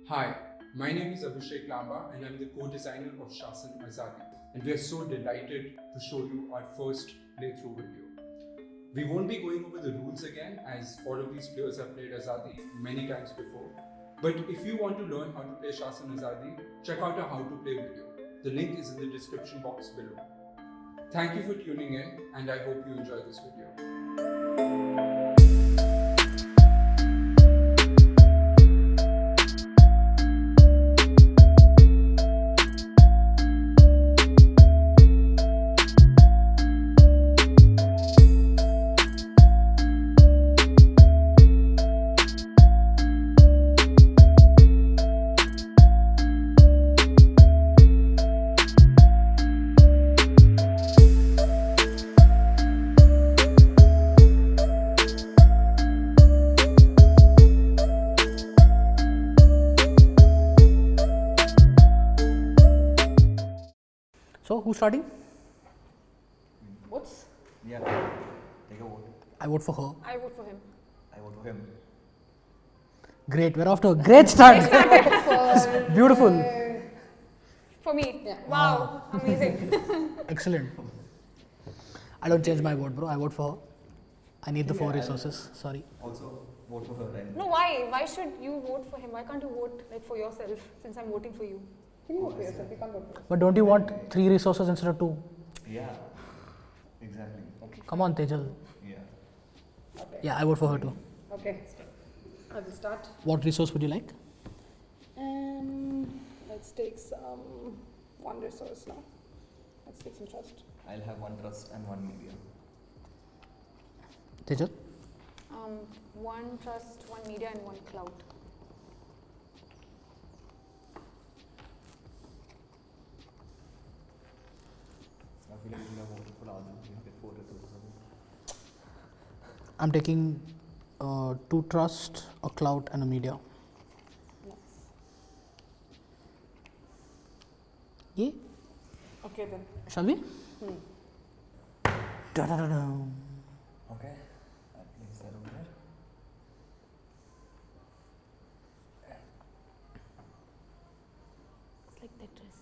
Hi, my name is Abhishek Lamba and I'm the co-designer of SHASN Azadi, and we are so delighted to show you our first playthrough video. We won't be going over the rules again as all of these players have played Azadi many times before, but if you want to learn how to play SHASN Azadi, check out our how to play video. The link is in the description box below. Thank you for tuning in and I hope you enjoy this video. So, who's starting? Votes? Yeah, take a vote. I vote for her. I vote for him. I vote for him. Great, we're off to a great start. Beautiful. For me. Yeah. Wow. Amazing. Excellent. I don't change my vote, bro. I vote for her. I need the 4 resources. Sorry. Also, vote for her, right? No, why? Why should you vote for him? Why can't you vote like for yourself since I'm voting for you? Can you vote for yourself? You can't vote for yourself. But don't you want 3 resources instead of 2? Yeah, exactly. Come on, Tejal. Yeah. Okay. Yeah, I vote for her too. Okay. I will start. What resource would you like? Let's take some one resource now. Let's take some trust. I'll have 1 trust and 1 media. Tejal? 1 trust, 1 media and 1 cloud. I feel like we have voted for Adil. We get 4 resources. I'm taking 2 trust, a clout, and a media. Nice. Yeah? Okay then. Shall we? Da-da-da-da. Okay, I'll place that over there. It's like Tetris.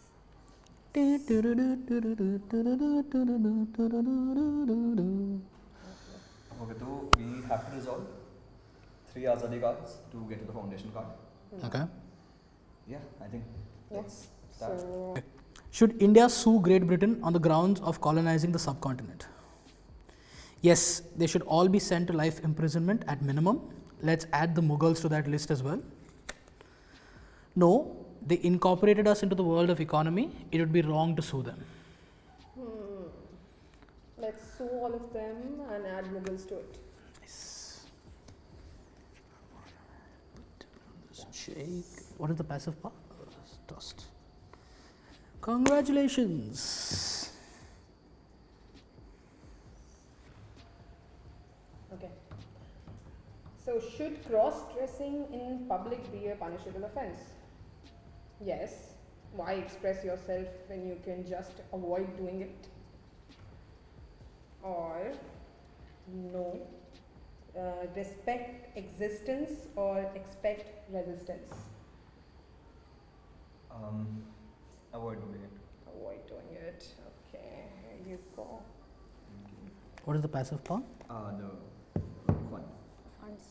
Okay, so we have to resolve 3 Azadi cards to get to the foundation card. Okay. Yeah, I think let's So, start. Should India sue Great Britain on the grounds of colonizing the subcontinent? Yes, they should all be sent to life imprisonment at minimum. Let's add the Mughals to that list as well. No, they incorporated us into the world of economy. It would be wrong to sue them. let's sue all of them and add Mughals to it. Shake. What is the passive part? Trust. Congratulations. Okay. So, should cross-dressing in public be a punishable offence? Yes. Why express yourself when you can just avoid doing it? Or no. Respect existence or expect resistance? Avoid doing it. Avoid doing it. Okay, here you go. What is the passive part? The fun. Funds.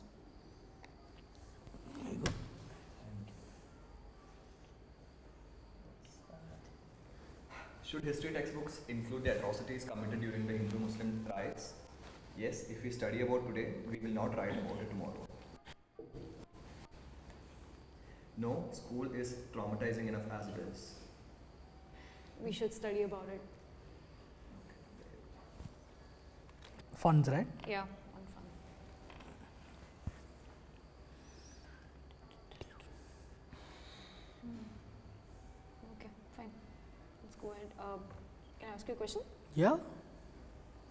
Should history textbooks include the atrocities committed during the Hindu-Muslim riots? Yes, if we study about today, we will not write about it tomorrow. No, school is traumatizing enough as it is. We should study about it. Funds, right? Yeah, on fun. Okay, fine. Let's go ahead. Can I ask you a question? Yeah?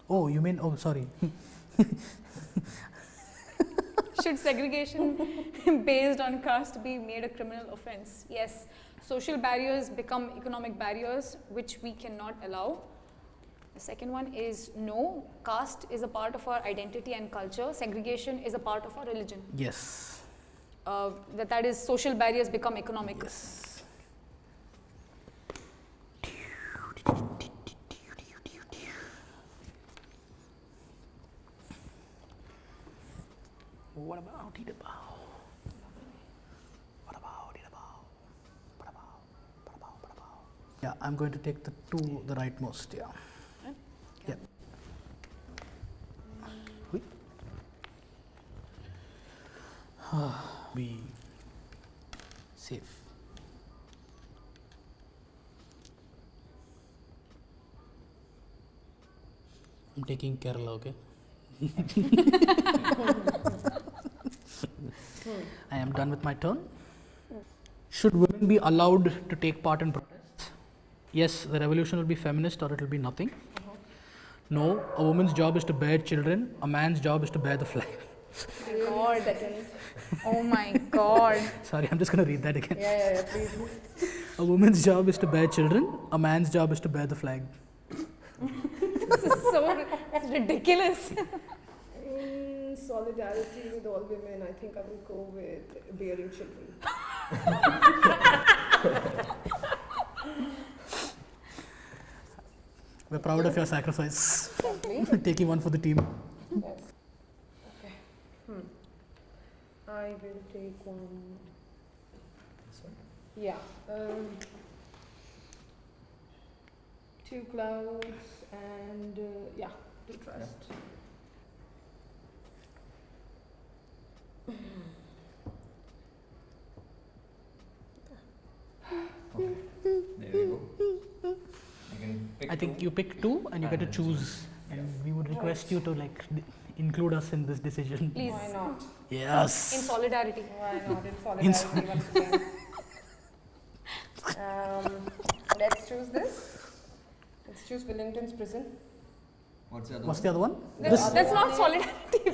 Oh, you mean, oh, sorry. Should segregation based on caste be made a criminal offense? Yes. Social barriers become economic barriers, which we cannot allow. The second one is no, caste is a part of our identity and culture. Segregation is a part of our religion. Yes. that is social barriers become economic. Yes. What about it about? Yeah, I'm going to take the two, the rightmost, yeah. Right? Yeah. Oui. Be safe. I'm taking Kerala, okay? I am done with my turn. Should women be allowed to take part in protests? Yes, the revolution will be feminist or it will be nothing. No, a woman's job is to bear children, a man's job is to bear the flag. God, second. Oh my god. Sorry, I'm just going to read that again. Yeah, please. A woman's job is to bear children, a man's job is to bear the flag. This is so ridiculous. In solidarity with all women, I think I will go with bearing children. We're proud of your sacrifice. Lovely. Taking one for the team. Yes. Okay. I will take one. This one? Yeah. Two clouds and yeah, two trust. Okay. There we go. You can pick I think two. you pick two and you get to And choose. And we would request you to like include us in this decision. Please. Why not? Yes. In solidarity. Why not in solidarity once again? Let's choose this. Let's choose Wellington's prison. What's the other What's one? the other one? That's not solidarity. You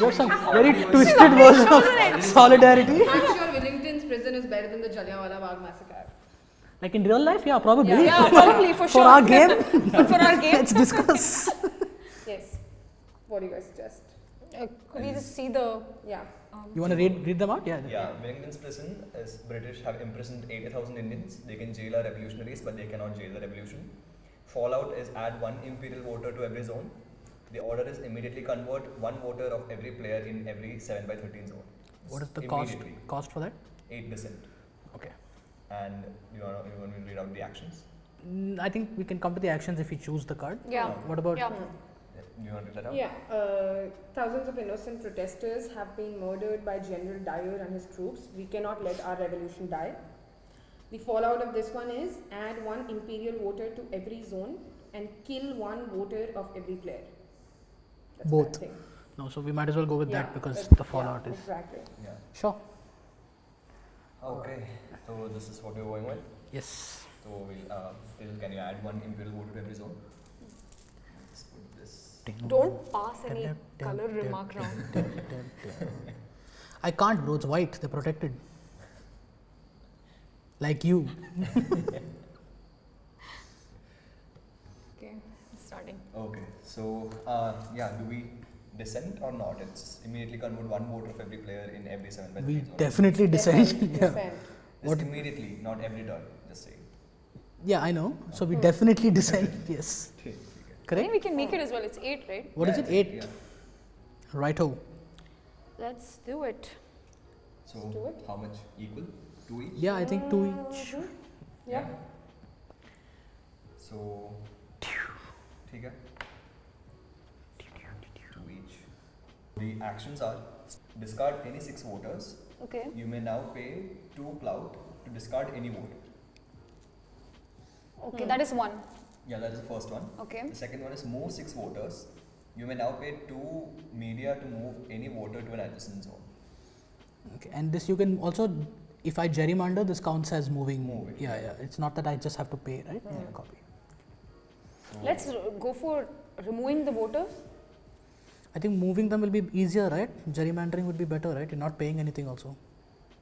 have some very twisted version of solidarity. I'm sure Wellington's prison is better than the Jallianwala Bagh massacre. Like in real life, yeah, probably. Yeah, probably for sure. For our game, But for our game, let's discuss. Yes. What do you guys suggest? could we just see the? Yeah. You want to read them out? Yeah. Yeah, Wellington's prison is British have imprisoned 80,000 Indians. They can jail our revolutionaries, but they cannot jail the revolution. Fallout is add one imperial voter to every zone. The order is immediately convert one voter of every player in every 7/13 zone. What is the cost Immediately. for that? 8%. Okay. And you want me to read out the actions? I think we can come to the actions if we choose the card. Yeah. What about? Yeah. Do you want to read that out? Yeah. Thousands of innocent protesters have been murdered by General Dyer and his troops. We cannot let our revolution die. The fallout of this one is add one imperial voter to every zone and kill one voter of every player. That's Both. that thing. No, so we might as well go with Yeah, that because that's- the fallout yeah, is. Exactly. Yeah. Sure. Okay. So this is what we're going with. Yes. So we'll can you add one imperial voter to every zone? Let's put this. Don't pass any color remark round. I can't, bro. It's white. They're protected. Like you. Okay, starting. Okay. So yeah, do we dissent or not? It's immediately convert one voter of every player in every 7/13 We zone. definitely dissent. Yeah. Descent. Just What- immediately, not every turn. Just say. Yeah, I know. So we definitely dissent. Yes. I think Correct? we can make it as well. It's 8, right? What is it? 8. Yeah. Righto. Let's do it. So do it. how much equal? 2 each. Yeah, I think 2 each. Yeah. So ठीक है. 2 each. The actions are discard any 6 voters. Okay. You may now pay 2 clout to discard any vote. Okay, that is 1. Yeah, that is the first one. Okay. The second one is move 6 voters. You may now pay 2 media to move any voter to an adjacent zone. Okay. And this you can also, if I gerrymander, this counts as moving. Moving, Yeah, yeah. yeah. It's not that I just have to pay, right? Yeah, copy. So Let's go for removing the voters. I think moving them will be easier, right? Gerrymandering would be better, right? You're not paying anything also.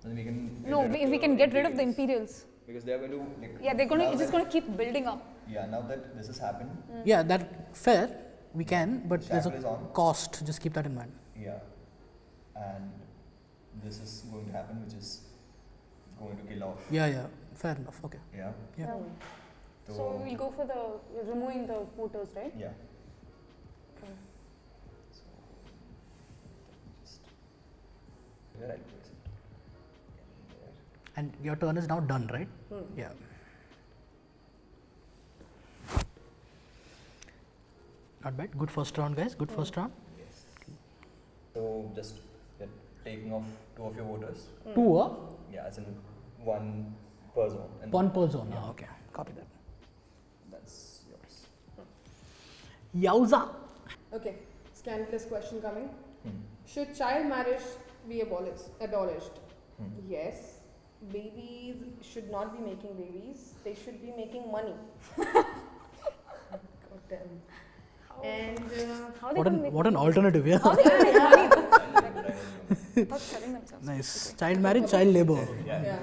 then we can get No, rid of we the can get rid of the imperials. imperials. Because they are going to like. Yeah, they're gonna. now It's just that- gonna keep building up. Yeah, now that this has happened, Yeah, that fair. We can, but there's Shackle is a on. cost. Just keep that in mind. yeah, and this is going to happen, which is going to kill off. Yeah, fair enough. Okay. Yeah. Yeah. So we'll go for the removing the voters, right? Yeah. Okay. So just where I place it. There. And your turn is now done, right? Yeah. Not bad. Good first round, guys. Good first round. Yes. So just you're taking off 2 of your voters. Two, Yeah, as in 1 per zone. And one per zone. Yeah. Ah, okay. Copy that. That's yours. Yowza. Okay, scandalous question coming. Hmm. Should child marriage be abolished? Hmm. Yes. Babies should not be making babies. They should be making money. God damn. And How they gonna make What an alternative, yeah. How they gonna make money though? Without selling themselves. Nice. Okay. Child marriage, child labor. Yeah.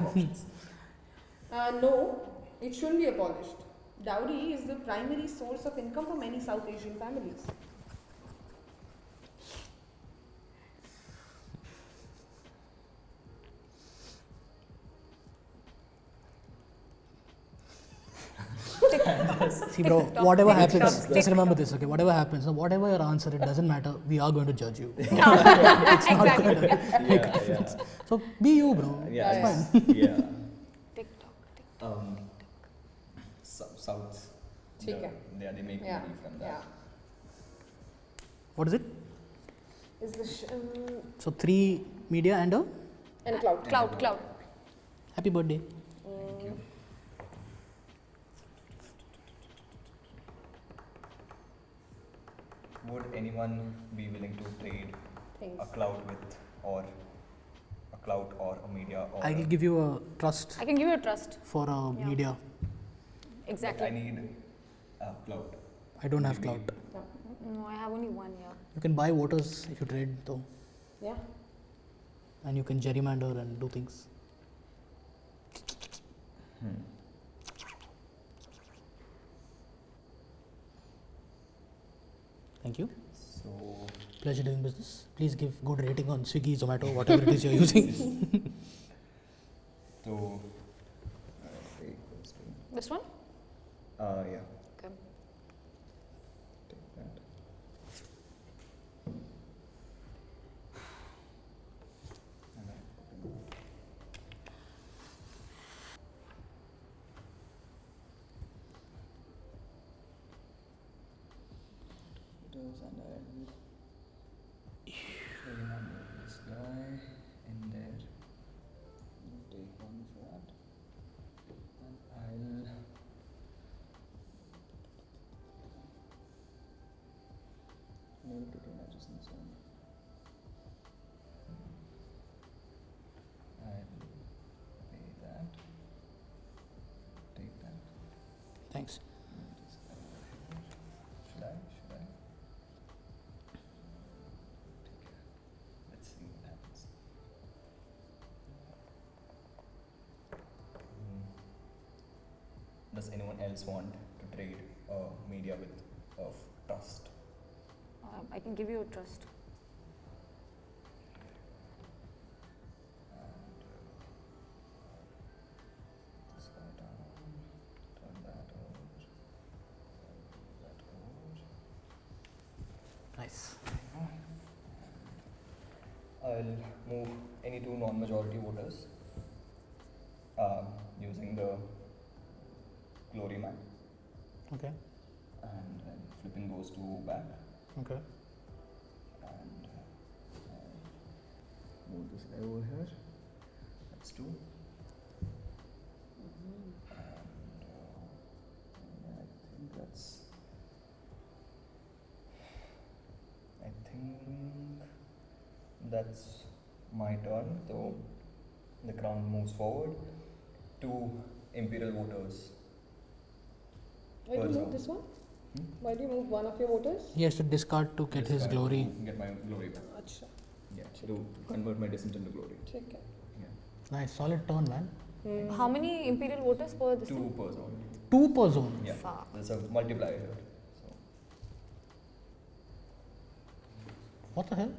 no, it shouldn't be abolished. Dowry is the primary source of income for many South Asian families. See, bro, TikTok, whatever TikTok, happens, just TikTok. remember this, okay? Whatever happens, whatever your answer, it doesn't matter. We are going to judge you. Exactly. Yeah. So be you, bro. Yeah. It's fine. Yeah. TikTok. South. ठीक है. They make Yeah. money from that. Yeah. What is it? Is the So 3 media and a and cloud. Cloud. happy birthday. Thank you. Would anyone be willing to trade Things. a cloud with or a cloud or a media or I will give you a trust I can give you a trust. for a Yeah. media. Exactly. I need a cloud. I don't have clout. No, I have only one, yeah. You can buy voters if you trade, though, Yeah. and you can gerrymander and do things. Thank you. So Pleasure doing business. Please give good rating on Swiggy, Zomato, whatever it is you're using. to take those two. This one? Yeah. Okay. Take that. And I put in photos and I will remember this guy in there. I'll take one for that. And I'll move to teenagers and so on. I will pay that. Take that. Thanks. And just add over here. Should I? Take care. Let's see what happens. Does anyone else want to trade media with of trust? I can give you a trust. And this guy down, turn that over, that over. Nice. I'll move any 2 non-majority voters using the glory map Okay. and then flipping those 2 back Okay. and move this guy over here. That's 2. And yeah, I think that's my turn. So the crown moves forward. 2 imperial voters. Why do you Person. move this one? Hmm? Why do you move one of your voters? He has to discard to get This his guy glory. to Get my glory back. Acha. Yeah, to convert my descent into glory. ठीक है. Yeah. Nice, solid turn, man. How many imperial voters per this 2 thing? per zone. 2 per zone. Yeah. Fuck. There's a multiplier here. So What the hell?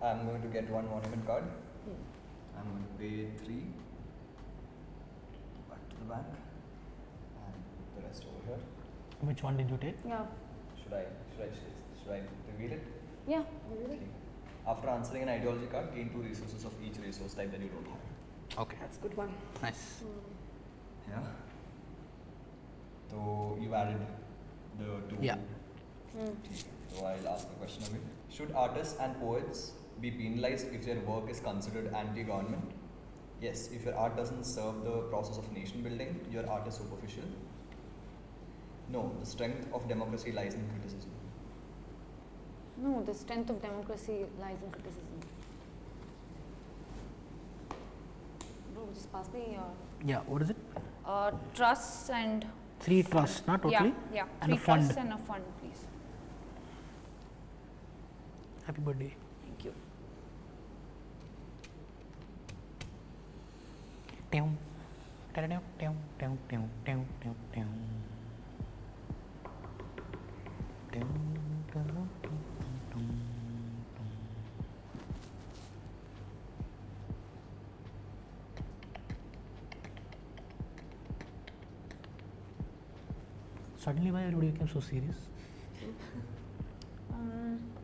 I'm going to get one monument card. I'm going to pay 3. Back to the bank. And the rest over here. Which one did you take? Yeah. Should I reveal it? Yeah. Okay. After answering an ideology card, gain 2 resources of each resource type that you don't have. Okay. That's a good one. Nice. Yeah. So you added the 2. Yeah. So I'll ask the question again. Should artists and poets be penalized if their work is considered anti-government? Yes. If your art doesn't serve the process of nation building, your art is superficial. No. The strength of democracy lies in criticism. No, the strength of democracy lies in criticism. Bro, just pass me Yeah, what is it? trusts and 3 trusts, not totally? yeah, And 3 a fund. trusts and a fund, please. Happy birthday. Thank you. Down. Down, down, down, down, down, down, down, down. Down, down, down, down, down. Suddenly, why everybody became so serious?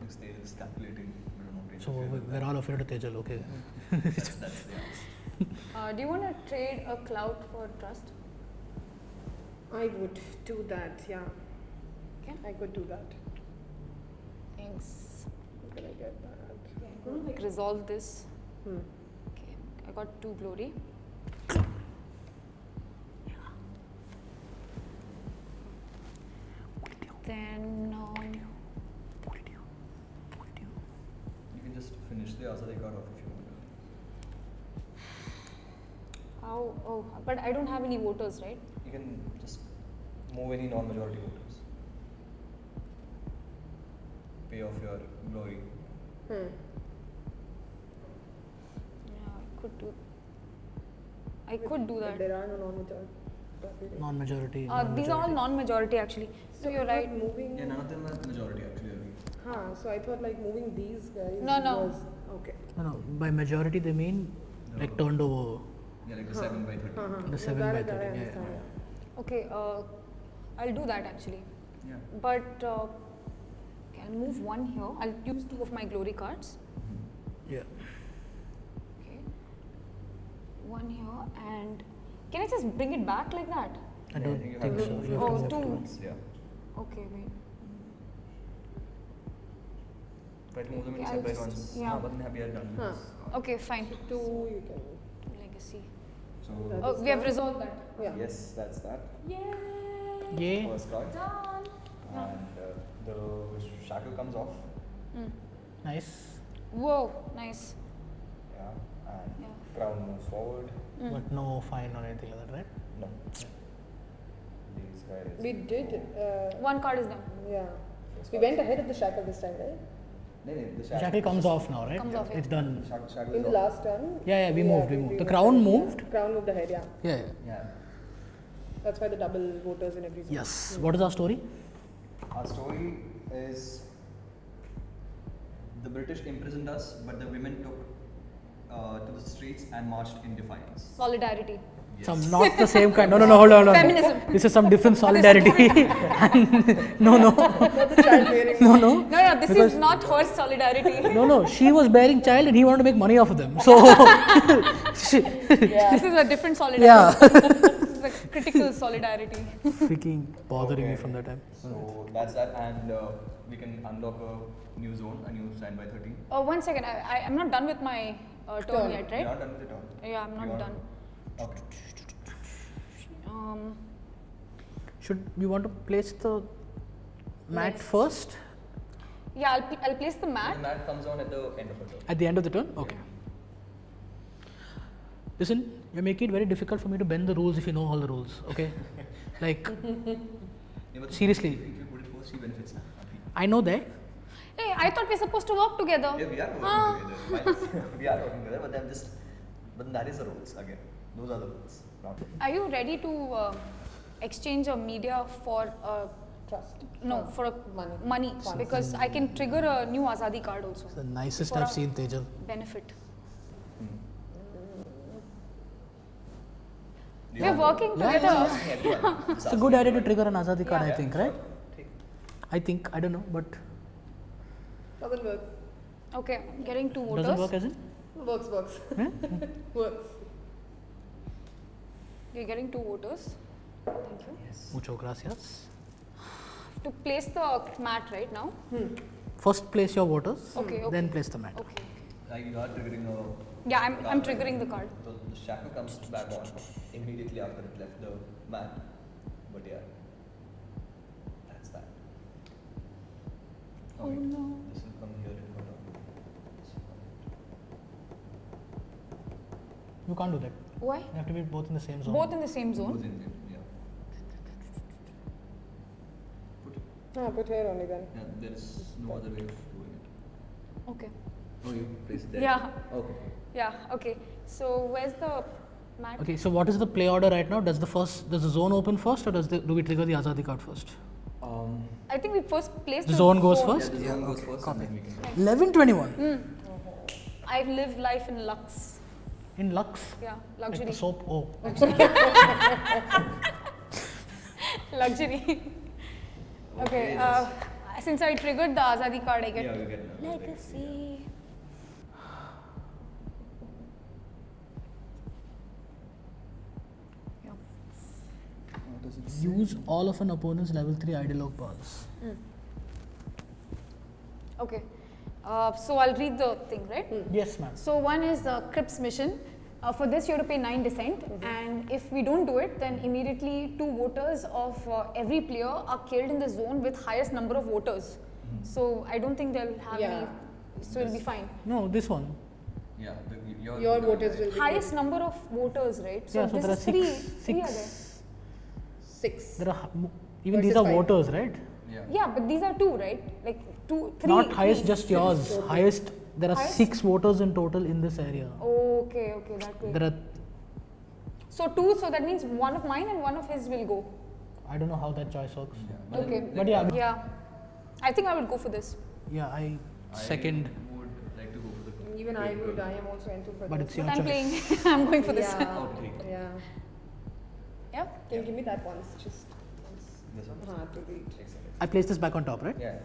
Next day is calculating. We don't know to So interfere with we're that. all afraid of Tejal, okay? That's the answer. Do you want to trade a clout for trust? I would do that, yeah. Okay. I could do that. Thanks. I'm gonna get that. Okay, I'm going to like resolve this. Hmm. Okay, I got 2 glory. Then You can just finish the Azadi card off if you want. how? Oh, but I don't have any voters, right? You can just move any non-majority voters. Pay off your glory. Hmm. Yeah, I could do But that. there are no non-majority. Non-majority. These are all non-majority actually. So you're right. Moving. Yeah, none of them are majority actually. So I thought like moving these guys No. was okay. No, by majority they mean like turned over. Yeah, like the 7 by 30. The 7 by 30, I yeah. understand, Okay, I'll do that actually. Yeah. But okay, I'll move 1 here. I'll use 2 of my glory cards. Yeah. Okay. 1 here, and can I just bring it back like that? I Yeah, don't think you think have so. to You Oh, have to two. move to- Yeah. Okay, wait. Try to move them in Okay, I'll separate just- ones. yeah. But then we are done. Huh. Okay, fine. 2 you can. Legacy. So, That Oh, is we have done. resolved that. Yeah. yes, that's that. Yay! Yeah. First card. Done. And the shackle comes off. Mm. Nice. Whoa, nice. Yeah. And Yeah. crown moves forward. Mm. But no fine or anything like that, right? No. These guys. We did. 1 card is done. Yeah. First We card. went ahead of the shackle this time, right? No, the The shackle comes off now, right? Comes off, yeah. It's done. Shackle In is the off. last turn. Yeah, we moved. The went crown ahead, moved. Yeah. Crown moved ahead, yeah. Yeah. Yeah. That's why the double voters in every zone. Yes. What is our story? Our story is the British imprisoned us, but the women took to the streets and marched in defiance. Solidarity. Yes. Some not the same kind. No, hold on. Feminism. This is some different solidarity. no. Not the child bearing. No. No, this Because- is not her solidarity. No. She was bearing child and he wanted to make money off of them. So. This is a different solidarity. Yeah. This is a critical solidarity. Freaking bothering me Okay. from that time. So that's that, and we can unlock a new zone, a new sign by 13. Oh, 1 second. I'm not done with my turn Turn. yet, You're right? not done with the turn. Yeah, I'm You not want- done. Okay. Should we want to place the mat Next. first Yeah, I'll place the The mat. mat comes on at the end of the turn. at the end of the turn? Okay. Listen, you're making it very difficult for me to bend the rules if you know all the rules. Okay. Like Yeah, but Seriously. If you put it first, she benefits. I know that. Hey, I thought we're supposed to work together. Yeah, we are Ah. working together. Why- we are working together, but I'm just. But that is the rules again. Those are the rules. Not. Are you ready to exchange of media for Trust. for money Funds. because I can trigger a new Azadi card also. It's the nicest For I've a seen, Tejal. benefit. Do you We're want working Yeah, together. to- Everyone. It's a good idea to trigger an Azadi card, Yeah. I think, right? I think, I don't know, but Doesn't work. Okay, I'm getting 2 voters. doesn't work as in? Works. Yeah? Works. You're getting 2 voters. Thank you. Mucho gracias. To place the mat right now. First place your voters, Okay, then place the mat. Okay. Like you are triggering a. Yeah, I'm triggering the card. So the shackle comes back on immediately after it left the mat. But yeah, that's that. Oh wait. no. This will come here in bottom. You can't do that. Why? You have to be both in the same zone. Both in the same zone. Goes in there, yeah. Put it. Put here only then. Yeah, there is no other way of doing it. Okay. Oh, you place it there. Yeah. Okay. Yeah. Okay. So where's the mat? Okay, so what is the play order right now? Does the zone open first, or do we trigger the Azadi card first? I think we first place The zone goes Yeah, first? the zone goes first and then we can. 11:21 I live life in lux. in Lux. Yeah, Like luxury. the soap. Oh, Luxury. Okay. Since I triggered the Azadi card, I get Yeah, we get another. legacy. use all of an opponent's level 3 ideologue bars. Okay. So I'll read the thing, right? Yes, ma'am. So one is the Crips mission. For this, you have to pay 9 dissent, and if we don't do it, then immediately 2 voters of every player are killed in the zone with highest number of voters. So I don't think they'll have any. So it'll be fine. No, this one. Yeah, Your voters will be Highest number of voters, right? So Yeah, so this there are is three. six. Three are there. 6. There are even Versus these are 5. voters, right? Yeah. Yeah, but these are 2, right? Like 2, 3. Not highest, three. just yours. total. Highest. There are Highest? 6 voters in total in this area. Okay, that way. There are. So 2, so that means one of mine and one of his will go. I don't know how that choice works. Yeah. Okay. But yeah, Yeah. I think I would go for this. yeah, I second. I would like to go for the. Even I would. I am also into for But this. it's your But I'm choice. playing. I'm going for this. Yeah. Okay. Yeah. Yeah. Can you give me that once? Just once. This one. To read. Excellent. I place this back on top, right? Yeah.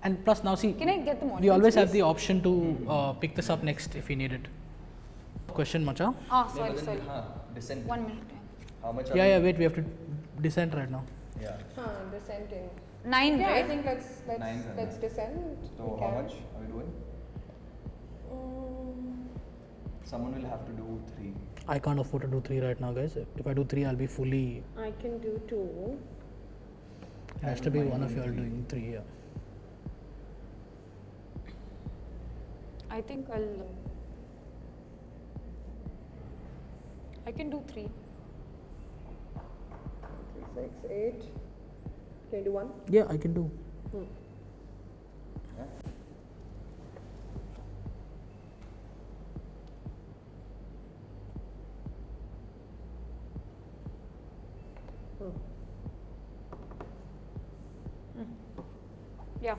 And plus now see, Can I get the monuments, we always have please? the option to pick this up next if we need it. Question, Macha? Ah, No, sorry, but then sorry. Descent. 1 minute. How much are Yeah, we? yeah, wait, we have to descend right now. Yeah. Dissenting. 9, Yeah, I right? think let's 9, descend. So We how can. much are we doing? Someone will have to do 3. I can't afford to do 3 right now, guys. If I do 3, I'll be fully. I can do 2. It has to be one of you all doing 3. Yeah. I think I can do 3. 3, 6, 8. Can you do 1? Yeah, I can do. Yeah. Yeah.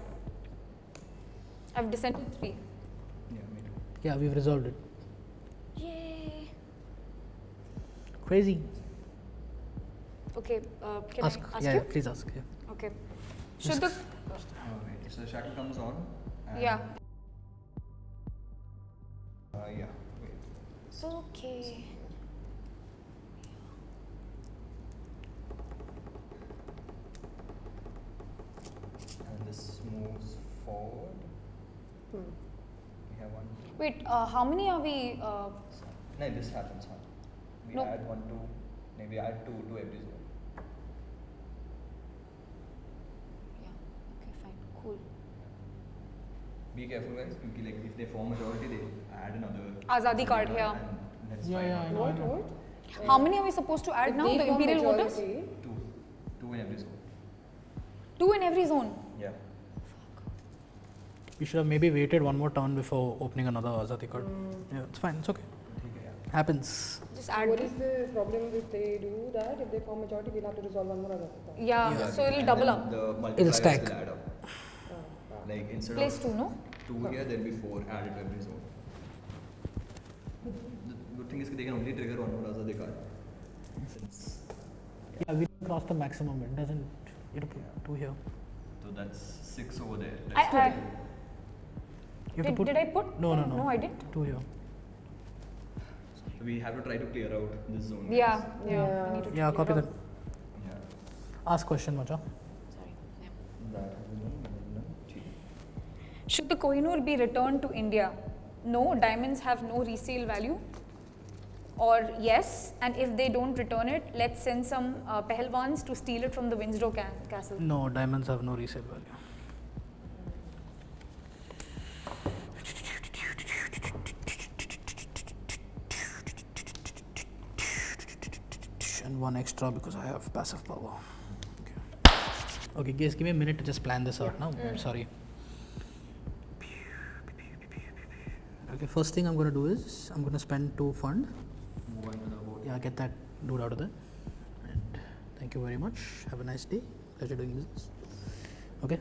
I've descended 3. Yeah, me too. Yeah, we've resolved it. Yay. Crazy. Okay, can Ask. I ask Yeah, you? yeah, please ask. Yeah. Okay. Should the Oh, wait. So the shackle comes on. And yeah. Yeah. Wait. It's okay. And this moves forward. We have 1. Wait, how many are we? No, this happens. Huh? We No. add 1, 2. Maybe add 2 to every zone. Yeah. Okay, fine. Cool. Be careful, guys. Because like if they form majority, they add another. Azadi card, yeah. And let's Yeah, find yeah, out. I know. What? What? How many are we supposed to add If now? they The form imperial voters? majority, 2. 2 in every zone. 2 in every zone. Yeah. We should have maybe waited one more turn before opening another Azadi card. Yeah, it's fine. It's okay. Okay, yeah. Happens. Just add. What is the problem if they do that? If they form majority, we'll have to resolve one more other problem. Yeah, so it'll And double then up. The It'll multipliers stack. will add up. Like instead Place of 2, no? 2 here, there'll be 4 added to every zone. The good thing is they can only trigger one more Azadi card. Since, Yeah, we cross the maximum. It doesn't. You have to put 2 here. so that's 6 over there. I You have to put did I put? No, no, no. No, I didn't. 2 here. We have to try to clear out this zone. Yeah, guys. yeah. We need to Yeah, figure copy it that. out. Yeah. Ask question, Macha. Sorry. Yeah. That has been done. Cheap. Should the Kohinoor be returned to India? No, diamonds have no resale value. Or yes, and if they don't return it, let's send some Pahalwans to steal it from the Windsor castle. No, diamonds have no resale value. And 1 extra because I have passive power. Okay, guys, give me a minute to just plan this out now. I'm sorry. Okay, first thing I'm going to do is I'm going to spend 2 fund. Move on to the board. Yeah, get that dude out of there. And thank you very much. Have a nice day. Pleasure doing business. Okay.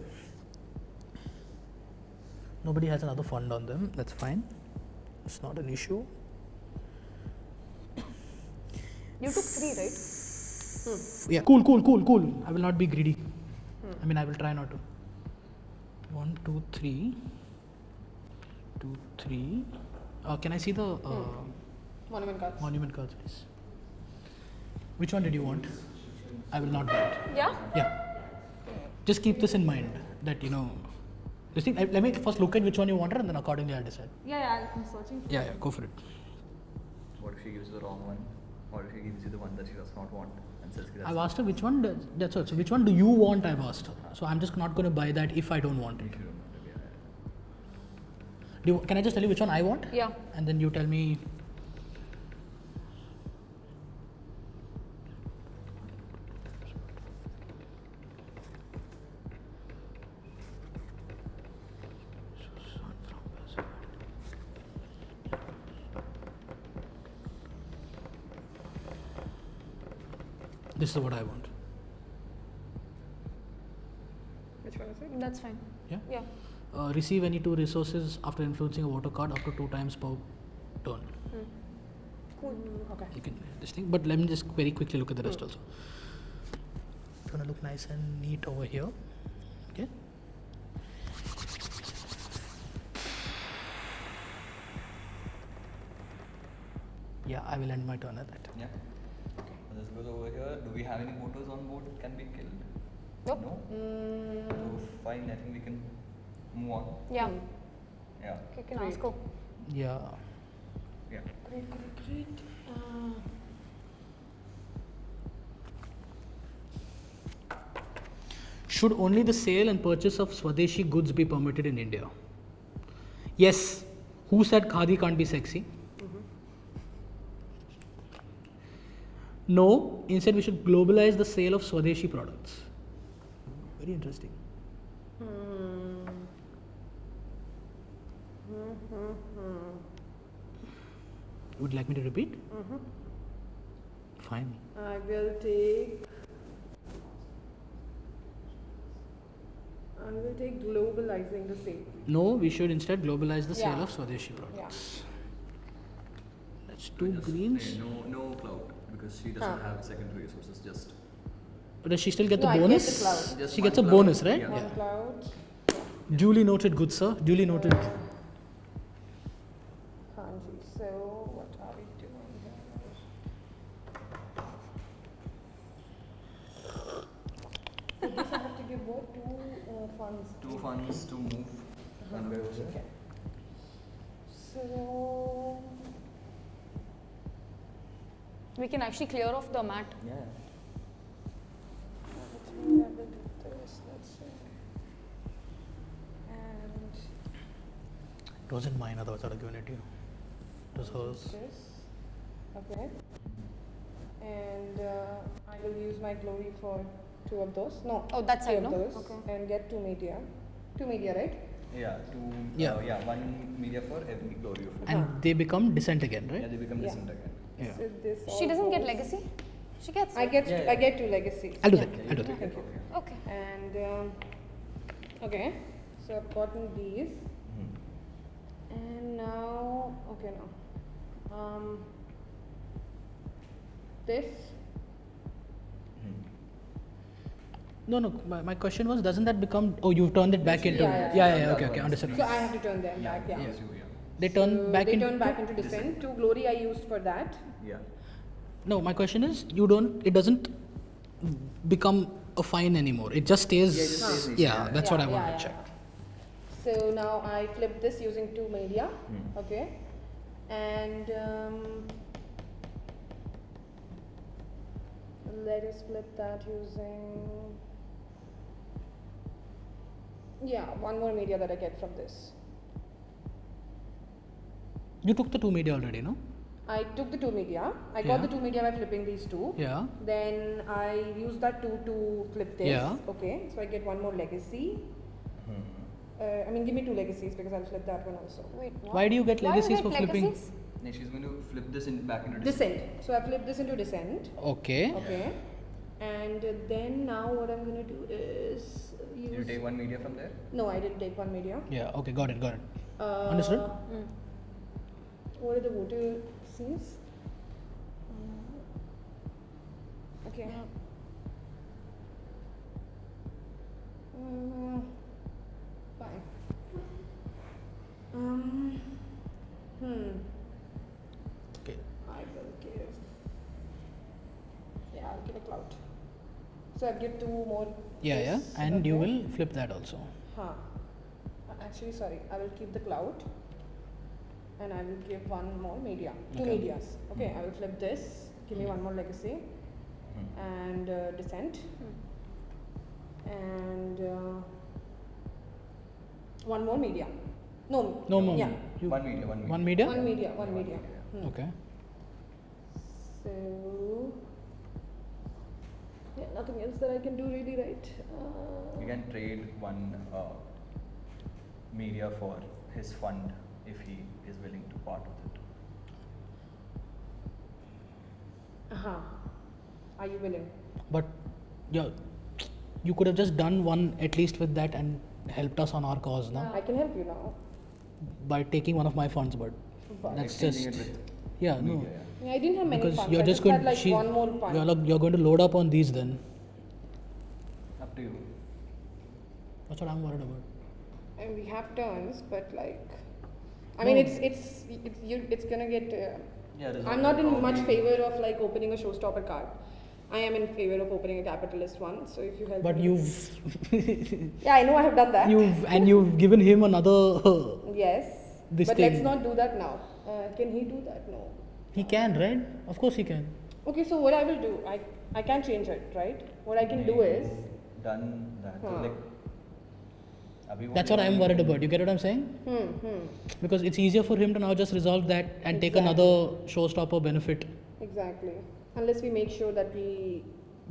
Nobody has another fund on them. That's fine. It's not an issue. You took 3, right? Yeah, cool. I will not be greedy. I mean, I will try not to. 1, 2, 3. 2, 3. Can I see the Monument cards. monument cards, please? Which one did you want? I will not buy it. Yeah? Yeah. Just keep this in mind that, you know, this thing, let me first look at which one you wanted and then accordingly I'll decide. Yeah, I'm searching. Yeah, go for it. What if she gives the wrong one? Or if she gives you the one that she does not want and says I've asked her which one, that's all. So which one do you want, I've asked her. So I'm just not going to buy that if I don't want it. Can I just tell you which one I want? Yeah. And then you tell me. This is what I want. Which one is it? That's fine. Yeah? Yeah. Receive any 2 resources after influencing a water card up to 2 times per turn. Cool. Okay. You can this thing, but let me just very quickly look at the rest also. It's gonna look nice and neat over here. Okay. Yeah, I will end my turn at that. Yeah. So this goes over here. Do we have any motors on board that can be killed? Nope. No? So fine, I think we can move on. Yeah. Yeah. Okay, can Great. ask go. Yeah. Yeah. Great. Should only the sale and purchase of Swadeshi goods be permitted in India? Yes. Who said khadi can't be sexy? No. Instead, we should globalize the sale of Swadeshi products. Very interesting. Would you like me to repeat? Fine. I will take globalizing the sale. No, we should instead globalize the sale Yeah. of Swadeshi products. That's 2 greens. No cloud because she doesn't have secondary resources. Just But does she still get the No, I get bonus? the cloud. Just She one gets a cloud. bonus, right? Yeah. One cloud. Duly noted, good sir. Duly noted. Kanji. So what are we doing here? I guess I have to give what? 2 funds. 2 funds to move. One guy over there. Okay. So We can actually clear off the mat. Yeah. I will do this. Let's see. And It wasn't mine, otherwise I would have given it to you. It was hers. this. Okay. And I will use my glory for 2 of those. No. Oh, that 3 side, of no? those. Okay. And get 2 media. 2 media, right? Yeah, one media for every glory of And they become dissent again, Yeah, right? they become Yeah. decent again. Yeah. So this She all doesn't get goes- legacy? She gets I it. get Yeah, I get 2 legacies. I'll do Yeah. that. I'll do that. Thank you. Okay. And okay, so I've gotten these, and now this. No, my question was, doesn't that become, oh, you've turned it back into, Yeah. okay, understood. So I have to turn them back. Yeah. Yes, They turn So back they into, turn back into descent. 2 glory I used for that. Yeah. no, my question is, it doesn't become a fine anymore. It just stays, Yeah, it just stays yeah, easy, yeah. that's what I Yeah, wanted yeah, to check. yeah. So now I flip this using 2 media. Okay, and let us flip that using one more media that I get from this. You took the 2 media already, no? I took the 2 media. I got Yeah. the 2 media by flipping these 2. Yeah. Then I used that 2 to flip this. Yeah. Okay, so I get 1 more legacy. Give me 2 legacies because I'll flip that one also. Wait, what? Why do you get Why legacies you for get flipping? legacies? No, she's going to flip this back into Descent. So I flip this into descent. Okay. Okay. And then now what I'm gonna do is use. Did you take 1 media from there? No, I didn't take 1 media. Yeah, okay, got it. Understood? What are the voter scenes? Okay. Fine. Okay. I will give. Yeah, I'll give a clout. So I'll give 2 more. Yeah, this, and you okay. will flip that also. Actually, sorry, I will keep the clout and I will give 1 more media. 2 Okay. medias. Okay, I will flip this, give me 1 more legacy and descent and 1 more media. No more. Yeah. You, 1 media, 1 media. 1 media? 1 media, 1 media. Okay. So, yeah, nothing else that I can do really, right? You can trade 1 media for his fund if he is willing to part with it. Are you willing? But yeah, you could have just done 1 at least with that and helped us on our cause, no? I can help you now. By taking 1 of my funds, but But that's Exchanging just, it with yeah, no. media, yeah. Yeah, I didn't have many Because funds. you're I just had going, like 1 more fund. you're going to load up on these then. Up to you. That's what I'm worried about. And we have turns, but like, I No. mean, it's gonna get. Yeah, there's I'm no not in problem. much favor of like opening a showstopper card. I am in favor of opening a capitalist one. So if you help. But me- you've Yeah, I know I have done that. you've given him another Yes. this but thing. let's not do that now. Can he do that? No. He can, right? Of course he can. Okay, so what I will do, I can change it, right? What I can do is. Done that. So Huh. like, That's what I'm worried about. You get what I'm saying? Because it's easier for him to now just resolve that and take another showstopper benefit. Exactly. Unless we make sure that we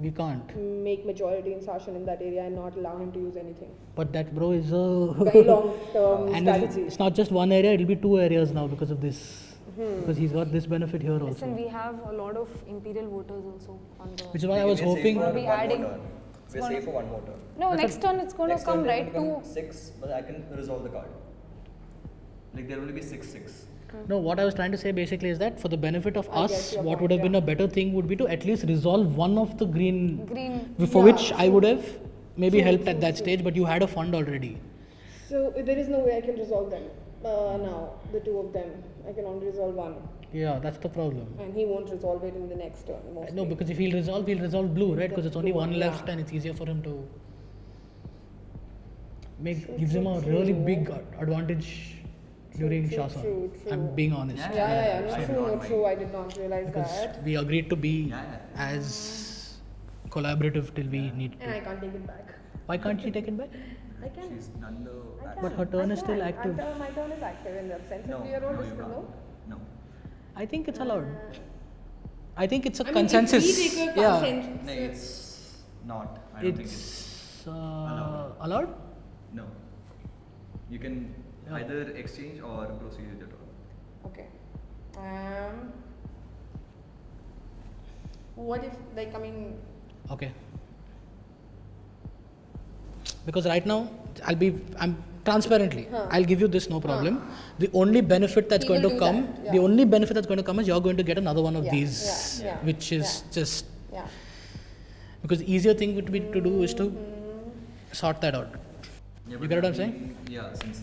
We can't. make majority in SHASN in that area and not allow him to use anything. But that, bro, is a Very long term and strategy. it's not just 1 area; it'll be 2 areas now because of this. Because he's got this benefit here Listen, also. we have a lot of imperial voters also on the. Which is why I was hoping. We'll be adding- We're safe for 1 more turn. No, next turn it's going to Next come, turn there right? will 2. become 6, but I can resolve the card. Like there will only be 6/6. No, what I was trying to say basically is that for the benefit of I us, get your what point, would have been yeah. a better thing would be to at least resolve one of the green, for Yeah, which I would have maybe True, helped at true, that true. stage, but you had a fund already. So there is no way I can resolve them now, the 2 of them. I can only resolve 1. Yeah, that's the problem. And he won't resolve it in the next turn. Mostly. No, because if he'll resolve blue, right? Because it's only Blue, 1 yeah. left and it's easier for him to True, gives him true, a really true. big advantage during true, Shasan. true, I'm true. being honest. Yeah. No, I true, don't no, mind. true. I did not realize Because that. we agreed to be Yeah. as collaborative till we need And I to. can't take it back. Why can't she take it back? I can. She's done the. I But can. her turn I is still can. active. My turn is active in that sense. No, If we are all no, you discussing, no? can't. No. I think it's allowed. I think it's a I mean, consensus. If we take a Yeah, consensus, No, it's not. I don't think it's it's allowed. no. You can either exchange or proceed with your turn. Okay. What if, like, I mean, Okay. Because right now, I'm transparently, I'll give you this, no problem. The only benefit that's He going will to do come, that, yeah. the only benefit that's going to come is you're going to get another one of Yeah, these, yeah, which is yeah. just, yeah. because the easier thing would be to do is to sort that out. Yeah, You but get what I'm we- saying? Yeah, since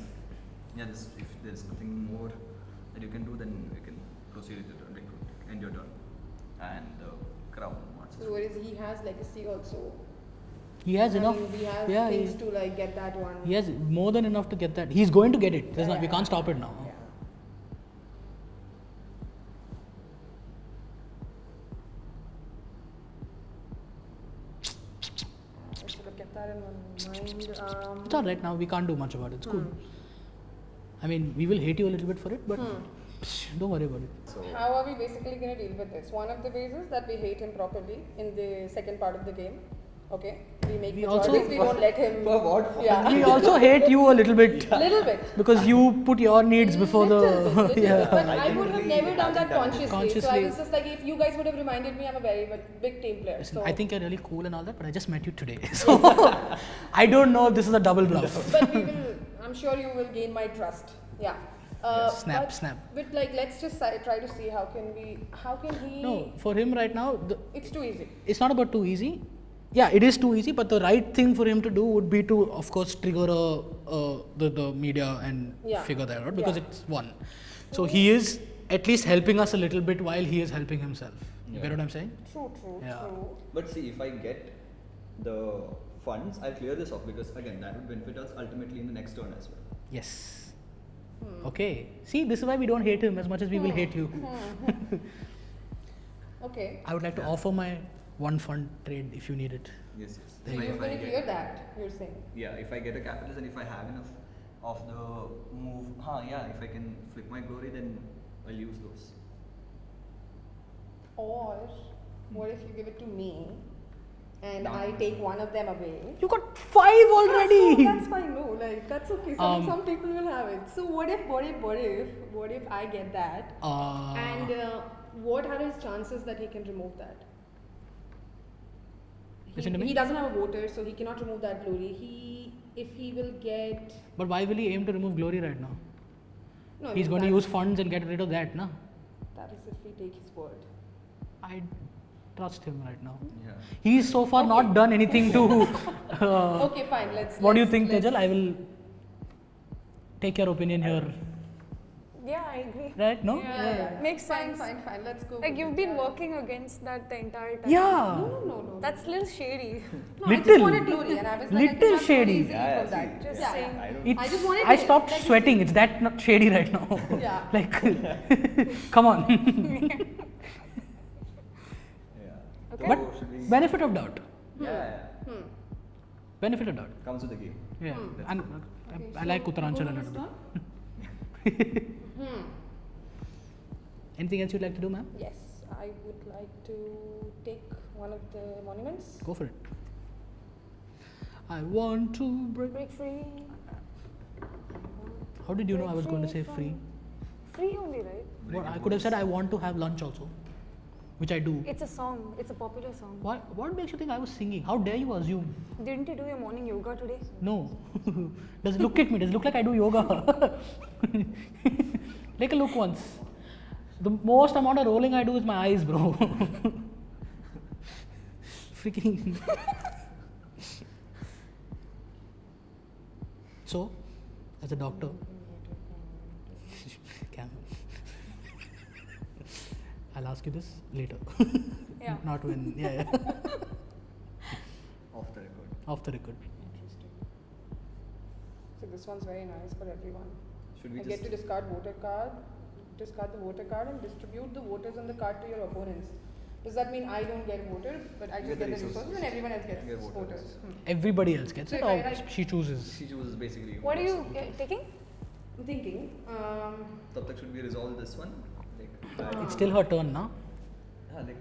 if there's nothing more that you can do, then you can proceed with your turn. Like, end your turn, and the crown marches. So what is he has legacy also? He has I enough, mean, we have yeah, things to like get that one. he has more than enough to get that. He's going to get it. There's Yeah, not, we yeah. can't stop it now. Yeah. I should have kept that in my mind. It's alright now, we can't do much about it. It's cool. I mean, we will hate you a little bit for it, but don't worry about it. So How are we basically going to deal with this? One of the ways is that we hate him properly in the second part of the game. Okay, we make We the also- choices, we won't let him. for what? Yeah, We also hate you a little bit little bit. because you put your needs before Little the. bit. Yeah. But I I would have can never really done that imagine that. consciously. So I Consciously. was just like, if you guys would have reminded me, I'm a very big team player. Listen, So. I think you're really cool and all that, but I just met you today. So I don't know if this is a double bluff. But we will. I'm sure you will gain my trust. Yeah. Snap, but, snap. But like, let's just try to see how can he. No, for him right now, It's too easy. it's not about too easy. Yeah, it is too easy, but the right thing for him to do would be to, of course, trigger the media and Yeah. figure that out because Yeah. it's one. So he is at least helping us a little bit while he is helping himself. You Yeah. get what I'm saying? True. Yeah. True. But see, if I get the funds, I'll clear this off because again, that would benefit us ultimately in the next turn as well. Yes. Okay. See, this is why we don't hate him as much as we will hate you. Okay. I would like to offer my one fund trade if you need it. Yes. So There you you're If I going to get- clear that. You're saying. Yeah, if I get a capitalist and if I have enough of the move, if I can flip my glory, then I'll use those. Or what if you give it to me, and No. I take one of them away? You got 5 already! So that's fine. No, like that's okay. Some people will have it. So what if I get that? And what are his chances that he can remove that? Listen to me. He doesn't have a voter, so he cannot remove that glory. If he will get. But why will he aim to remove glory right now? No, I He's mean, going to that's- use funds and get rid of that, na? That is if we take his word. I trust him right now. Yeah. He's so far not done anything to. Okay, fine. Let's. What do you let's- think, let's- Tejal? I will take your opinion here. Yeah, I agree. Right? No? Yeah. Makes Fine, sense. fine. Let's go. Like with you've it. been Yeah. working against that the entire time. Yeah. No. That's a little shady. No, I just Little. wanted glory, and I was like, I Little cannot go shady. easily Yeah, from that. Just Yeah. saying. I don't. It's, I just wanted I to- stopped like, sweating. It's that not shady right now. Yeah. Like, come on. Yeah. Okay. But So should we- benefit of doubt. Yeah. Benefit of doubt. Comes with the game. Yeah. And Okay, I like so Uttaranchal who a was little done? bit. Anything else you'd like to do, ma'am? Yes, I would like to take one of the monuments. Go for it. I want to break. Break free. How did you know I was going to say Break free? Free only, right? What, I could have said I want to have lunch also, which I do. It's a song. It's a popular song. What makes you think I was singing? How dare you assume? Didn't you do your morning yoga today? No. Does it look at me? Does it look like I do yoga? Take a look once. The most amount of rolling I do is my eyes, bro. Freaking. So, as a doctor, I'll ask you this later. Yeah. Not when, yeah. Off the record. Off the record. Interesting. So this one's very nice for everyone. Should we I just get to discard the voter card and distribute the voters on the card to your opponents. Does that mean I don't get voted, but I just get the resources and everyone else gets Get voters. voters? Everybody else gets So it, if I or write- she chooses. She chooses basically. What are you taking? I'm thinking. Tab tak should we resolve this one? Like, It's still her turn now. like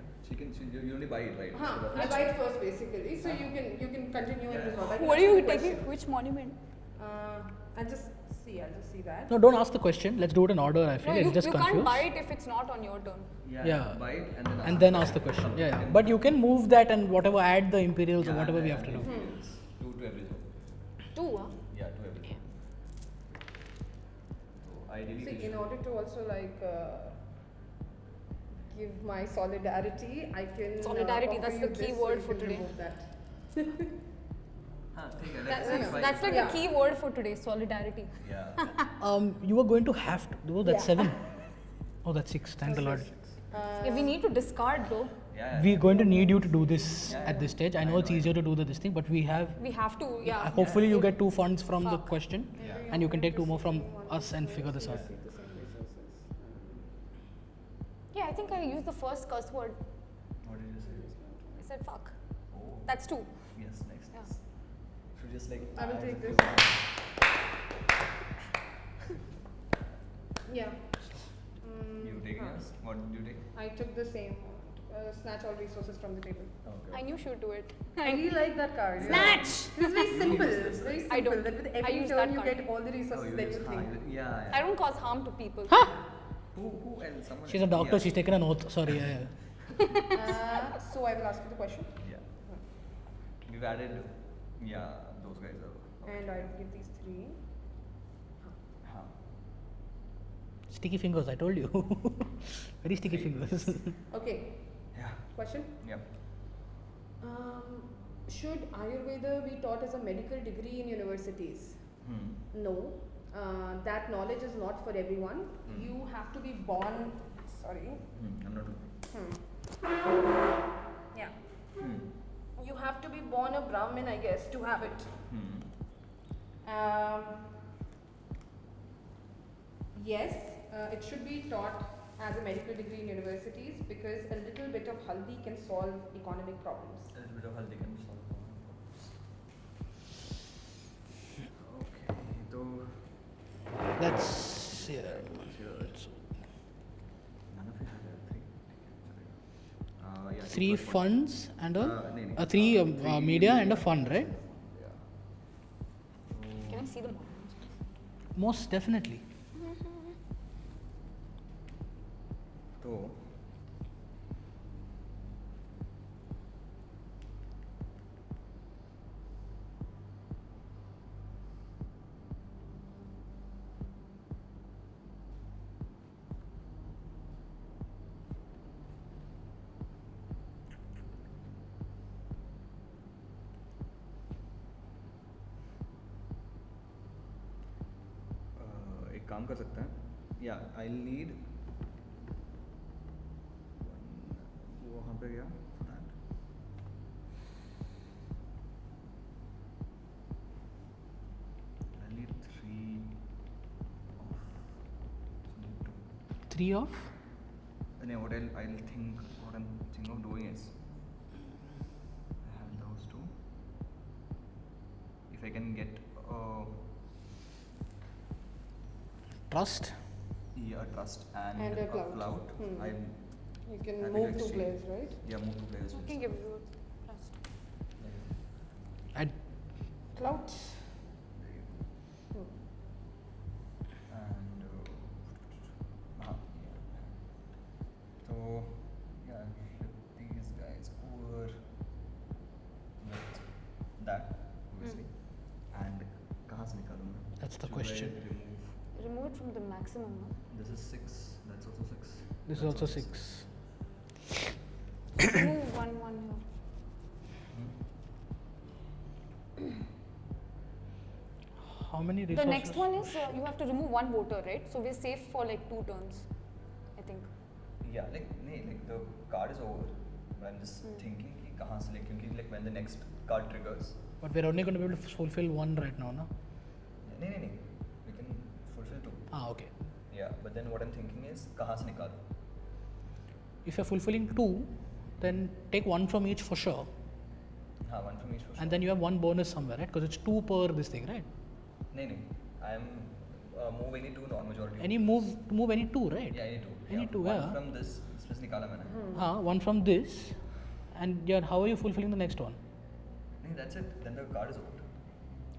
you only buy it, right? I buy it first basically, so you can continue and resolve. I can What are answer you the taking? question. Which monument? I'll just see. I'll just see that. No, don't ask the question. Let's do it in order. I feel No, it's you just can't confused. buy it if it's not on your turn. Yeah. Buy it And then ask the question. Yeah. But you can move that and whatever, add the imperials or whatever we have to do. Two to every zone. 2, huh? Yeah, to every zone. So ideally, See, in order to also like give my solidarity, I can. Solidarity, offer that's you the key this, word so for you can today. remove that. That's like Yeah. the key word for today, solidarity. Yeah. You were going to have to. Oh, that's Yeah. 7. Oh, that's 6. Thank the Lord. Yeah, we need to discard though. Yeah. We're going to need you to do this Yeah, at this stage. I I know know, it's I easier to do this thing, but we have. We have to, yeah. Hopefully, you get 2 funds from the Fuck. question, Yeah. and you can take 2 more from us and figure this out. Yeah, I think I used the first curse word. What did you say? I said fuck. Oh. That's 2. Yes, nice. Yeah. Nice. Should just like. I will add take the- this. Yeah. You take yours. What did you take? I took the same. Snatch all resources from the table. I knew she would do it. I really like that card. Snatch! It's very simple. It's very simple. I don't. That with I every use turn that you card. get all the resources that you think. Yeah. I don't cause harm to people. Who and someone. She's a doctor. Yeah. She's taken an oath. Sorry. So I will ask you the question. Yeah. We've added. Yeah, those guys are. And I will give these 3. Huh. Sticky fingers. I told you. Very sticky fingers. Okay. Yeah. Question. Yeah. Should Ayurveda be taught as a medical degree in universities? No. That knowledge is not for everyone. You have to be born. Sorry. I'm not. Yeah. You have to be born a Brahmin, I guess, to have it. Yes, it should be taught as a medical degree in universities because a little bit of haldi can solve economic problems. A little bit of haldi can solve problems. Okay, so That's yeah. none of you had a 3. Yeah. 3 funds and no. 3 media and a fund, right? Can I see them? Most definitely. So एक काम कर सकते हैं. Yeah, I'll need. वो वहाँ पे गया. I need 3 of. 3 of? No, what I'm thinking of doing is I have those 2. If I can get Trust. trust and And a a clout. clout, You can happy to move 2 exchange. players, right? Yeah, move 2 players. I can give you trust. I Clout. And so yeah, flip these guys over with that obviously. And कहाँ से निकालूँ मैं? That's the Should I question. Remove it from the maximum, no? This is 6. That's also 6. This is That's also 6. Remove one here. How many The resources? next one is you have to remove 1 voter, right? So we're safe for like 2 turns, I think. Yeah, like the card is over. But I'm just thinking कि कहाँ से क्योंकि like when the next card triggers. But we're only going to be able to fulfill 1 right now, no? नहीं. We can fulfill 2. Ah, okay. Yeah, but then what I'm thinking is कहाँ से निकालूँ? If you're fulfilling 2, then take 1 from each for sure. हाँ, 1 from each for sure. And then you have 1 bonus somewhere, right? Because it's 2 per this thing, right? नहीं. I'm move any 2 non-majority. Any move any 2, right? Yeah, any 2. Any yeah. 2, 1 yeah. from this space निकाला मैंने. 1 from this. And how are you fulfilling the next one? नहीं, that's it. Then the card is over.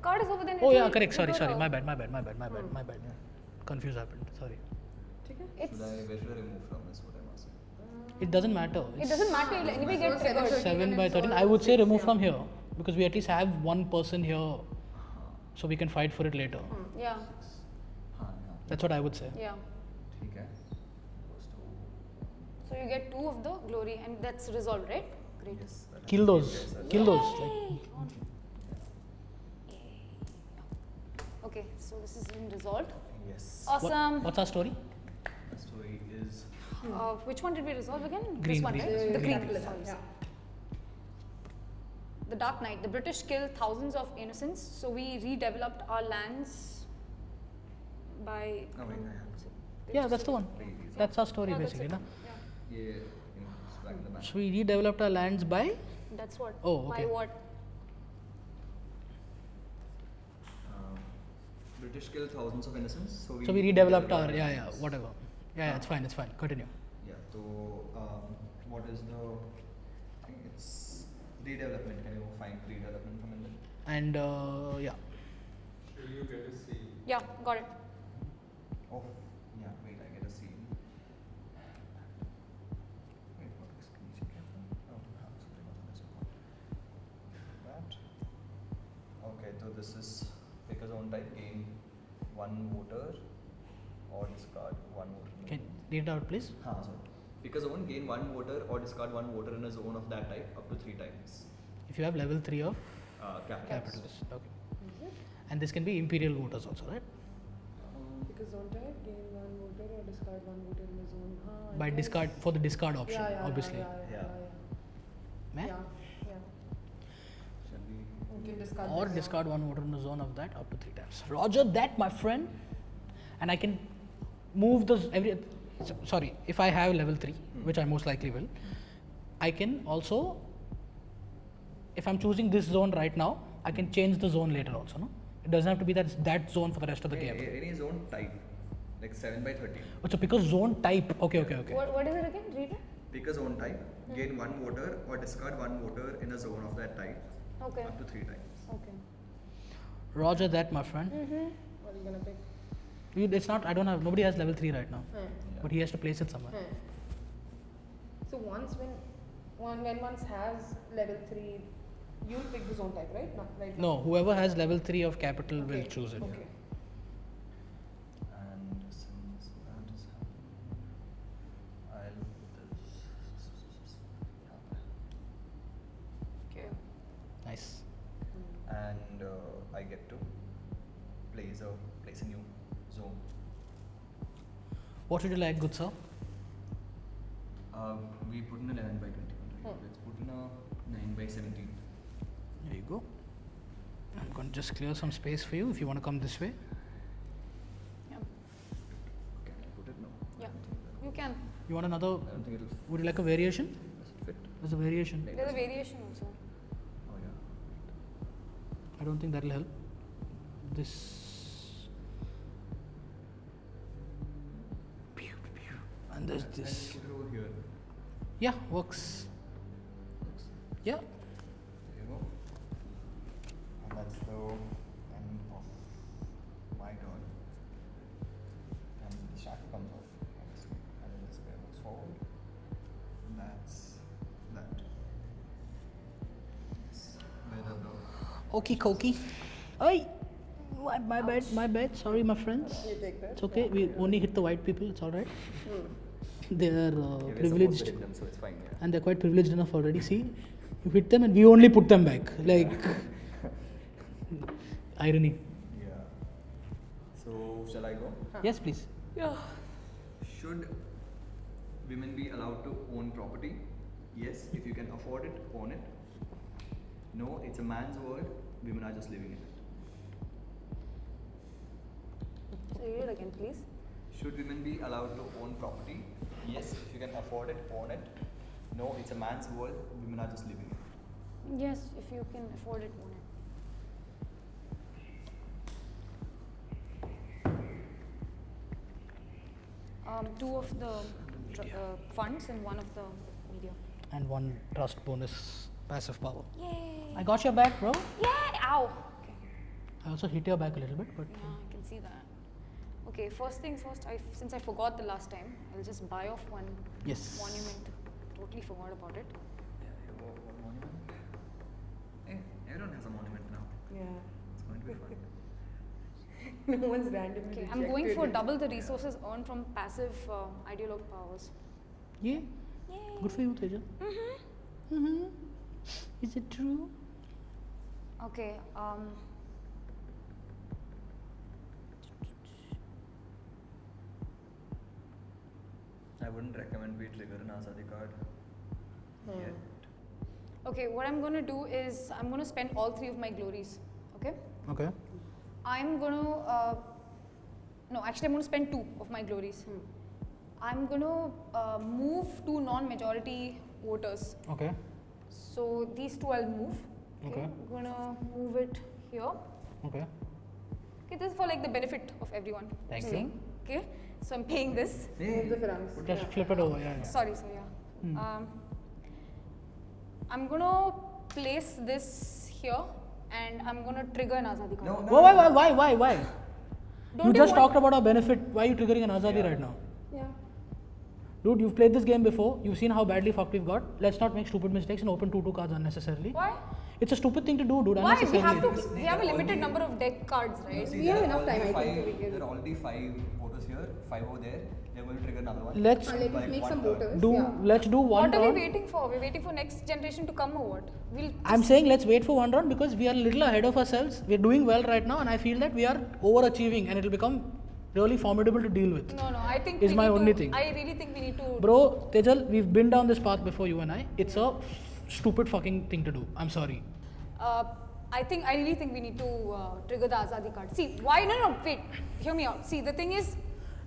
Card is over there. Oh yeah, It'll- correct. Sorry, it'll sorry. go My down. bad. My bad. Confuse happened. Sorry. ठीक है? It's, Where should I remove from is what I'm asking. It doesn't matter. it doesn't matter. It'll anyway get So 7:13 triggered. 7 and by it's 13. all I would say 6, remove yeah. from here because we at least have one person here, so we can fight for it later. Yeah. हाँ हाँ That's what I would say. Yeah. ठीक है. Goes to So you get 2 of the glory, and that's resolved, right? Great. yes. that Kill is- those. yes, Kill those. Yay! Like, On. Yay. Okay, so this is been resolved. Yes. Awesome. what's our story? The story is Which one did we resolve again? Green, This one, green. right? The green. Capitalism, Sorry. yeah. The Dark Knight. The British killed thousands of innocents, so we redeveloped our lands by. No, wait, I have Yeah, that's the one. Please. That's our story Yeah, that's basically, it. na? Yeah. Yeah, it's back in the back. So we redeveloped our lands by. That's what. Oh, okay. By what? British killed thousands of innocents, so So we redeveloped our lands. whatever. Yeah, it's fine. Continue. Yeah. So what is the? I think it's redevelopment. Can you find redevelopment from in there? And yeah, Will you get to see? Yeah, got it. Oh, yeah. Wait, I get a scene. Wait, what is screen captain? Oh, something was on this one. That. Okay, so this is pick a zone type, gain 1 voter or discard 1 voter. in a can zone. read it out, please. Sorry. Pick a zone, gain 1 voter or discard 1 voter in a zone of that type up to 3 times. If you have level 3 of Capitals. capitalist, okay. Is it? And this can be imperial voters also, right? Because zone type, gain 1 voter or discard 1 voter in the zone. I By guess. discard for the discard option, Yeah, obviously. Yeah. Meh? Yeah. Shall we? You can discard Or this. discard 1 voter in the zone of that up to 3 times. Roger that, my friend. And I can move those sorry, if I have level 3, which I most likely will, I can also, if I'm choosing this zone right now, I can change the zone later also, no? It doesn't have to be that zone for the rest of the game. Any zone type, like 7 by 13. Oh, so because zone type, okay. What is it again? Read it. Pick a zone type, gain 1 voter or discard 1 voter in a zone of that type Okay. up to 3 times. Okay. Roger that, my friend. What are you gonna pick? It's not, nobody has level 3 right now, Hmm. but he has to place it somewhere. So once when one has level 3, you'll pick the zone type, right? Not right now. No, whoever has level 3 of capital will Okay, choose it. Okay. And since that is happening, I'll put this. Okay. Nice. And I get to place a new zone. What would you like, good sir? We put in 11 by 21. Right? Let's put in a 9 by 17. There you go. I'm going to just clear some space for you if you want to come this way. Yeah. Can I put it? No. Yeah. I don't think that- You can. You want another, I don't think it'll would you like a variation? fit. There's a variation. There's a variation also. Oh yeah. I don't think that'll help. This. And there's I'll this. just put it over here. Yeah, works. Looks. Yeah. There you go. And that's the end of my turn. And the shackle comes off, obviously. And then this guy moves forward. And that's that. Yes. Where are the Okie dokie. Oi! My bad. Sorry, my friends. You take that. It's okay. We only hit the white people. It's all right. They are Yeah, we're supposed to privileged, hit them, so it's fine. Yeah. and they're quite privileged enough already. See, you hit them, and we only put them back. Like irony. Yeah. So shall I go? Yes, please. Yeah. Should women be allowed to own property? Yes, if you can afford it, own it. No, it's a man's world. Women are just living in it. So read it again, please. Should women be allowed to own property? Yes, if you can afford it, own it. No, it's a man's world. Women are just living in it. Yes, if you can afford it, own it. Two of the funds and one of the media. And one trust bonus passive power. Yay! I got your back, bro. Yay! Ow! Okay. I also hit your back a little bit, but Yeah, I can see that. Okay, first things first, since I forgot the last time, I'll just buy off one yes. monument. Totally forgot about it. What monument? Hey, everyone has a monument now. Yeah. It's going to be fun. No one's randomly Okay, I'm going for rejected. double the resources earned from passive ideologue powers. Yeah. Yay! Good for you, Tejal. Is it true? Okay, I wouldn't recommend we trigger an Azadi card yet. okay, what I'm going to do is I'm going to spend all 3 of my glories. Okay? Okay. I'm going to, no, actually I'm going to spend 2 of my glories. I'm going to move 2 non-majority voters. Okay. So these 2 I'll move. Okay. I'm going to move it here. Okay. Okay, this is for like the benefit of everyone. Thank I'm you. saying. Okay, so I'm paying this. Move the Franks. Just flip it over. Yeah. Sorry, yeah. I'm going to place this here and I'm going to trigger an Azadi card. No, Why? Don't You just want- talked about our benefit. Why are you triggering an Azadi right now? Yeah. Dude, you've played this game before. You've seen how badly fucked we've got. Let's not make stupid mistakes and open 2 cards unnecessarily. Why? It's a stupid thing to do, dude. Why? Unnecessarily. We have a limited number of deck cards, right? We have enough time, I think, so we can- There are already 5 voters here, 5 over there. They're going to trigger another one. Let's Let us make some voters. Yeah. let's do one What are we round. waiting for? We're waiting for next generation to come or what? We'll I'm saying let's wait for one round because we are a little ahead of ourselves. We're doing well right now, and I feel that we are overachieving, and it'll become really formidable to deal with. No, I think Is we my need only to, thing. I really think we need to. Bro, Tejal, we've been down this path before, you and I. It's a stupid fucking thing to do. I'm sorry. I really think we need to trigger the Azadi card. See, why? No, wait. Hear me out. See, the thing is,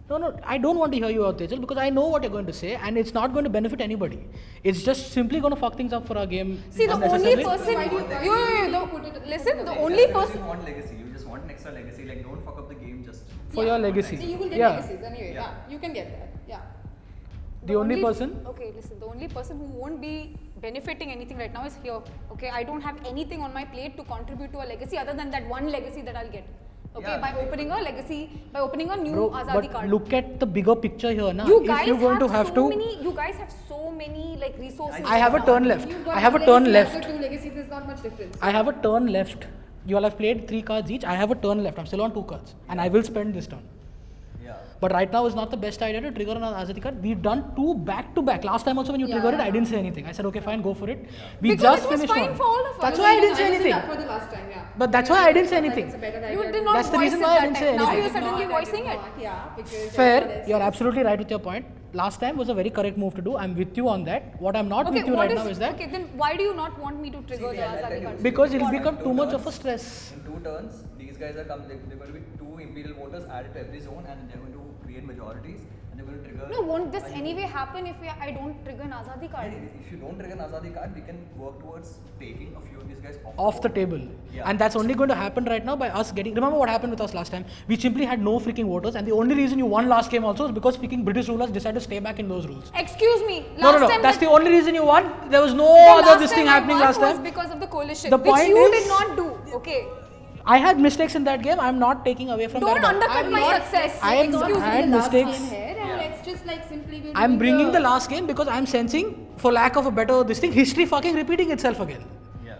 No, I don't want to hear you out, Tejal, because I know what you're going to say, and it's not going to benefit anybody. It's just simply going to fuck things up for our game. see, the only unnecessarily. person. Why do you- Listen, the You only just person. want legacy. You just want an extra legacy. Like, don't fuck up the game just For your legacy. So you will get Yeah. legacies anyway. Yeah. Yeah. You can get that. Yeah. The only person. Okay, listen. The only person who won't be benefiting anything right now is here. Okay, I don't have anything on my plate to contribute to a legacy other than that one legacy that I'll get. Okay, Yeah. by opening a legacy, by opening a new Bro, Azadi but card. look at the bigger picture here, na. You If guys you're going to have so to, many. You guys have so many like resources. I have a right turn now. left. You've got I have a legacy, turn I've left. got 2 legacies. There's not much difference. I have a turn left. You all have played 3 cards each. I have a turn left. I'm still on 2 cards, and I will spend this turn. Yeah. But right now is not the best idea to trigger an Azadi card. We've done 2 back to back. Last time also when you Yeah, triggered it, I yeah. didn't say anything. I said, okay, fine, go for it. We Because just it was finished fine one. for all of us. That's why I didn't say was anything. up for the last time, yeah. But that's why I didn't say Like anything. it's a better idea. You did not That's the voice reason it why I that didn't time. say Now anything. you're suddenly No, I voicing did it. not, yeah, because Fair, you're absolutely right with your point. Last time was a very correct move to do. I'm with you on that. What I'm not with you what right now is that okay, then why do you not want me to trigger See, the I'll tell Azadi you. card? because it'll What? become In too 2 much turns, of a stress. In 2 turns, these guys are coming. They're going to be 2 imperial voters added to every zone, and they're going to create majorities, and they're going to trigger. No, won't this anyway happen if I don't trigger an Azadi card? If you don't trigger an Azadi card, we can work towards taking a few of these guys Off the board. table. Yeah. And that's only going to happen right now by us getting. Remember what happened with us last time? We simply had no freaking voters, and the only reason you won last game also is because freaking British rulers decided to stay back in those rules. Excuse me. No. Time That's that- the only reason you won. There was no the other last this time thing I happening won last was time. because of the coalition, The which point you is- did not do. Okay. I had mistakes in that game. I'm not taking away from Don't that. but undercut I'm my not- success. I am- Excuse I me. had the last mistakes. game here, and Yeah. let's just like simply we'll I'm do bringing the last game because I'm sensing, for lack of a better this thing, history fucking repeating itself again. Yeah.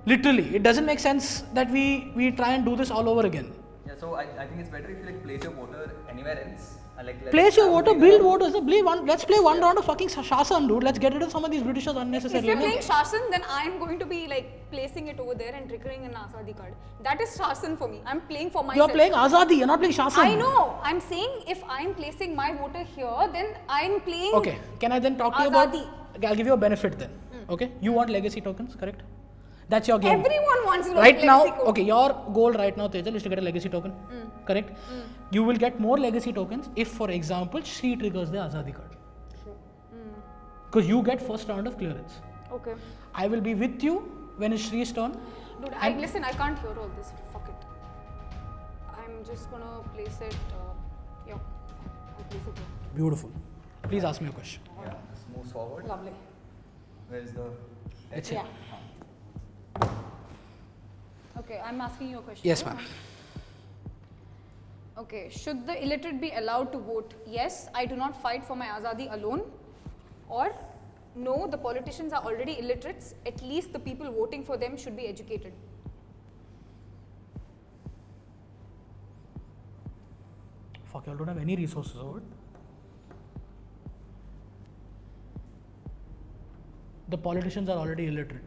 Literally, it doesn't make sense that we try and do this all over again. Yeah. So I think it's better if you like place your voter anywhere else. And like let's Place your have voter, big build around- voters. Let's play one round of fucking Shasan, dude. Let's get rid of some of these Britishers If unnecessarily. you're no? playing Shasan, then I'm going to be like placing it over there and triggering an Azadi card. That is Shasan for me. I'm playing for myself. You're playing Azadi, you're not playing Shasan. I know. I'm saying if I'm placing my voter here, then I'm playing. Okay, can I then talk to you about? Azadi. Okay, I'll give you a benefit then. Okay, you want legacy tokens, correct? That's your game. Everyone wants to Right now, Legacy code. okay, your goal right now, Tejal, is to get a legacy token, correct? You will get more legacy tokens if, for example, Sri triggers the Azadi card. Because you get first round of clearance. Okay. I will be with you when it's Sri's turn. Dude, And- listen, I can't hear all this. Fuck it. I'm just gonna place it. Yeah. I'll place it here. Beautiful. Please ask me a question. Yeah. This moves forward. Lovely. Where's the? It's here. Okay. Okay, I'm asking you a question. Yes, ma'am. Okay, should the illiterate be allowed to vote? Yes, I do not fight for my Azadi alone. Or no, the politicians are already illiterates. At least the people voting for them should be educated. Fuck, y'all don't have any resources over it. The politicians are already illiterate.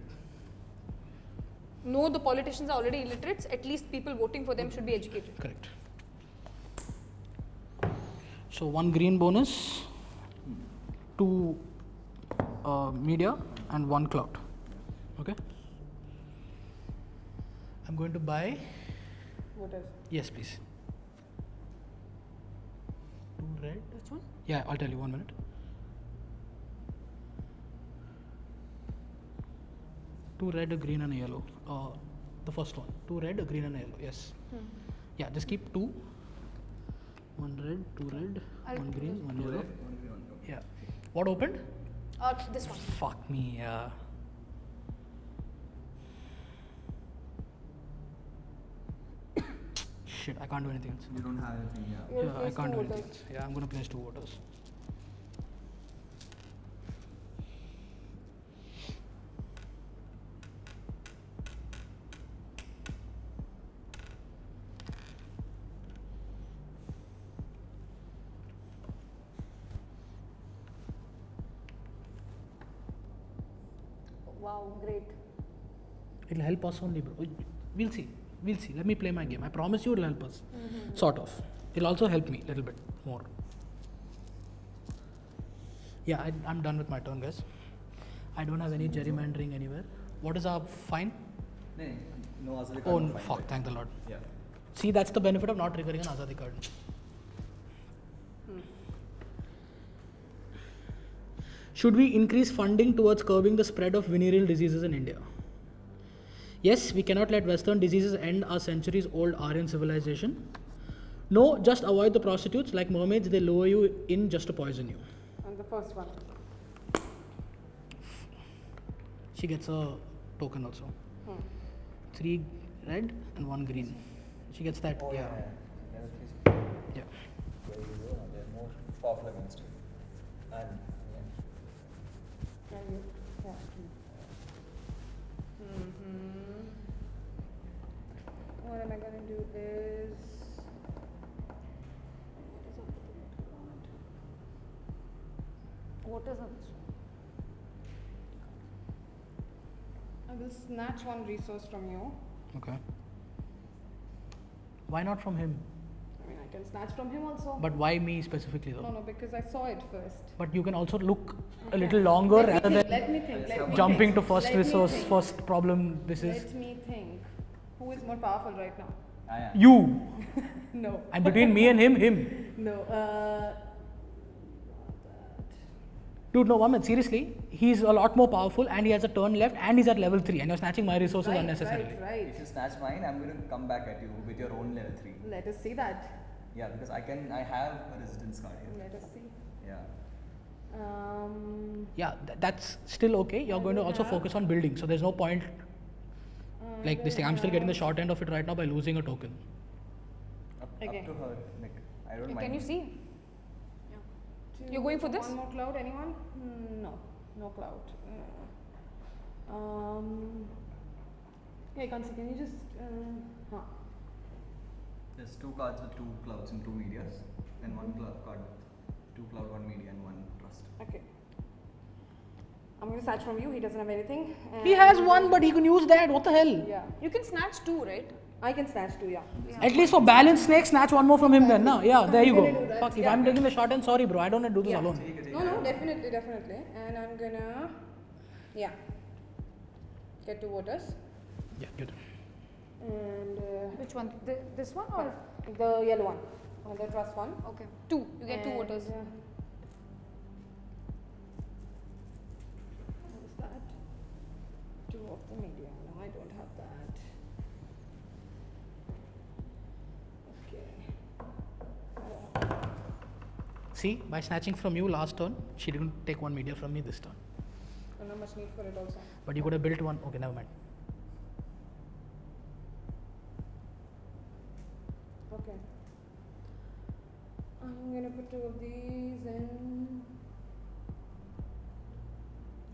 No, the politicians are already illiterates. At least people voting for them should be educated. Correct. So 1 green bonus, 2 media and 1 cloud. Okay. I'm going to buy. Voters. Yes, please. 2 red. Which one? Yeah, I'll tell you 1 minute. 2 red, a green and a yellow. The first one. 2 red, a green and a yellow. Yes. Yeah, just keep 2. 1 red, 2 red, I'll 1 do green, this. 1 yellow. Yeah. What opened? This one. Fuck me. Yeah. Shit, I can't do anything else. You don't have anything, yeah. You'll Yeah, I place can't two do anything voters. else. Yeah, I'm gonna place 2 voters. Wow, great. It'll help us only, bro. We'll see. We'll see. Let me play my game. I promise you it'll help us. Sort of. It'll also help me a little bit more. Yeah, I'm done with my turn, guys. I don't have any gerrymandering anywhere. What is our fine? No, Azadi Oh, card, fine, fuck. right? Thank the Lord. Yeah. See, that's the benefit of not triggering an Azadi card. Should we increase funding towards curbing the spread of venereal diseases in India? Yes, we cannot let Western diseases end our centuries-old Aryan civilization. No, just avoid the prostitutes. Like mermaids, they lure you in just to poison you. And the first one. She gets a token also. 3 red and 1 green. She gets that. Oh, Yeah. yeah. Yeah. There you go. They're more powerful against you. And And you. Yeah. What am I going to do is. What is on this one? I will snatch one resource from you. Okay. Why not from him? I mean, I can snatch from him also. But why me specifically though? No, because I saw it first. But you can also look a Okay. little longer Let me rather think, than let me think. Let me jumping think. to first Let me resource, think. first problem. This is Let me think. Who is more powerful right now? I am. you. No. And between me and him. No. Dude, no, one minute, seriously. He's a lot more powerful and he has a turn left and he's at level 3 and you're snatching my resources unnecessarily. Right. If you snatch mine, I'm going to come back at you with your own level 3. Let us see that. Yeah, because I have a resistance card here. Let us see. Yeah. Yeah, that's still okay. You're going to also focus on building. So there's no point like this thing. I'm still getting the short end of it right now by losing a token. Up Okay. to her. Like, I don't mind. Can you see? You're going for this? One more cloud, anyone? No. No cloud. Hey, Kansi, can you just. There's 2 cards with 2 clouds and 2 medias, and 1 card with 2 cloud, 1 media, and 1 trust. Okay. I'm going to snatch from you. He doesn't have anything. He has one, but he can use that. What the hell? Yeah. You can snatch 2, right? I can snatch 2, yeah. At least for balance snake, snatch one more from him then. No? Yeah, there you I'm gonna do go. that, Fuck, if yeah. I'm taking the short end, sorry bro. I don't want to do this Yeah. alone. No, definitely. And I'm gonna. Yeah. Get 2 voters. Yeah, good. And Which one? This one or? the yellow one. And the trust one. Okay. 2. You get 2 And, voters. what is that? 2 of the media. No, I don't have that. Okay. See, by snatching from you last turn, she didn't take 1 media from me this turn. Not much need for it also. But you could have built one. Okay, never mind. going to put 2 of these in.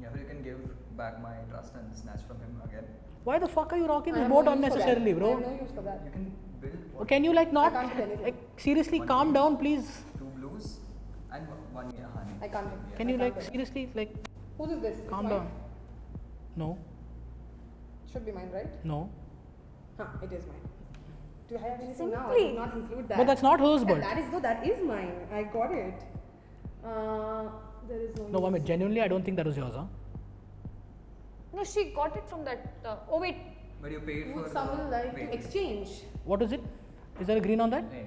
Yeah, so you can give back my trust and snatch from him again. Why the fuck are you rocking I this have boat no use for that. unnecessarily, I bro? have no use for that. You can build Or can you like not, I can't do anything. like seriously One calm green. down, please? 2 blues and one honey. I can't do. Yeah. Can you I can't like do that. seriously like Whose is this? It's calm mine? down? No, Should be mine, right? no. Huh, it is mine. Do I have anything now? I Simply. did not include that. But that's not hers, Yeah, but. that is mine. I got it. There is no. No, I use. mean genuinely, I don't think that was yours, huh? No, she got it from that. Oh wait, But you paid Would for someone like wait. to exchange? What is it? Is there a green on that? Nee,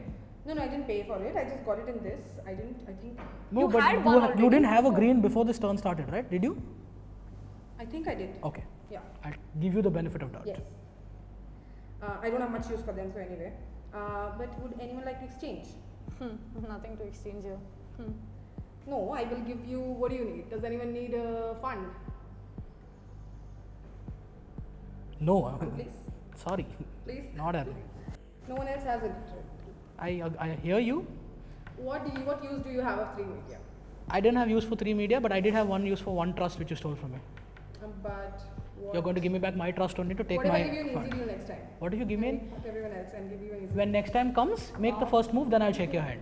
nee. No, I didn't pay for it. I just got it in this. I think. No, You but had you, one you already. didn't have a green before this turn started, right? Did you? I think I did. Okay, Yeah. I'll give you the benefit of doubt. Yes. I don't have much use for them, so anyway. But would anyone like to exchange? nothing to exchange here. No, I will give you. What do you need? Does anyone need a fund? No, Please, sorry, please. not happening. No one else has it. I hear you. What use do you have of 3 media? I didn't have use for 3 media, but I did have one use for 1 trust which you stole from me. But what? You're going to give me back my trust only to take What if my I give you an easy fund. deal next time? What if you give me? Fuck everyone else and give you an easy. When next time comes, make the first move, then I'll shake your hand.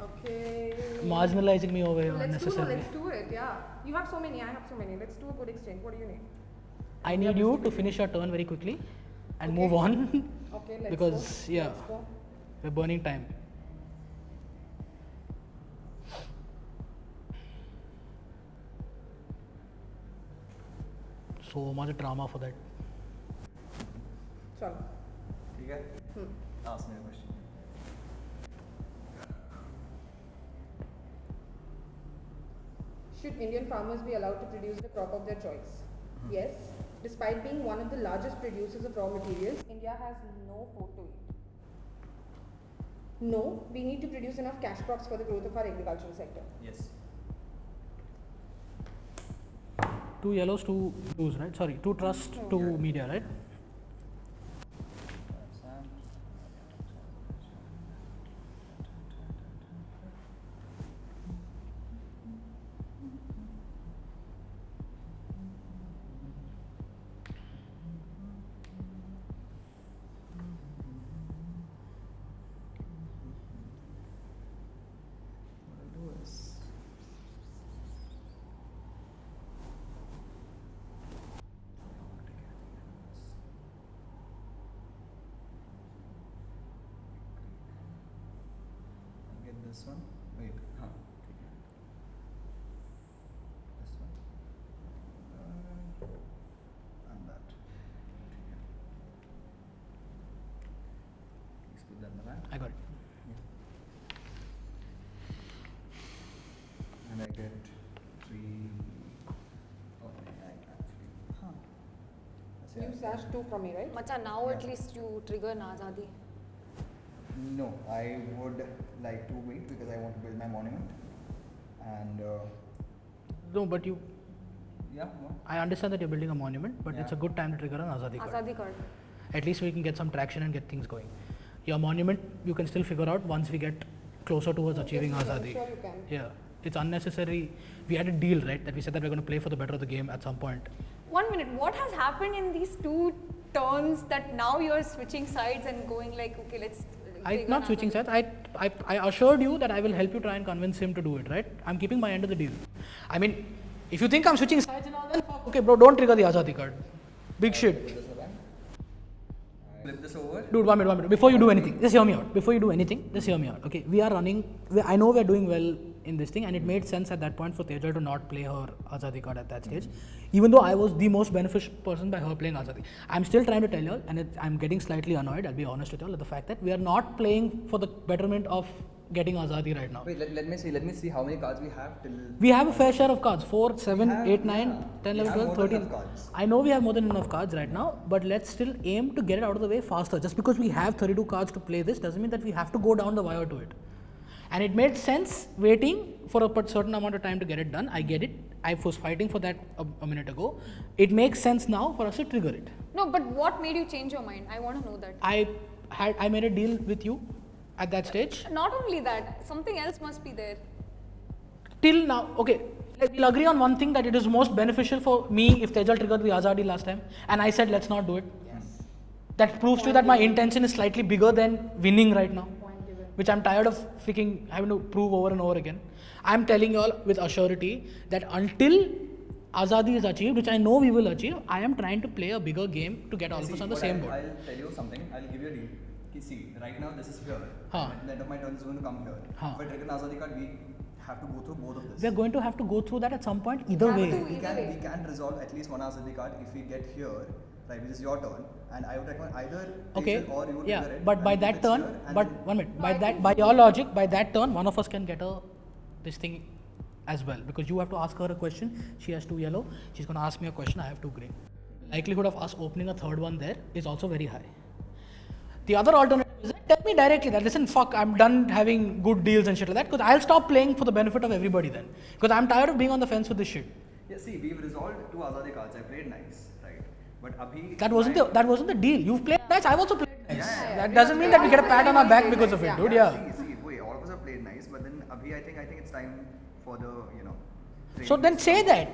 Okay. Marginalizing me over here Let's unnecessarily. do it. Yeah. You have so many. I have so many. Let's do a good exchange. What do you need? I need you to finish your turn very quickly and Okay. move on. Okay. Let's Because, go. yeah. Let's go. We're burning time. So much drama for that. Chalo. ठीक है? Ask me a question. Should Indian farmers be allowed to produce the crop of their choice? Yes. Despite being one of the largest producers of raw materials, India has no vote to it. No, we need to produce enough cash crops for the growth of our agricultural sector. Yes. 2 yellows, 2 blues, right? Sorry, 2 trust, 2 media, right? What I'll do is I'll get this one. Wait, huh? ठीक है. This one. And that. ठीक है. Please put that in the bag. I got it. And I get 3. Oh, I actually. Huh. That's You it. stashed 2 from me, right? Macha, now at Yeah. least you trigger an Azadi. No, I would like to wait because I want to build my monument. And No, but you. yeah, no. I understand that you're building a monument, but it's a Yeah. good time to trigger an Azadi card. Azadi card. At least we can get some traction and get things going. Your monument, you can still figure out once we get closer towards achieving Yes, Azadi. I'm sure you can. Yeah, it's unnecessary. We had a deal, right? That we said that we're going to play for the better of the game at some point. 1 minute, what has happened in these 2 turns that now you're switching sides and going like, okay, let's. I'm trigger not an switching Azadi? sides. I assured you that I will help you try and convince him to do it, right? I'm keeping my end of the deal. I mean, if you think I'm switching sides and all that, fuck, okay, bro, don't trigger the Azadi card. Big shit. Put this in the bag. Flip this over. Dude, 1 minute. Before you do anything, just hear me out. Before you do anything, just hear me out. Okay, we are running. I know we are doing well in this thing, and it made sense at that point for Tejal to not play her Azadi card at that stage. Even though I was the most beneficial person by her playing Azadi. I'm still trying to tell y'all, and I'm getting slightly annoyed, I'll be honest with y'all, at the fact that we are not playing for the betterment of getting Azadi right now. Wait, let me see how many cards we have till. We have a fair share of cards 4, 7, have- 8, 9, yeah, 10, we 11, have 12, more than 13. enough cards. I know we have more than enough cards right now, but let's still aim to get it out of the way faster. Just because we have 32 cards to play this doesn't mean that we have to go down the wire to it. And it made sense waiting for a certain amount of time to get it done. I get it. I was fighting for that a minute ago. It makes sense now for us to trigger it. No, but what made you change your mind? I want to know that. I made a deal with you at that stage. Not only that, something else must be there. Till now, okay, we'll agree on one thing, that it is most beneficial for me if Tejal triggered the Azadi last time and I said let's not do it. Yes. That proves to you that my intention is slightly bigger than winning right now, which I'm tired of freaking having to prove over and over again. I'm telling you all with assurity that until Azadi is achieved, which I know we will achieve, I am trying to play a bigger game to get all of us on the same board. I'll tell you something. I'll give you a deal. See, right now this is here. Huh. At the end of my turn is going to come here. Huh. If I trigger an Azadi card, we have to go through both of this. We are going to have to go through that at some point either way. We can resolve at least one Azadi card if we get here, right, which is your turn, and I would recommend either Okay, Tejal or you would yeah, trigger it. but by and if that it's turn, here, and but then- 1 minute, by your logic, by that turn, one of us can get this thing as well, because you have to ask her a question, she has 2 yellow, she's going to ask me a question, I have 2 green. Likelihood of us opening a third one there is also very high. The other alternative is that tell me directly that listen, fuck, I'm done having good deals and shit like that, because I'll stop playing for the benefit of everybody then, because I'm tired of being on the fence with this shit. Yeah, see, we've resolved 2 Azadi cards. I played nice, right? But Abhi. That wasn't the deal. You've played nice, I've also played nice. Yeah. That doesn't mean that we get a pat on our back because of it, dude. Yeah. See, wait, all of us have played nice, but then Abhi, I think it's time for the, So then say that.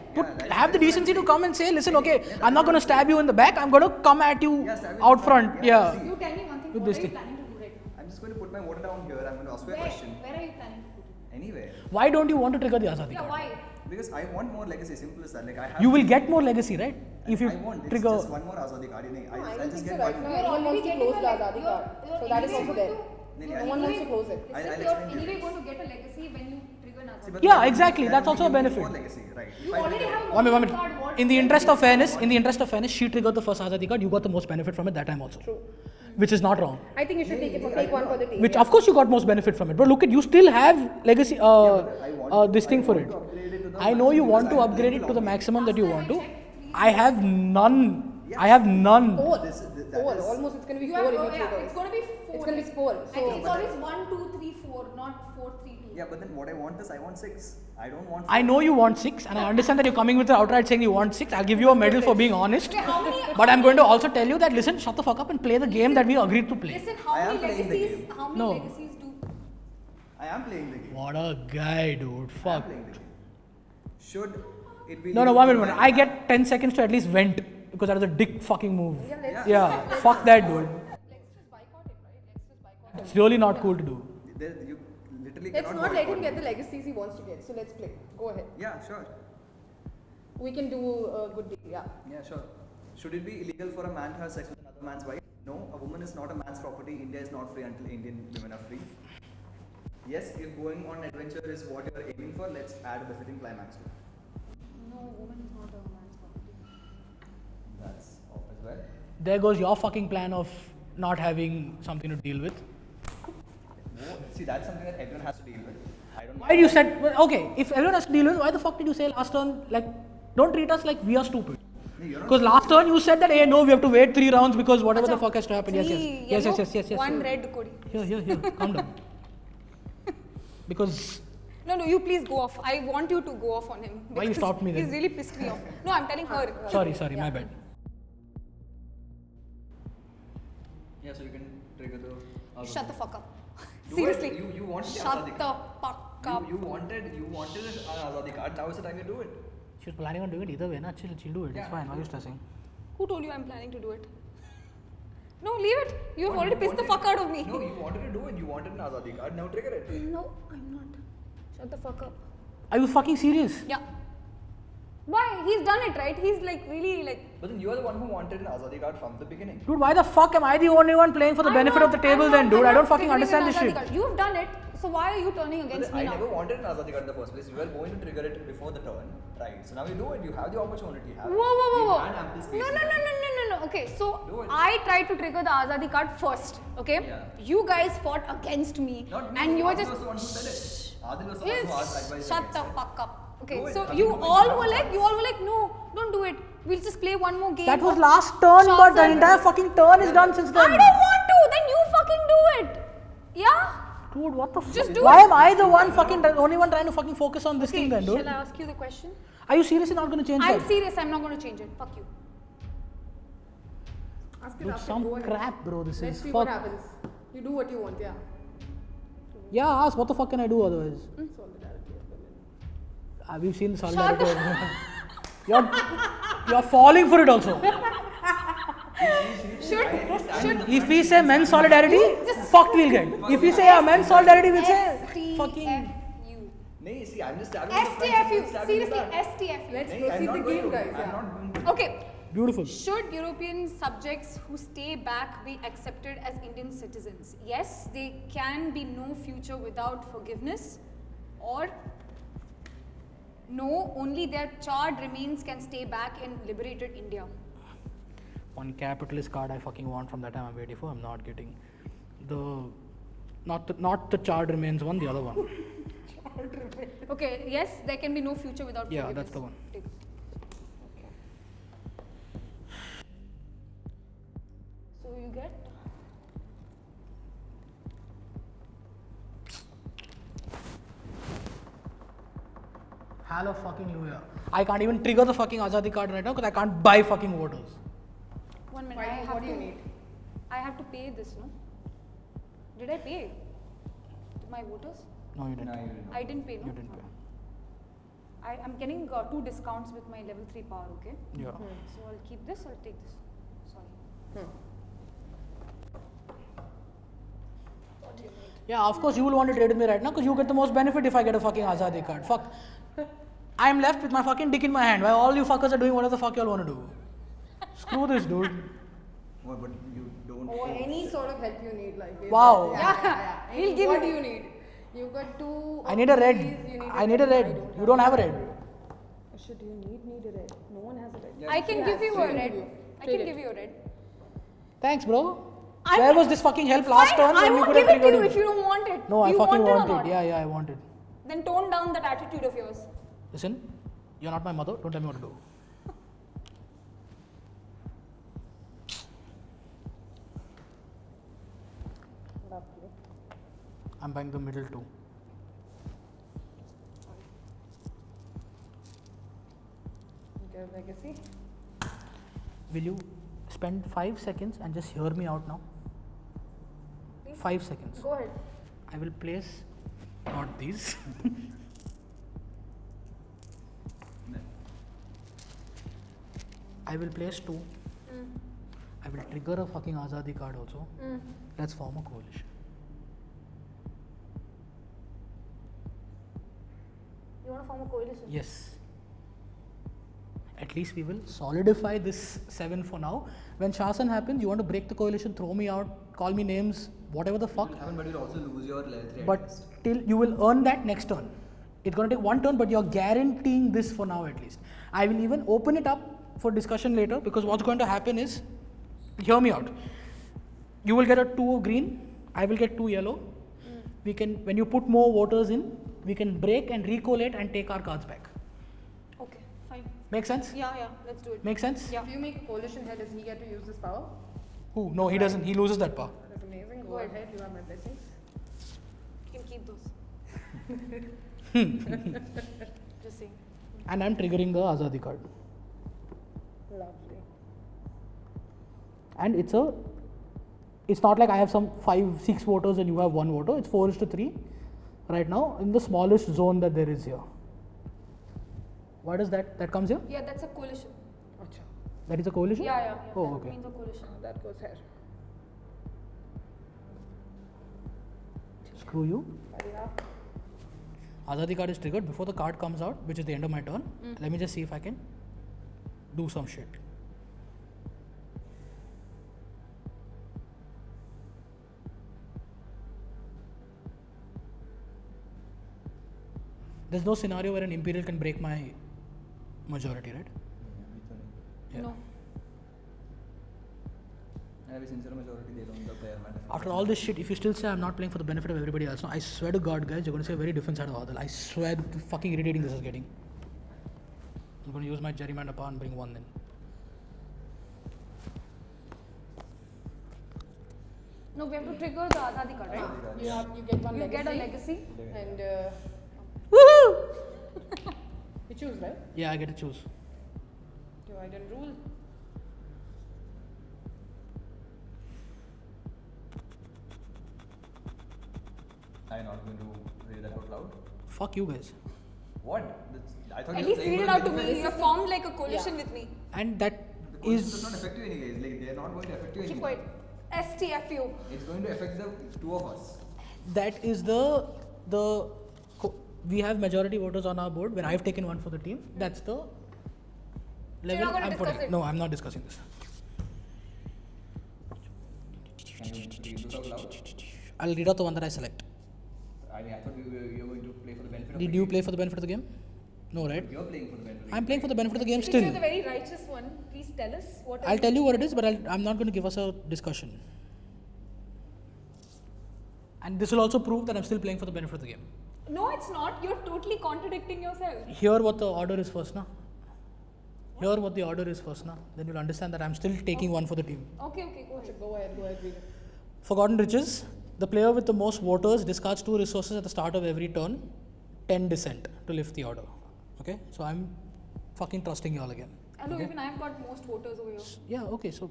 Have the that's decency what to I'm come and say, listen, saying. okay, I'm not going to stab you in the back. I'm going to come at you stab you out in front. front. Yeah. See, You tell me one thing, With what this are you thing. planning to do right now? I'm just going to put my water down here. I'm going to ask you a question. Where are you planning to put it? Anywhere. Why don't you want to trigger the Azadi Yeah, card? why? Because I want more legacy. Simple as that. Like I have. You will get more legacy, right? If you I want trigger. just one more Azadi card. No, I I'll don't just think get so right one now. more. Anyone wants to You're close the already Azadi getting card. a- So that is you're also anyway there. going No one wants to close it. I'll Listen, explain you're to you. anyway going to get a legacy when you trigger an See, Azadi. but Yeah, then exactly. that That's will also a give me benefit. more legacy, right? You If I already trigger- have One one minute. card. What In the else interest do of you fairness, want? she triggered the first Azadi card. You got the most benefit from it that time also. True. Which is not wrong. I think you should take one for the team. Which yeah. of course you got most benefit from it. But look at, you still have legacy, this thing for it. to upgrade it to the I know you maximum want to because I'm upgrade it playing to the long game. maximum that you want to. Last time I checked, I have none. I have none. Four. That Four. is- Almost it's going to be You 4 have, in oh, each yeah, of it's those. going to be 4. It's going to be 4. I think So it's always 1, 2, 3, 4, not 4, 3, 2. Yeah, but then what I want is I want 6. I don't want. I know you want 6, and I understand that you're coming with the outright saying you want 6. I'll give you a medal for being honest. Okay, how many? But I'm going to also tell you that listen, shut the fuck up and play the game that we agreed to play. Listen, I how am many playing the legacies? game. How many No. legacies do? I am playing the game. What a guy, dude. I am Fuck. playing the game. Should it be? No, legal one for minute. my- I get 10 seconds to at least vent because that was a dick fucking move. Yeah, let's Yeah, fuck that, dude. just boycott it, right? Let's just boycott it. It's really not cool to do. You literally Let's cannot not let him boycott get me. the legacies he wants to get. So let's play. Go ahead. Yeah, sure. We can do a good deal. Yeah. Yeah, sure. Should it be illegal for a man to have sex with another man's wife? No, a woman is not a man's property. India is not free until Indian women are free. Yes, if going on adventure is what you are aiming for, let's add a befitting climax to it. No, woman is not a man's property. That's off as well. There goes your fucking plan of not having something to deal with. See, that's something that everyone has to deal with. I don't know. Why did you said, well, okay, if everyone has to deal with, why the fuck did you say last turn, like, don't treat us like we are stupid? No, you're not- Because last turn you said that, hey, no, we have to wait 3 rounds because whatever the Acha, fuck has to happen. Yes, yes. three Yes, yellow, yes, yes, yes, yes. One red, Kodi. Here, calm down. Because, No, you please go off. I want you to go off on him. Why you because stopped me then? He's really pissed me off. No, I'm telling her. sorry, my Yeah. bad. Yeah, so you can trigger the. Shut the fuck up. Do Seriously. it. You wanted the Shut Azadi the card. fuck up. You wanted an Azadi card. Now is the time you do it. She was planning on doing it either way, na? She'll do it. Yeah. It's fine. Why are you stressing? Who told you I'm planning to do it? No, leave it. You've What, already you pissed the wanted- fuck out of me. No, you wanted to do it. You wanted an Azadi card. Now trigger it. No, I'm not. Shut the fuck up. Are you fucking serious? Yeah. Why? He's done it, right? He's like really like. But then you are the one who wanted an Azadi card from the beginning. Dude, why the fuck am I the only one playing for the benefit of the table then, dude? I don't fucking understand this shit. You've done it, so why are you turning But against then me I now? never wanted an Azadi card in the first place. You were going to trigger it before the turn, right? So now you do it. You have the opportunity. Whoa. You had ample space No. in time. Okay, so Do it. I tried to trigger the Azadi card first, okay? Yeah. You guys fought against me. Not me. And you were Adil just. was the one who said it. Adil was the one who asked advice. Shut the against it. fuck up. Okay, Do it. so Adil, you do it. all You were have like, no, don't do it. We'll just play one more game. That was of last turn, but the Shasan. entire fucking turn is done since I then. don't want to. Then you fucking do it. Yeah? Dude, what the Just fuck? do Why it. am I the one fucking, the only one trying to fucking focus on this Okay, thing then, dude? shall I ask you the question? Are you seriously not going to change I'm that? serious. I'm not going to change it. Fuck you. Ask it Dude, after. some Go ahead. crap, bro. This Let's is see fuck. what happens. You do what you want, yeah. Yeah, ask. What the fuck can I do otherwise? Solidarity of women. We've seen the solidarity. You're falling for it also. If we say men's solidarity, fucked we'll get. If we say men's solidarity, we'll say fucking. STFU. Nee, see, I'm just stabbing you. STFU. Seriously, STFU. Let's Nee, I'm proceed not the going game, to. guys. I'm Yeah. not going to. Okay. Beautiful. Should European subjects who stay back be accepted as Indian citizens? Yes, there can be no future without forgiveness, or no, only their charred remains can stay back in liberated India. One capitalist card I fucking want from that time I'm waiting for. I'm not getting the not the charred remains one, the other one. Okay, yes, there can be no future without Yeah, forgiveness. that's the one. Take. So you get Hallelujah fucking Luya. I can't even trigger the fucking Azadi card right now because I can't buy fucking voters. 1 minute. Why, what do you need? I have to pay this, no? Did I pay to my voters? No, you didn't. No, you didn't. I didn't pay, no? You didn't pay. I'm getting 2 discounts with my level 3 power, okay? Yeah. So I'll keep this, I'll take this. Sorry. Yeah, of course you will want to trade with me right now because you get the most benefit if I get a fucking Azadi card. Fuck. I'm left with my fucking dick in my hand while all you fuckers are doing whatever the fuck you all want to do. Screw this, dude. Oh, but you don't. Or any sort of help you need, like. Wow. Yeah. He'll give What you. do you need? You got 2. I need a red. I need a red. You don't have a red. Should you need a red? No one has a red. Yeah, I can give you a Trade red. it. I Trade can it. give you a red. Thanks, bro. I'm- Where was this fucking help last Fine, turn I when you won't could have give it to triggered you him? if you don't want it. No, I you fucking want it or want not? it. Yeah, I want it. Then tone down that attitude of yours. Listen, you're not my mother. Don't tell me what to do. Lovely. I'm buying the middle two. Okay, legacy. Will you spend 5 seconds and just hear me out now? Please. 5 seconds. Go ahead. I will place not these. I will place 2. I will trigger a fucking Azadi card also. Let's form a coalition. You want to form a coalition? Yes. At least we will solidify this 7 for now. When Shasan happens, you want to break the coalition, throw me out, call me names, whatever the fuck. But you'll also lose your level 3 But till you will earn that next turn. It's going to take 1 turn, but you're guaranteeing this for now at least. I will even open it up for discussion later because what's going to happen is, hear me out. You will get a 2 green, I will get 2 yellow. We can, when you put more voters in, we can break and recollate and take our cards back. Okay, fine. Make sense? Yeah, let's do it. Make sense? Yeah. If you make a coalition head, does he get to use this power? Who? No, he doesn't. He loses that power. That's amazing. Go Go ahead. ahead. You have my blessings. You can keep those. Just saying. And I'm triggering the Azadi card. Lovely. And it's not like I have some 5-6 voters and you have 1 voter. It's 4:3 right now in the smallest zone that there is here. What is that? That comes here? Yeah, that's a coalition. Acha. That is a coalition? Yeah. Oh, that okay. means a coalition. That goes here. Screw you. Yeah. Azadi card is triggered before the card comes out, which is the end of my turn. Let me just see if I can do some shit. There's no scenario where an imperial can break my majority, right? Yeah. No. And sincere majority, they don't the player matter. After all this shit, if you still say I'm not playing for the benefit of everybody else, no, I swear to God, guys, you're going to say a very different side of Adil. I swear, fucking irritating this is getting. I'm going to use my gerrymander power and bring 1 then. No, we have to trigger the Azadi card, right? You get one You legacy. get a legacy. And Woohoo! you choose, right? Yeah, I get to choose. Divide and rule. Are you not going to read that out loud? Fuck you guys. What? I thought At you were least playing read it for out the to me. benefit- You have formed like a coalition with me. And that The coalition does is not affect you anyways. Like they are not going to affect you Keep anyway. quiet. STFU. It's going to affect the two of us. that is the we have majority voters on our board. When I've taken one for the team, that's the you're level not gonna I'm discuss putting. it? No, I'm not discussing this. Can you read this out loud? I'll read out the one that I select. I thought you were going to play for the benefit of Did the you game. play for the benefit of the game? No, right? You're playing for the benefit of the I'm game. playing for the benefit of the game Since you're still. the very righteous one, please tell us what. I'll tell you what it is, but I'm not going to give us a discussion. And this will also prove that I'm still playing for the benefit of the game. No, it's not. You're totally contradicting yourself. Hear what the order is first, now. Hear what the order is first, now. Then you'll understand that I'm still taking one for the team. Okay, go ahead. Go ahead, read it. Forgotten Riches. The player with the most voters discards 2 resources at the start of every turn. 10 descent to lift the order. Okay? So I'm fucking trusting y'all again. Hello, Okay? even I've got most voters over here. Yeah, okay, so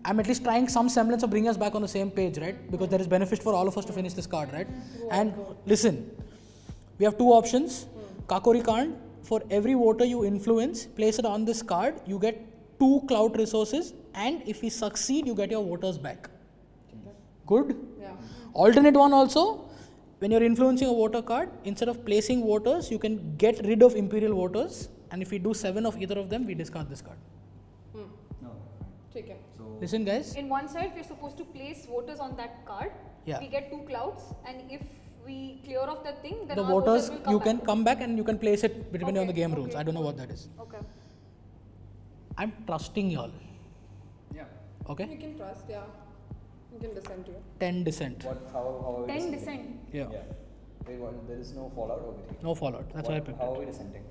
I'm at least trying some semblance of bringing us back on the same page, right? Because there is benefit for all of us to finish this card, right? And listen, we have 2 options. Kakori Kand, for every voter you influence, place it on this card, you get 2 clout resources, and if we succeed, you get your voters back. Good? Yeah. Alternate one also, when you're influencing a voter card, instead of placing voters, you can get rid of imperial voters, and if we do 7 of either of them, we discard this card. No. Take it. So Listen, guys. In one side, we're supposed to place voters on that card. Yeah. We get 2 clouds, and if we clear off that thing, then The our voters, will come you back. can come back and you can place it depending on the Okay, game rules. okay. I don't know what that is. Okay. I'm trusting y'all. yeah. Okay? You can trust, yeah. You can listen to you. 10 descent. What? How are we 10 dissenting? descent. Yeah. Yeah. Wait, what? There is no fallout over here. No fallout. That's why I How picked are it. we dissenting?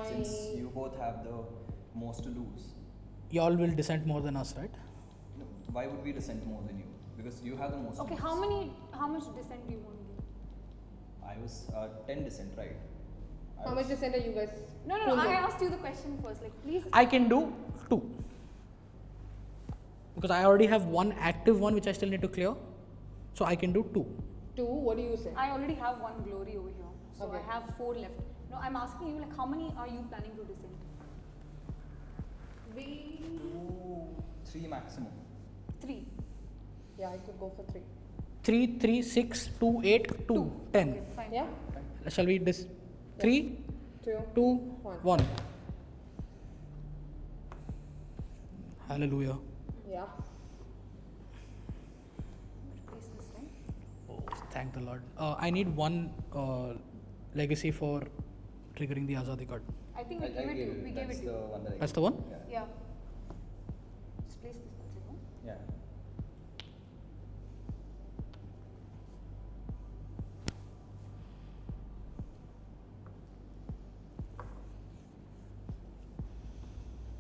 Since you both have the most to lose. Y'all will dissent more than us, right? No, why would we dissent more than you? Because you have the most. Okay, to how lose. much descent do you want to give? I was 10 dissent, right? I How was- much dissent are you guys? No, I holding? asked you the question first. Like, please. I can do 2. Because I already have one active one which I still need to clear. So I can do 2. 2, what do you say? I already have 1 glory over here, so Okay. I have 4 left. No, I'm asking you, like, how many are you planning to descend? 2, 3 maximum. 3. Yeah, I could go for 3. 3, 3, 6, 2, 8, 2, 10. Okay, fine. Yeah? Shall we 3, 2. 2, One. 1. Hallelujah. Yeah. Place this, right? Oh, thank the Lord. I need 1 legacy for triggering the Azadi card. I think we gave it to you. We gave it That's to the you. one that I That's gave. the one? Yeah. Yeah. Just place this. That's it, no? Yeah.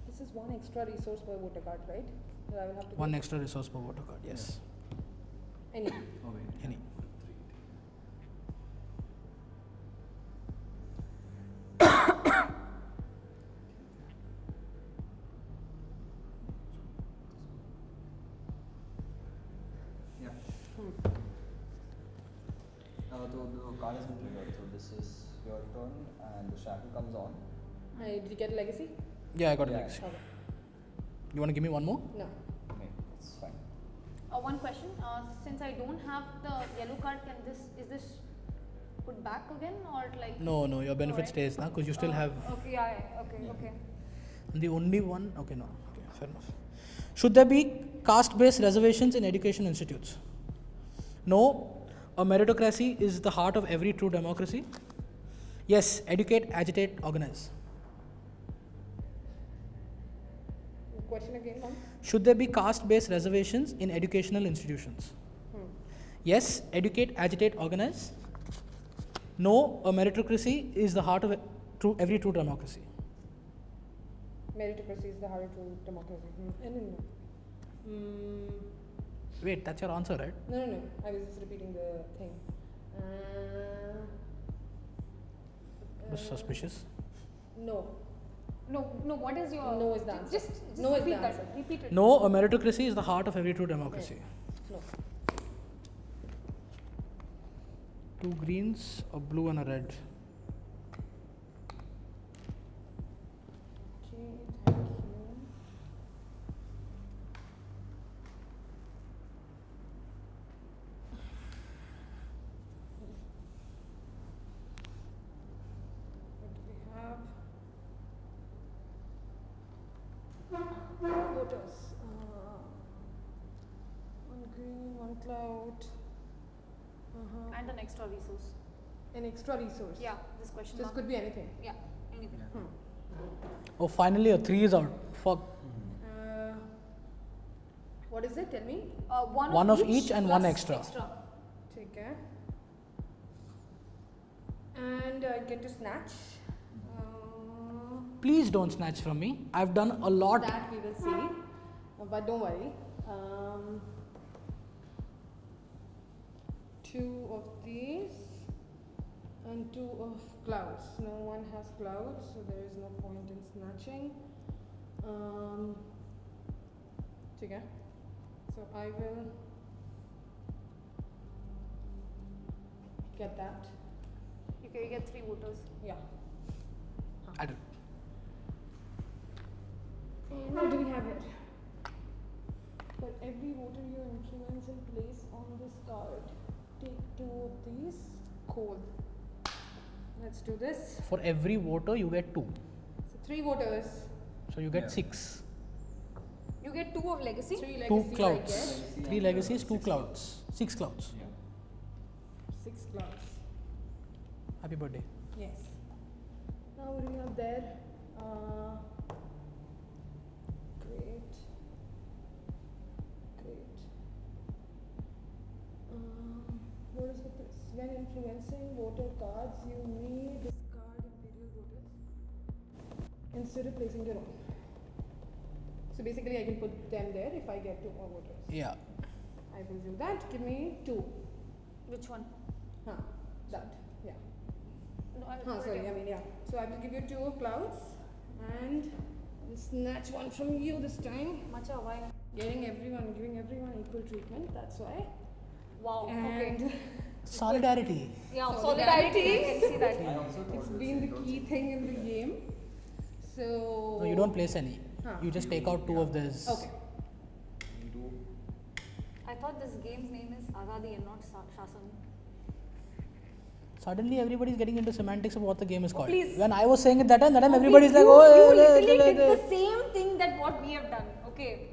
This is 1 extra resource per voter card, right? That I will have to 1 get? extra resource per voter card, yes. Any. Oh wait. Any. Yeah. The card has been triggered, so this is your turn, and the shackle comes on. Did you get legacy? Yeah, I got a Yeah. legacy. Okay. You want to give me 1 more? No. Okay, it's fine. One question. Since I don't have the yellow card, is this put back again or like? No, your benefit Alright. stays now because you still have. Okay, yeah. Okay. The only one. Okay, no. Okay, fair enough. Should there be caste based reservations in education institutes? No. A meritocracy is the heart of every true democracy. Yes, educate, agitate, organize. Question again, ma'am? Should there be caste based reservations in educational institutions? Yes, educate, agitate, organize. No, a meritocracy is the heart of every true democracy. Meritocracy is the heart of true democracy. No. Wait, that's your answer, right? No. I was just repeating the thing. That's suspicious. No. No. What is your? No is the answer. Just No is the repeat that. answer. Repeat it. No, a meritocracy is the heart of every true democracy. No. 2 greens, a blue and a red. Okay, thank you. What do we have? Voters. One green, one cloud. And an extra resource. An extra resource. Yeah, this question This mark. could be anything. Yeah, anything. Oh, finally a 3 is out. Fuck. What is it? Tell me. One of each and one plus extra. Take care. And I get to snatch. Please don't snatch from me. I've done a lot. That we will see. But don't worry. 2 of these and 2 of clouds. No one has clouds, so there is no point in snatching. Okay. So I will get that. Okay, you get 3 voters. Yeah. I do. And what do we have here? For every voter you influence and place on this card, take 2 of these. Cool. Let's do this. For every voter, you get 2. So 3 voters, So you get Yeah. 6. You get 2 of legacy. 3 2 legacies I clouds. get. 3 legacies, 2 clouds. 6 clouds. 6 clouds. Happy birthday. Yes. Now what do we have there? Great. Great. What is with this? When influencing voter cards, you may discard imperial voters instead of placing your own. So basically, I can put them there if I get 2 more voters. Yeah. I will do that. Give me 2. Which one? That. Yeah. No, I Sorry. I mean, yeah. So I will give you 2 of clouds, and I'll snatch one from you this time. Macha, why? Giving everyone equal treatment. That's why. Wow. And Okay. Solidarity. Yeah, Solidarity. solidarity. I can see that. it's been the key thing in the game. So. No, you don't place any. Huh. You just take out 2 of this. Okay. I thought this game's name is Azadi and not Shasan. Suddenly everybody's getting into semantics of what the game is called. please. When I was saying it that time everybody's Please, like, you oh, literally did the same thing that what we have done. Okay.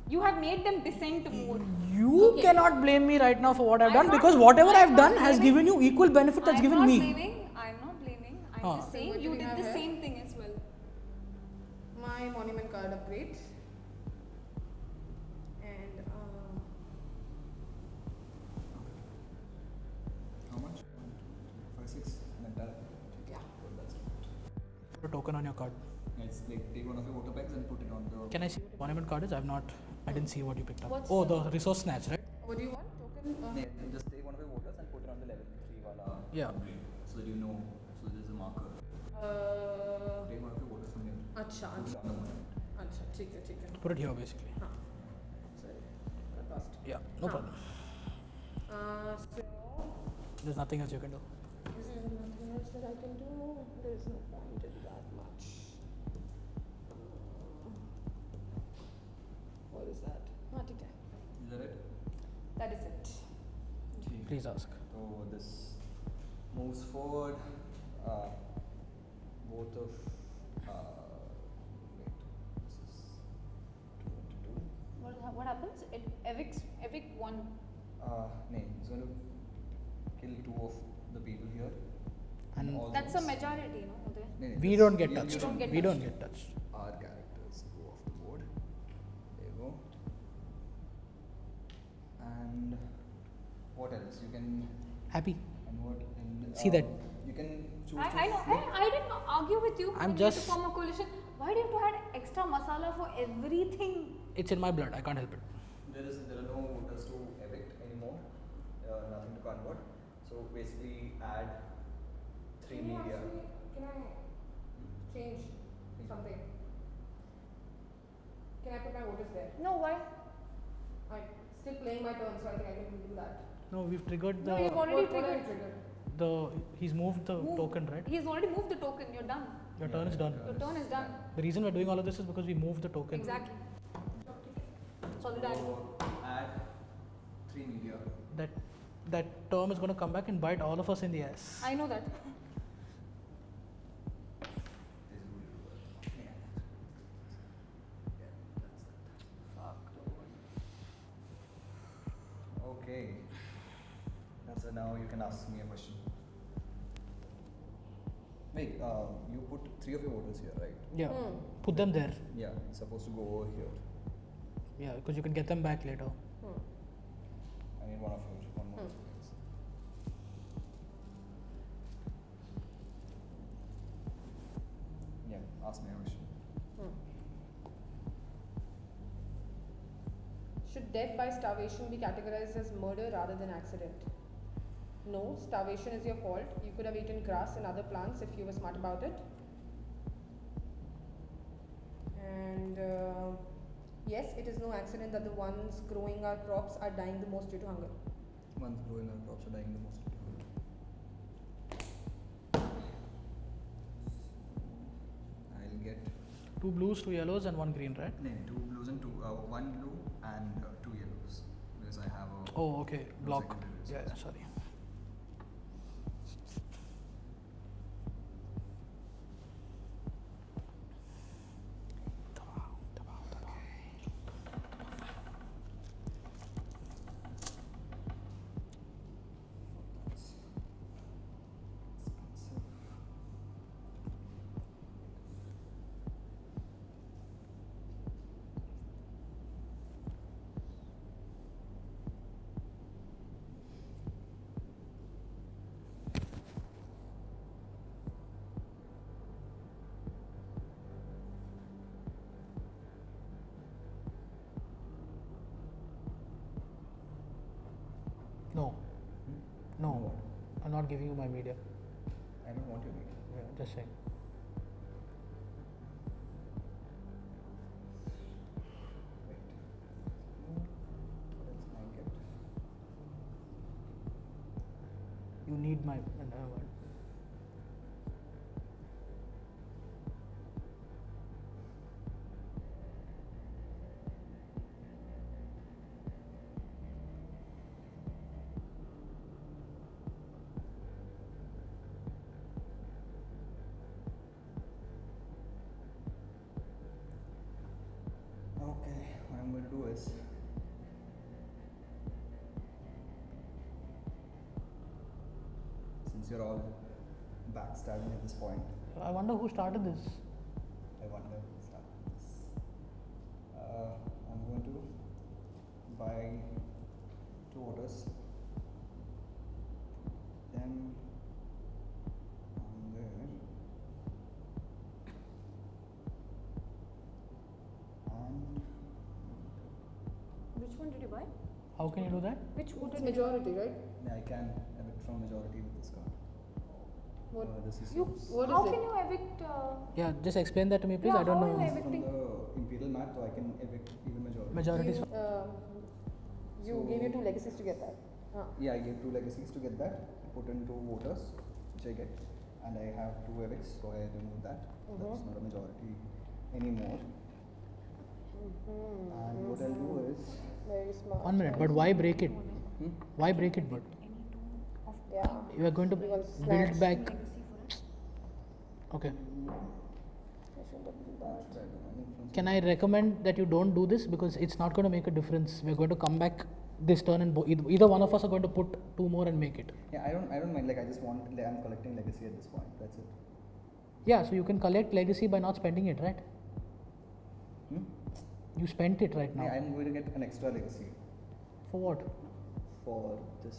You have made them dissent more. You cannot blame me right now for what I've I'm done not- because whatever I'm I've not done has blaming. given you equal benefit that's I'm given not me. blaming. I'm not blaming. I'm Ah. just So saying what do you we did have the here? same thing as well. My monument card upgrade. And How much? 1, 2, 3, 4, 5, 6. An entire. yeah. Well, that's Put a token on your card. It's like take one of your voter bags and put it on the. Can I see what monument card is? I didn't see what you picked up. What's Oh, the resource snatch, right? What do you want? Token? Yeah, just take one of your voters and put it on the level 3 wala. Yeah. So that you know. So there's a marker. Take one of your voters from here. अच्छा Put it on the monument. अच्छा ठीक है Put it here basically. हाँ sorry got lost Yeah, no problem. so There's nothing else you can do. is there nothing else that I can do? There is no point in that much. What is that? हाँ ठीक है. Is that it? That is it. Please ask. So this moves forward. Both of. Wait. This is 2 into 2. What happens? It evict one. No, it's going to kill 2 of the people here. And all That's a those. majority, no? Uday? No, we this- don't get you touched. don't get We don't touched. get touched. Our characters go off the board. There you go. And what else? You can. Happy. And what? And, See that? You can choose. I know. I didn't argue with you. I'm when we had just- to form a coalition. Why do you have to add extra masala for everything? It's in my blood. I can't help it. There are no voters to evict anymore. Nothing to convert. So basically, add 3 Can you media. actually- Can I change something? Can I put my voters there? No, why? I'm still playing my turn, so I think I can do that. No, we've triggered No, you've already triggered. he's moved the token, right? He's already moved the token. You're done. Your turn is done. Your turn is done. The reason we're doing all of this is because we moved the token. Exactly. Solidarity. So add 3 media. That term is going to come back and bite all of us in the ass. I know that. Okay. That's it. Now you can ask me a question. Wait, you put 3 of your voters here, right? Yeah. Put them there. Yeah, it's supposed to go over here. Yeah, because you can get them back later. I need one of you. One more. Yeah, ask me a question. Should death by starvation be categorized as murder rather than accident? No, starvation is your fault. You could have eaten grass and other plants if you were smart about it. And yes, it is no accident that the ones growing our crops are dying the most due to hunger. One's growing our crops are dying the most. I'll get 2 blues, 2 yellows, and 1 green, right? no, 2 blues and 1 blue and 2 yellows because I have a Oh, okay. no Block. secondary Yeah, resource. sorry. No. No. I'm not giving you my media. I don't want your media. Yeah, just saying. Wait. What else can I get? You need my. Okay, what I'm going to do is since you're all backstabbing at this point, I wonder who started this. I wonder who started this. I'm going to buy 2 voters, put them on there, and Which one did you buy? How can you do that? Which one It's did you majority, right? yeah, I can evict from majority with this card. What? This is You, What how is can it? you evict? Yeah, just explain that to me, please. Yeah, I don't how are know. you from evicting? the imperial map, so I can evict even majority. Majority is. You So- gave you 2 legacies to get that. Yeah, I gave 2 legacies to get that. I put in 2 voters, which I get, and I have 2 evicts, so I remove that. That's not a majority anymore. And what I'll do is, Very smart. 1 minute, but why break it? Why break it, but? Yeah. You are going to You want to build snatch. back. Okay. I shouldn't have done that. Can I recommend that you don't do this because it's not going to make a difference. We're going to come back this turn and either one of us are going to put 2 more and make it. yeah, I don't mind. Like I just want, like, I'm collecting legacy at this point. That's it. Yeah, so you can collect legacy by not spending it, right? Hmm? You spent it right now. Yeah, I'm going to get an extra legacy For what? for this.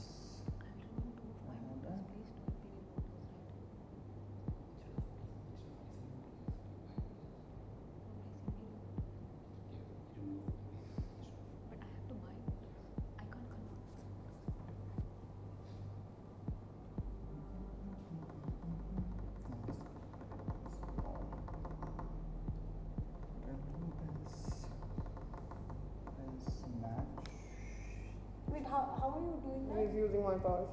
Wait, how are are you doing that? He's using my powers.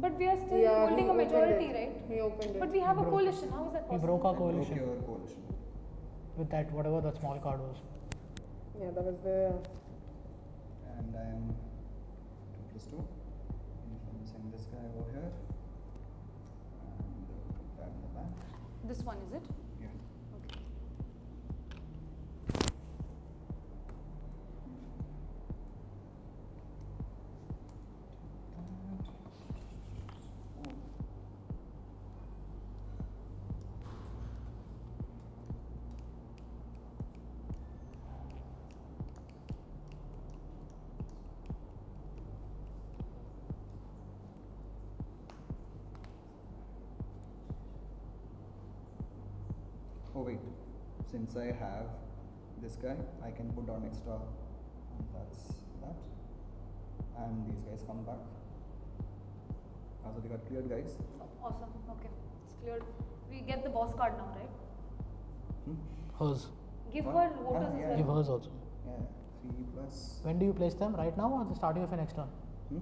But we are still Yeah, holding he a opened majority, it. right? He opened it. But we have a broke it. coalition. How is that We possible? broke our Broke coalition your coalition. with that, whatever that small card was. Yeah, that was the. And I am 2+2. Influencing this guy over here. And put that in the back. This one, is it? Yeah. Okay. Oh wait, since I have this guy, I can put down extra, and that's that. And these guys come back. Azadi got cleared, guys. Awesome. Okay. It's cleared. We get the boss card now, right? Hers. Give What? her voters Ah, as yeah. well. Give hers also. Yeah, 3 plus. When do you place them? Right now or at the starting of your next turn? Hmm?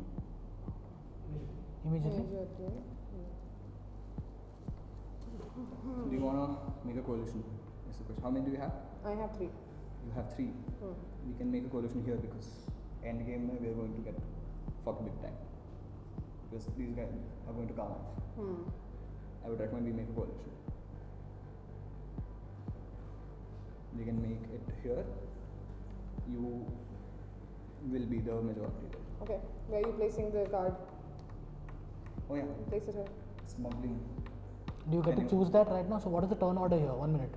Immediately. Do you wanna make a coalition? Is the question. How many do you have? I have 3. You have 3. Hmm. We can make a coalition here because end game we are going to get fucked big time. Because these guys are going to come off. Hmm. I would recommend we make a coalition. We can make it here. You will be the majority. Okay. Where are you placing the card? Oh yeah, Place it here. smuggling. Do you get Can to you- choose that right now? So what is the turn order here? 1 minute.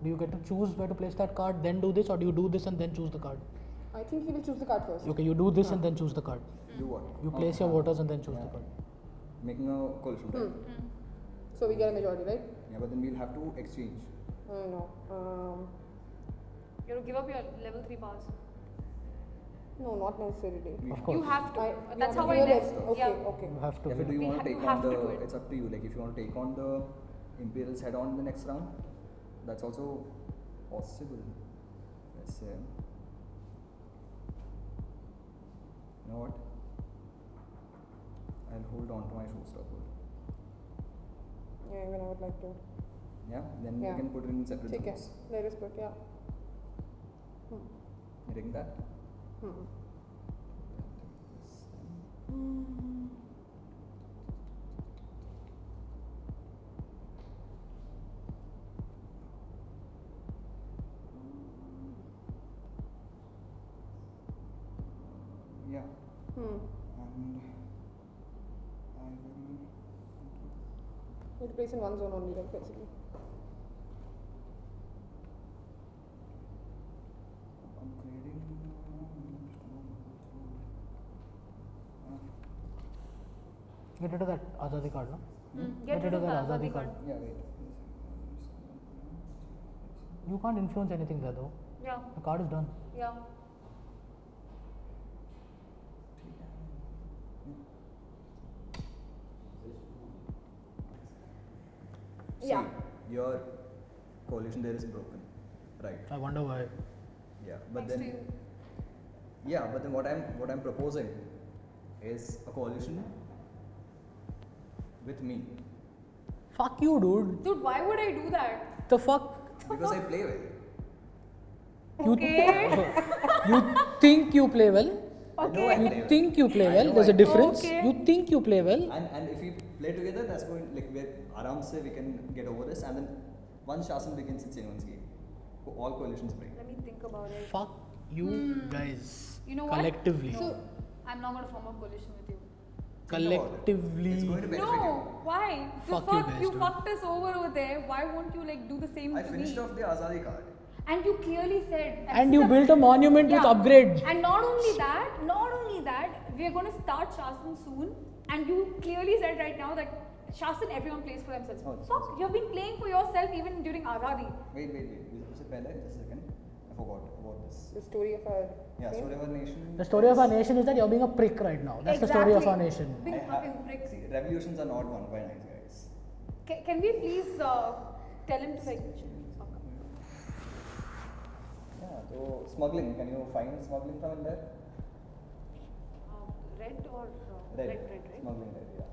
Do you get to choose where to place that card, then do this, or do you do this and then choose the card? I think he will choose the card first. Okay, you do this and then choose the card. Do what? You place your voters and then choose the card. Making a coalition, right? Hmm. So we get a majority, right? Yeah, but then we'll have to exchange. No. You have to give up your level 3 powers. No, not necessarily. We Of course. You have to. I, That's you how have I to do left. it. Okay, Yeah. okay. You have to. Yeah, but do you We want ha- to take you on have to the? do it. It's up to you. Like if you want to take on the Imperials head on the next round, that's also possible. Let's say. You know what? I'll hold on to my showstopper. Yeah, even I would like to. Yeah, then Yeah. we can put it in separate Take it. zones. Let us put, yeah. Hmm. You taking that? Hmm. Yeah, Hmm. and I will. You have to place in one zone only, right, basically. Upgrading. Get rid of that Azadi card, no? Get rid of the Azadi card. Yeah, wait. You can't influence anything there though. Yeah. The card is done. Yeah. Yeah. See, your coalition there is broken, right? I wonder why. Yeah, but Thanks to then you. yeah, but then what I'm proposing is a coalition with me Fuck you, dude. Dude, why would I do that? The fuck? because I play well. You, Okay. you think you play well? I know I You play well. think you play I well? know There's I a play difference. Okay. You think you play well? And if we play together, that's going like we're aram se we can get over this, and then one Shasan begins its anyone's game. All coalitions break. Let me think about it. Fuck you guys. You know what? Collectively. No, I'm not going to form a coalition with you. Think about it. Collectively. It's going to benefit No, you. why? Fuck you guys, you dude. fucked us over there. Why won't you like do the same I to finished me? off the Azadi card. And you clearly said. And you built a monument with Yeah. upgrade. And not only that, we are going to start Shasan soon. And you clearly said right now that Shasan everyone plays for themselves. Oh, that's Fuck, awesome. you have been playing for yourself even during Azadi. Wait. Was it pehle? Just a second. I forgot about this. The story of our. Yeah, thing. story of our nation. The story of our nation is that you're being a prick right now. That's the story of our Exactly. nation. Big I have- fucking prick. See, revolutions are not won by nice guys. Can we please tell him to like. Yeah, so smuggling. Can you find smuggling from in there? Red or Red. Red, right? Smuggling red, yeah.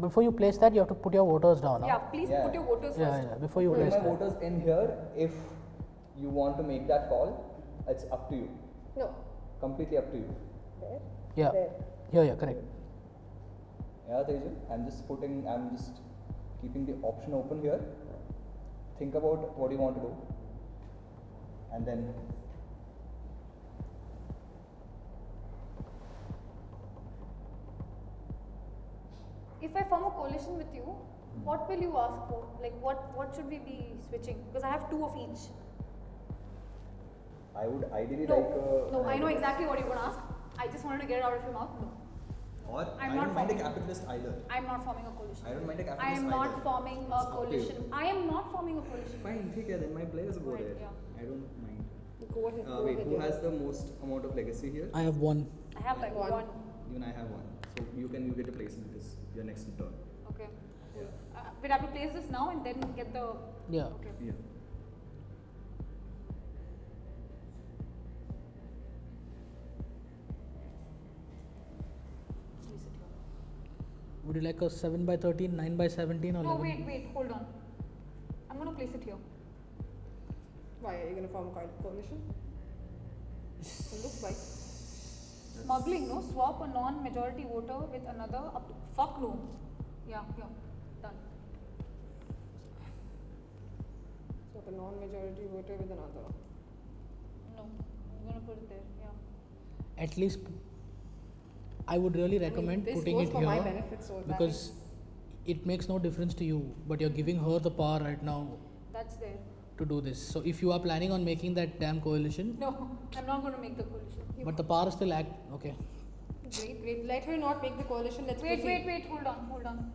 Before you place that, you have to put your voters down. huh? Yeah, please Yeah. put your voters Yeah, first. yeah. Before you Put place my that. voters in here. If you want to make that call, it's up to you. No. Completely up to you. There. Yeah. There. Yeah, correct. Yeah, Tejal, I'm just keeping the option open here. Think about what you want to do. And then If I form a coalition with you, what will you ask for? Like what should we be switching? Because I have 2 of each. I would ideally No, like. no, I know exactly what you're gonna ask. I just wanted to get it out of your mouth. No, Or I'm I not don't mind a forming- capitalist either. I'm not forming a coalition. I don't mind a I capitalist am either. not forming a It's up to you. coalition. I am not forming a coalition. Fine, okay, then my players go Right, there. yeah. I don't mind. Go ahead. Go Wait, ahead, who yeah. has the most amount of legacy here? I have one. I have like One. one. Even I have one. So you get a place in because you're next in turn. Okay. Yeah. We'll have to place this now and then get the. Yeah. Okay. Yeah. Place it here. Would you like a 7 by 13, 9 by 17, or No, 11? wait, hold on. I'm gonna place it here. Why are you going to form a coalition? It looks like. Smuggling, no? Swap a non-majority voter with another up to. Fuck no. Yeah, here. Done. So the non-majority voter with another. No. I'm gonna put it there. Yeah. At least, I would really recommend this putting goes it for here my benefit, so that because is- it makes no difference to you, but you're giving her the power right now That's there. to do this. So if you are planning on making that damn coalition, No, I'm not gonna make the coalition. but the power still act. Okay. Wait, let her not make the coalition. Let's Wait, proceed. hold on.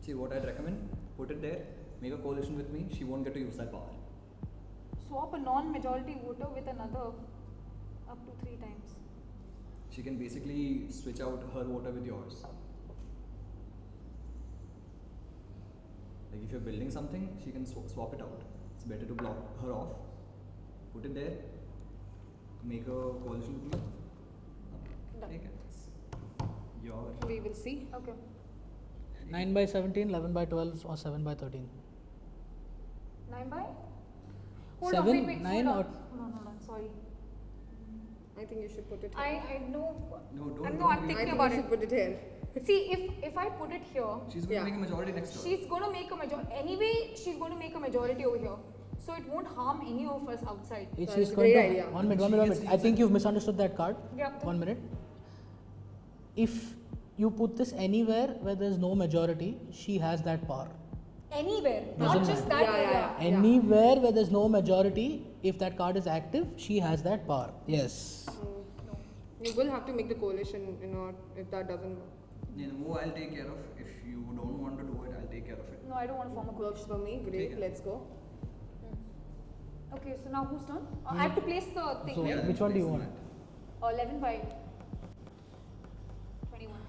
See what I'd recommend? Put it there, make a coalition with me, she won't get to use that power. Swap a non-majority voter with another up to 3 times. She can basically switch out her voter with yours. Like if you're building something, she can swap it out. It's better to block her off, put it there, make a coalition with me. Done. Take it. It's your. We will see. Okay. 9 by 17, 11 by 12, or 7 by 13. 9 by? Hold 7, on, wait, 9 hold or. on. No, sorry. I think you should put it here. I know. No, don't. I'm don't thinking I think about you it. should put it here. See, if I put it here, She's going Yeah. to make a majority next turn. she's going to make a majority. Anyway, she's going to make a majority over here. So it won't harm any of us outside. It's That is just a going great to. idea. 1 minute, 1 minute, 1 minute. I think you've misunderstood that card. Yeah. 1 minute. If you put this anywhere where there's no majority, she has that power. Anywhere, Doesn't not just that matter. Yeah, area. yeah. Anywhere where there's no majority, if that card is active, she has that power. Yes. You will have to make the coalition, if that doesn't I'll take care of. If you don't want to do it, I'll take care of it. No, I don't want to form a works coalition. for me. Great, Okay. let's go. Okay, so now whose turn? I have to place the thing, So right? which one do you want? 11 by 21.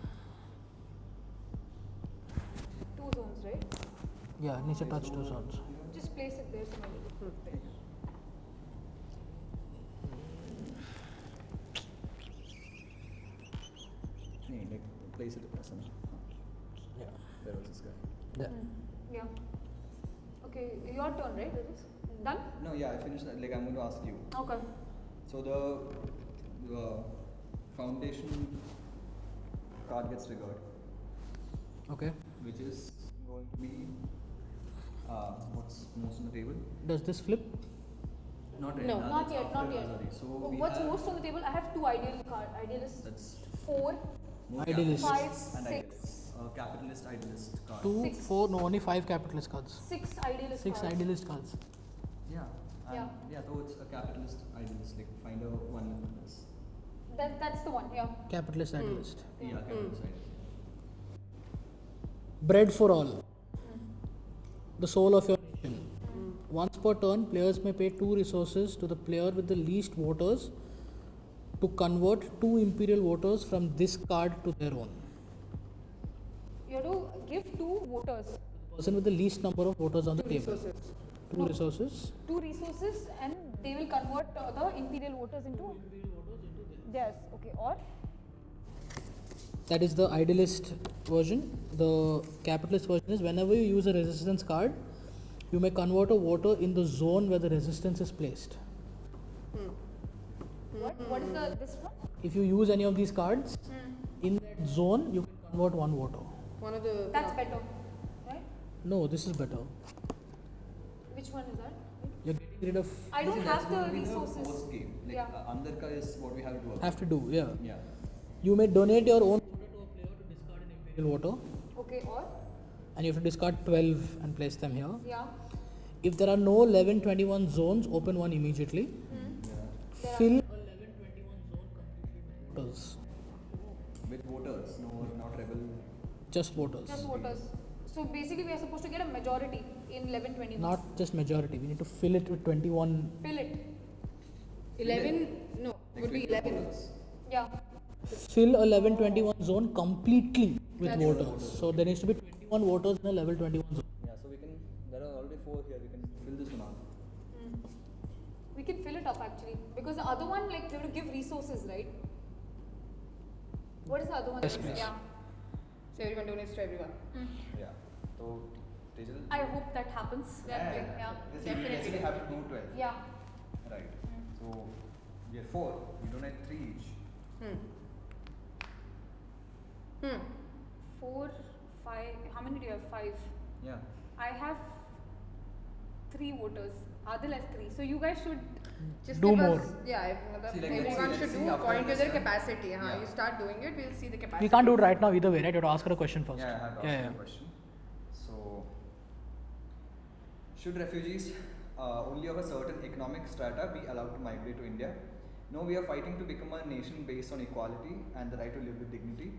2 zones, right? Yeah, needs to touch 2 zones. Just place it there so maybe we put it. Like, place it as an. Yeah. There was this guy. Yeah. Yeah. Okay, your turn, right? It is? Done? No, yeah, I finished that. Like, I'm going to ask you. Okay. So the foundation card gets triggered, Okay. which is going to be what's most on the table? Does this flip? Not No. yet. Not That's yet, after not yet. Azadi. So we What's have most on the table? I have 2 idealists. That's 4, more Idealist. capitalists 5, and 6. idealists. Capitalist idealist card. 2, 6. 4, no, only 5 capitalist cards. 6 idealist 6 cards. idealist cards. Yeah. And Yeah. yeah, so it's a capitalist idealist. Like find a one that's That's the one, yeah. Capitalist idealist. yeah, capitalist idealist. Bread for all. The soul of your nation. Once per turn, players may pay 2 resources to the player with the least voters to convert 2 imperial voters from this card to their own. You have to give 2 voters. The person with the least number of voters on the table. Resources. 2 resources. 2 resources and they will convert the imperial voters into Yes. Okay. Or That is the idealist version. The capitalist version is whenever you use a resistance card, you may convert a voter in the zone where the resistance is placed. what is the this one? If you use any of these cards, in that zone, you can convert one voter. One of the. That's better, right? No, this is better. Which one is that? You're getting rid of. I don't have the resources. Post game. Like Yeah. Andarka is what we have to do. Have to do, yeah. Yeah. You may donate your own voter to a player to discard an imperial voter, Okay. Or and you have to discard 12 and place them here. yeah. If there are no 11, 21 zones, open one immediately. Fill a 11, 21 zone completely with voters. With voters, no, not rebel. Just voters. Just voters. So basically, we are supposed to get a majority in 1121. Not just majority. We need to fill it with 21. Fill it. 11. No, Like would be 20 11. voters. Yeah. Fill a 11, 21 zone completely with That's voters. So there needs to be 21 voters in a level 21 zone. Yeah, so we can, there are already 4 here, we can fill this one out. We can fill it up actually because the other one, like, they have to give resources, right? What is the other one? Yes, please. Yeah. So everyone donates to everyone. Yeah. So, Tejal? I hope that happens. Yeah, Yeah. Because we actually have to do 12. Yeah. Right. So, we are 4. We donate 3 each. Hmm. 4, 5. How many do you have? 5. Yeah. I have 3 voters. Adil has 3. So you guys should. Just Do give more. us, yeah, See, like, everyone let's should see do after according to this their one. capacity. Yeah. You start doing it, we'll see the capacity. We can't do it right now either way, right? You have to ask her a question first. Yeah, I have to ask you a question. So, should refugees only of a certain economic strata be allowed to migrate to India? No, we are fighting to become a nation based on equality and the right to live with dignity.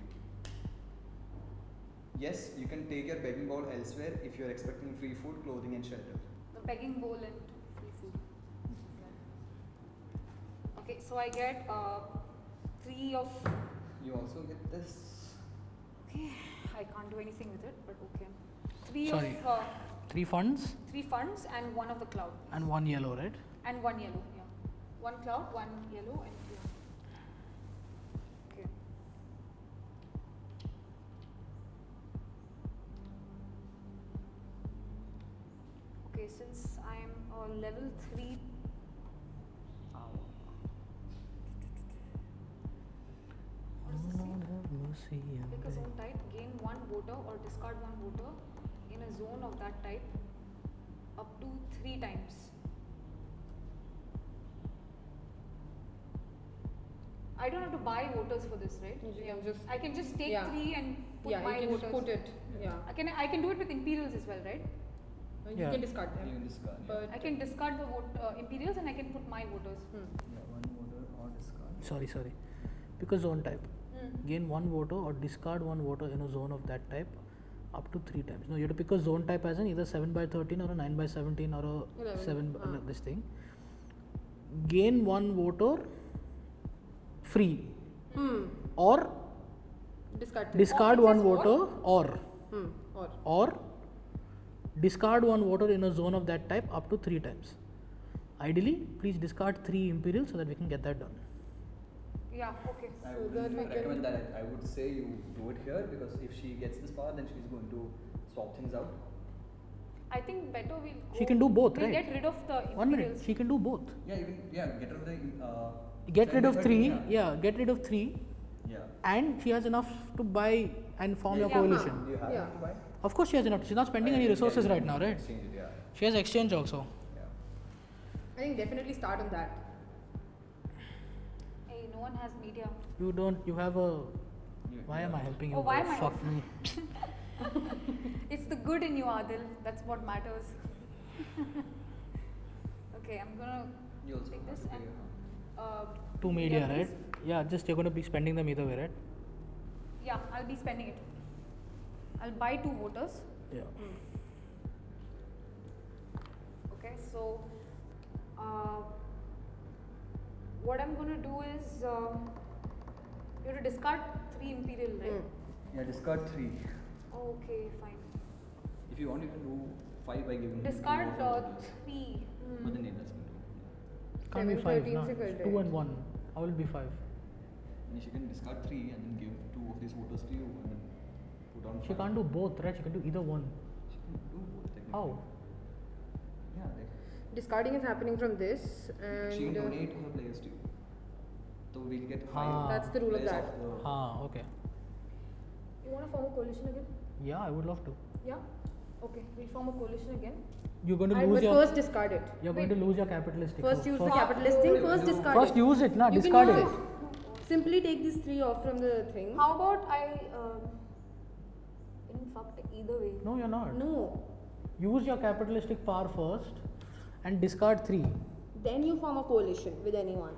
Yes, you can take your begging bowl elsewhere if you are expecting free food, clothing, and shelter. The begging bowl and free food. Okay, so I get 3 of. You also get this. Okay, I can't do anything with it, but okay. 3 Sorry. of 3 funds 3 funds and 1 of the cloud and 1 yellow, right? and 1 yellow. Yeah, 1 cloud, 1 yellow, and yeah. Okay. Okay, since I am a level 3. What does this say? Pick a zone type, gain 1 voter or discard 1 voter in a zone of that type up to 3 times. I don't have to buy voters for this, right? You can just- I can just take Yeah. 3 and put Yeah, my you can voters. just put it. Yeah. I can do it with imperials as well, right? You Yeah. can discard them. Even this card. But I can discard the imperials and I can put my voters. Yeah, 1 voter or discard. Sorry. Pick a zone type. Mm. Gain 1 voter or discard 1 voter in a zone of that type up to 3 times. No, you have to pick a zone type as in either 7 by 13 or a 9 by 17 or a 11, 7 ah. this thing. Gain 1 voter free or discard 3. discard it 1 says voter or Or discard 1 voter in a zone of that type up to 3 times. Ideally, please discard 3 imperials so that we can get that done. Yeah, okay. I So would that we can- recommend that I would say you do it here because if she gets this power, then she's going to swap things out. I think better we'll go. She can do both, we'll right? get rid of the 1 minute, imperials. she can do both. Yeah, you can. Yeah, get rid of the. Get rid of 7 by 3, 13, yeah, get rid of 3, Yeah. and she has enough to buy and form your Yeah. coalition. Do you have Yeah. it to buy? Of course, she has enough. She's not spending any resources right now, right? Exchange it, yeah. She has exchange also. Yeah. I think definitely start on that. Hey, no one has media. You don't, you have a. Why am I helping you? Oh, why am I Fuck me. It's the good in you, Adil. That's what matters. Okay, I'm gonna You also take have this to pay and. her. Two media, please. right? Yeah, just you're going to be spending them either way, right? Yeah, I'll be spending it. I'll buy 2 voters. Yeah. Okay, so what I'm gonna do is you have to discard 3 imperial, right? Yeah, discard 3. Okay, fine. If you want, you can do 5 by giving. Discard 2 of voters. 3. But then that's going to. Can't be 7, 5, 13 no? difficult, 2 right? and 1. How will it be 5? And she can discard 3 and then give 2 of these voters to you and then put on 5. She can't do both, right? She can do either one. She can do both technically. How? Yeah, like Discarding is happening from this, and she can donate her players to you. So we'll get 5 Ah. That's the rule of players that. the Ah, okay. You want to form a coalition again? Yeah, I would love to. Yeah? Okay, we'll form a coalition again. You're going to but lose your. first discard it. You're going to lose your capitalistic. First so use the first, capitalist thing. First discard First it. use it, na. You can Discard use it. it. Simply take these 3 off from the thing. How about I getting fucked either way? No, you're not. No. Use your capitalistic power first and discard 3. Then you form a coalition with anyone.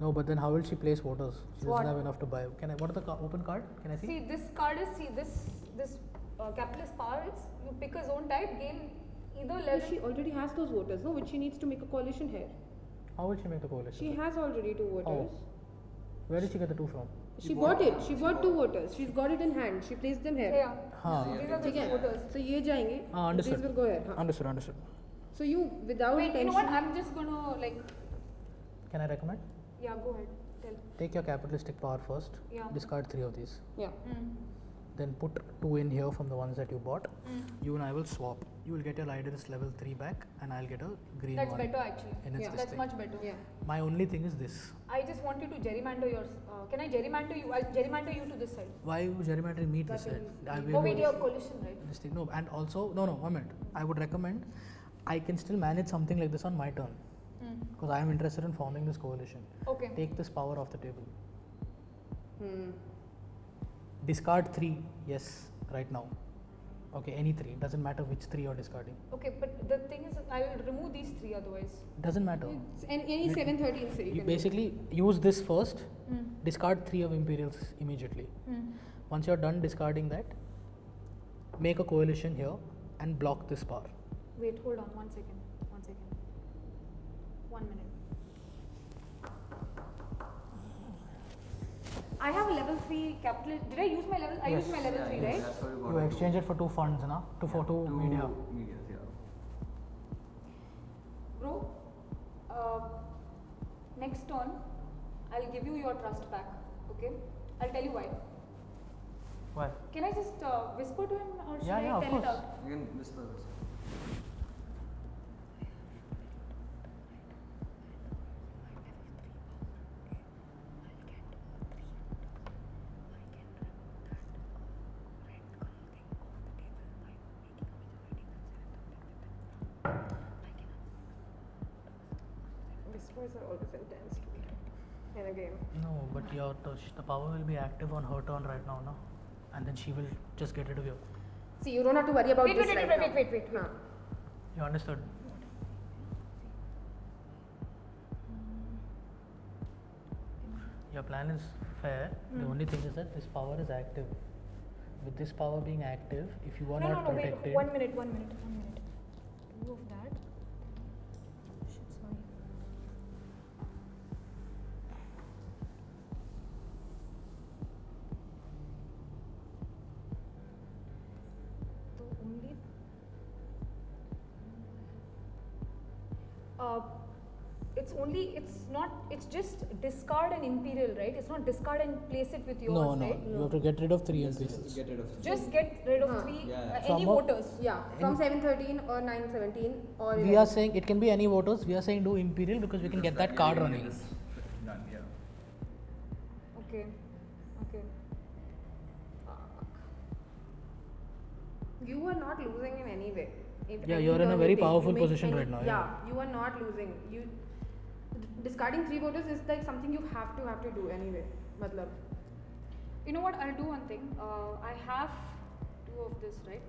No, but then how will she place voters? She What? doesn't have enough to buy. Can I? What is the open card? Can I see? See, this card is, this capitalist power is, you pick a zone type, gain either No, level. she already has those voters, no? Which she needs to make a coalition here. How will she make the coalition? She has already 2 voters. Where did she get the 2 from? She bought it. She bought 2 voters. She's got it in hand. She placed them here. Yeah. हाँ. These are the ठीक है? voters. So ये जाएंगे. हाँ, understood. These will go here. हाँ. Understood, understood. So you, without Wait, you tension. know what? I'm just gonna like, Can I recommend? yeah, go ahead. Tell. Take your capitalistic power first. Yeah. Discard 3 of these. Yeah. Mm. Then put 2 in here from the ones that you bought. Mm. You and I will swap. You will get your Lider's level 3 back, and I'll get a green That's one. better actually. And it's Yeah. this That's thing. much better. Yeah. My only thing is this. I just want you to gerrymander yours. Can I gerrymander you? I'll gerrymander you to this side. Why you gerrymandering me this That side? will be- I Oh will wait, your coalition, right? this thing. No, and also no, 1 minute. I would recommend. I can still manage something like this on my turn Mm. because I am interested in forming this coalition. Okay. Take this power off the table. Hmm. Discard 3. Yes, right now. Okay, any 3. Doesn't matter which 3 you're discarding. Okay, but the thing is, I will remove these 3 otherwise. Doesn't matter. It's any 713 say you You can basically use this first. Mm. Discard 3 of Imperials immediately. Mm. Once you're done discarding that, make a coalition here and block this power. Wait, hold on. 1 second. 1 second. 1 minute. I have a level 3 capital. Did I use my level? I used my level 3, right? That's how you got You it. exchange it for 2 funds, na? For 2 media. Medias, yeah. Bro, next turn, I'll give you your trust back. Okay? I'll tell you why. Why? Can I just whisper to him or should Yeah, I yeah, of tell it course. out? You can whisper this. Whispers are always intense to me in a game. No, but the power will be active on her turn right now, no? And then she will just get rid of you. See, you don't have to worry about Wait, this wait, right wait, now. wait, wait. Huh. You understood? Your plan is fair. The only thing is that this power is active. With this power being active, if you are No, not no, no, protected, wait. 1 minute, 1 minute, 1 minute. 2 of that. Shit, sorry. The only. It's just discard an imperial, right? It's not discard and place it with yours, no, no, right? you have to get rid of 3 Yes, imperials. get rid of Just get rid of Huh. 3, Yeah. any From a- voters. Yeah, from 713 or 917 or We are saying it can be any voters. We are saying do imperial because we can get that card running. Done, yeah. Okay. Okay. Fuck. You are not losing in any way. If Yeah, any you are in a turn very you take, powerful you make position any- right now, Yeah, yeah. you are not losing. Discarding 3 voters is like something you have to do anyway. Matlab. You know what? I'll do one thing. I have 2 of this, right?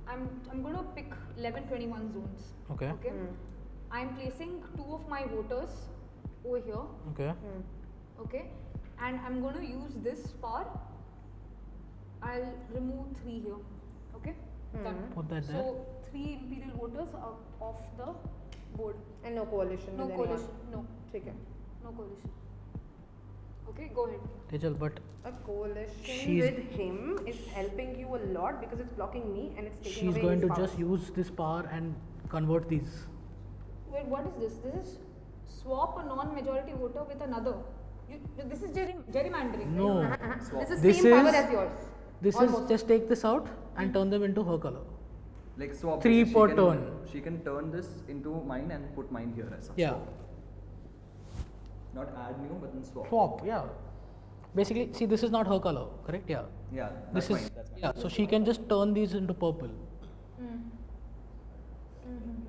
I'm going to pick 11, 21 zones. Okay. Okay. Hmm. I'm placing 2 of my voters over here. Okay. Hmm. Okay. And I'm going to use this power. I'll remove 3 here. Okay. Done. Put that So there. 3 imperial voters are off the board. And no coalition No with coalition. No. anyone. Okay. No coalition. Okay. Go ahead. Tejal, but A coalition She's- with him is helping you a lot because it's blocking me and it's taking she's away going his to just powers. use this power and convert these. Wait, what is this? This is swap a non-majority voter with another. This is gerrymandering. No. Right? This is This same power is- as yours. This Almost. is just take this out and turn them into her color. Like swap. 3 she per can- turn. She can turn this into mine and put mine here as a Yeah. swap. Not add new, but then swap. Swap, yeah. Basically, see, this is not her color, correct? Yeah. Yeah, This that's is mine. That's mine. yeah. So she can just turn these into purple.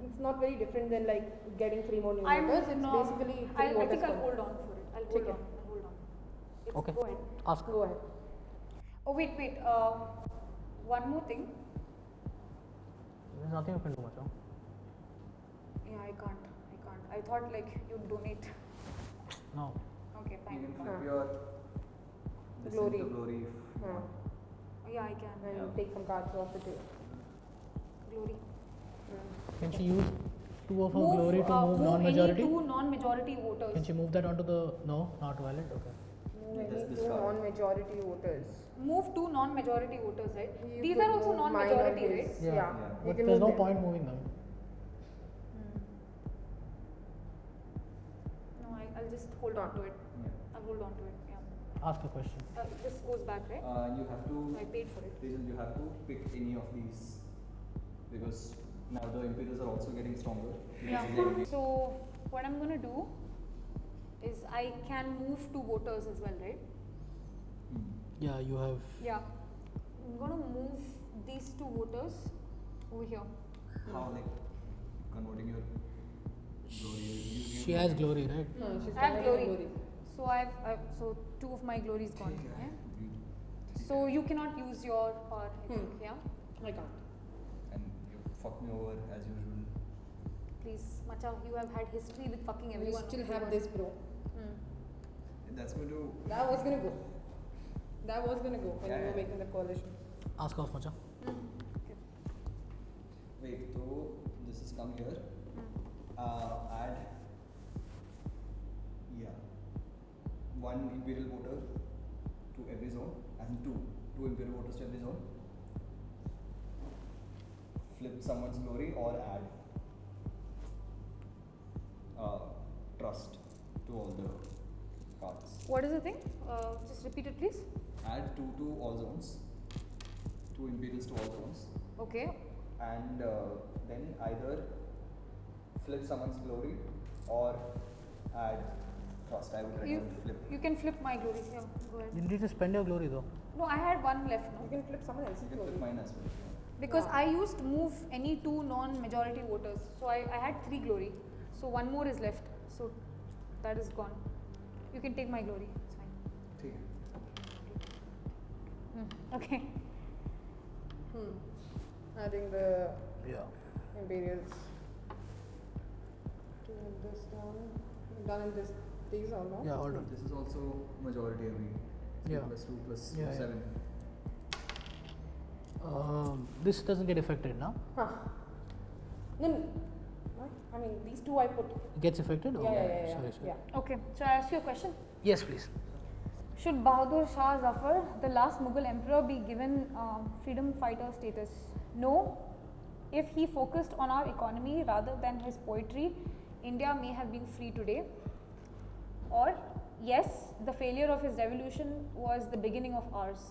It's not very different than like getting 3 more new I'm voters. It's no, basically 3 I voters. think I'll per- hold on for it. I'll hold Okay. on. I'll hold on. It's, Okay. Go ahead. Ask. Go ahead. Oh wait. One more thing. There's nothing you can do much. Huh? Yeah, I can't. I thought like you'd donate. No. Okay, You fine. can flip Huh. your this Glory. into glory. if you Huh. want. Yeah, I can. And Yeah. take some cards off the table. Glory. Can she use 2 of her Move, glory to move move non-majority? any 2 non-majority voters. Can she move that onto the no? Not valid. Okay. Move Yeah, any that's 2 discard. non-majority voters. Move 2 non-majority voters, right? You These could are also move mine or non-majority, his. right? Yeah. Yeah. You But can there's move no them. point moving them. No, I'll just hold on to it. Yeah. I'll hold on to it. Yeah. Ask a question. This goes back, right? You have to. I paid for it. Tejal, you have to pick any of these because now the imperials are also getting stronger. Yeah. So what I'm gonna do is I can move 2 voters as well, right? Yeah, you have. Yeah. I'm gonna move these 2 voters over here. How like converting your glory? using She your has glory? glory, right? No, she's I have converting glory. So so 2 of my glory is gone. Yeah. Yeah? So you cannot use your power, I think. Yeah. I can't. And you fuck me over as usual. Please, Macha, you have had history with fucking We everyone. still have this, bro. Hmm. That's going to. That was gonna go. That was gonna go when Yeah, we were yeah. making the coalition. Ask off, Macha. Okay. Wait, so this is come here. Hmm. Add. Yeah. 1 imperial voter to every zone, as in 2 imperial voters to every zone. Flip someone's glory or add trust to all the cards. What is the thing? Just repeat it, please. Add 2 to all zones, 2 imperials to all zones, Okay. and then either flip someone's glory or add trust. I would You recommend flip. you can flip my glory. Yeah, go ahead. You need to spend your glory though. No, I had 1 left now. You can flip someone else's You can glory. flip mine as well. if you want. Because Yeah. I used move any 2 non-majority voters. So I had 3 glory. So 1 more is left. So that is gone. You can take my glory. It's fine. ठीक है. Okay. Adding the Yeah. imperials to this down. Done in this. These are no. Yeah, all done. This is also majority every. 3 Yeah. plus 2 plus Yeah, yeah. 7. This doesn't get affected now. Huh. No, no. What? I mean, these 2 I put. It gets affected? Yeah, Oh, yeah, yeah, yeah. Sorry, sorry. Yeah. Okay. Shall I ask you a question? Yes, please. Should Bahadur Shah Zafar, the last Mughal emperor, be given freedom fighter status? No. If he focused on our economy rather than his poetry, India may have been free today. Or yes, the failure of his revolution was the beginning of ours.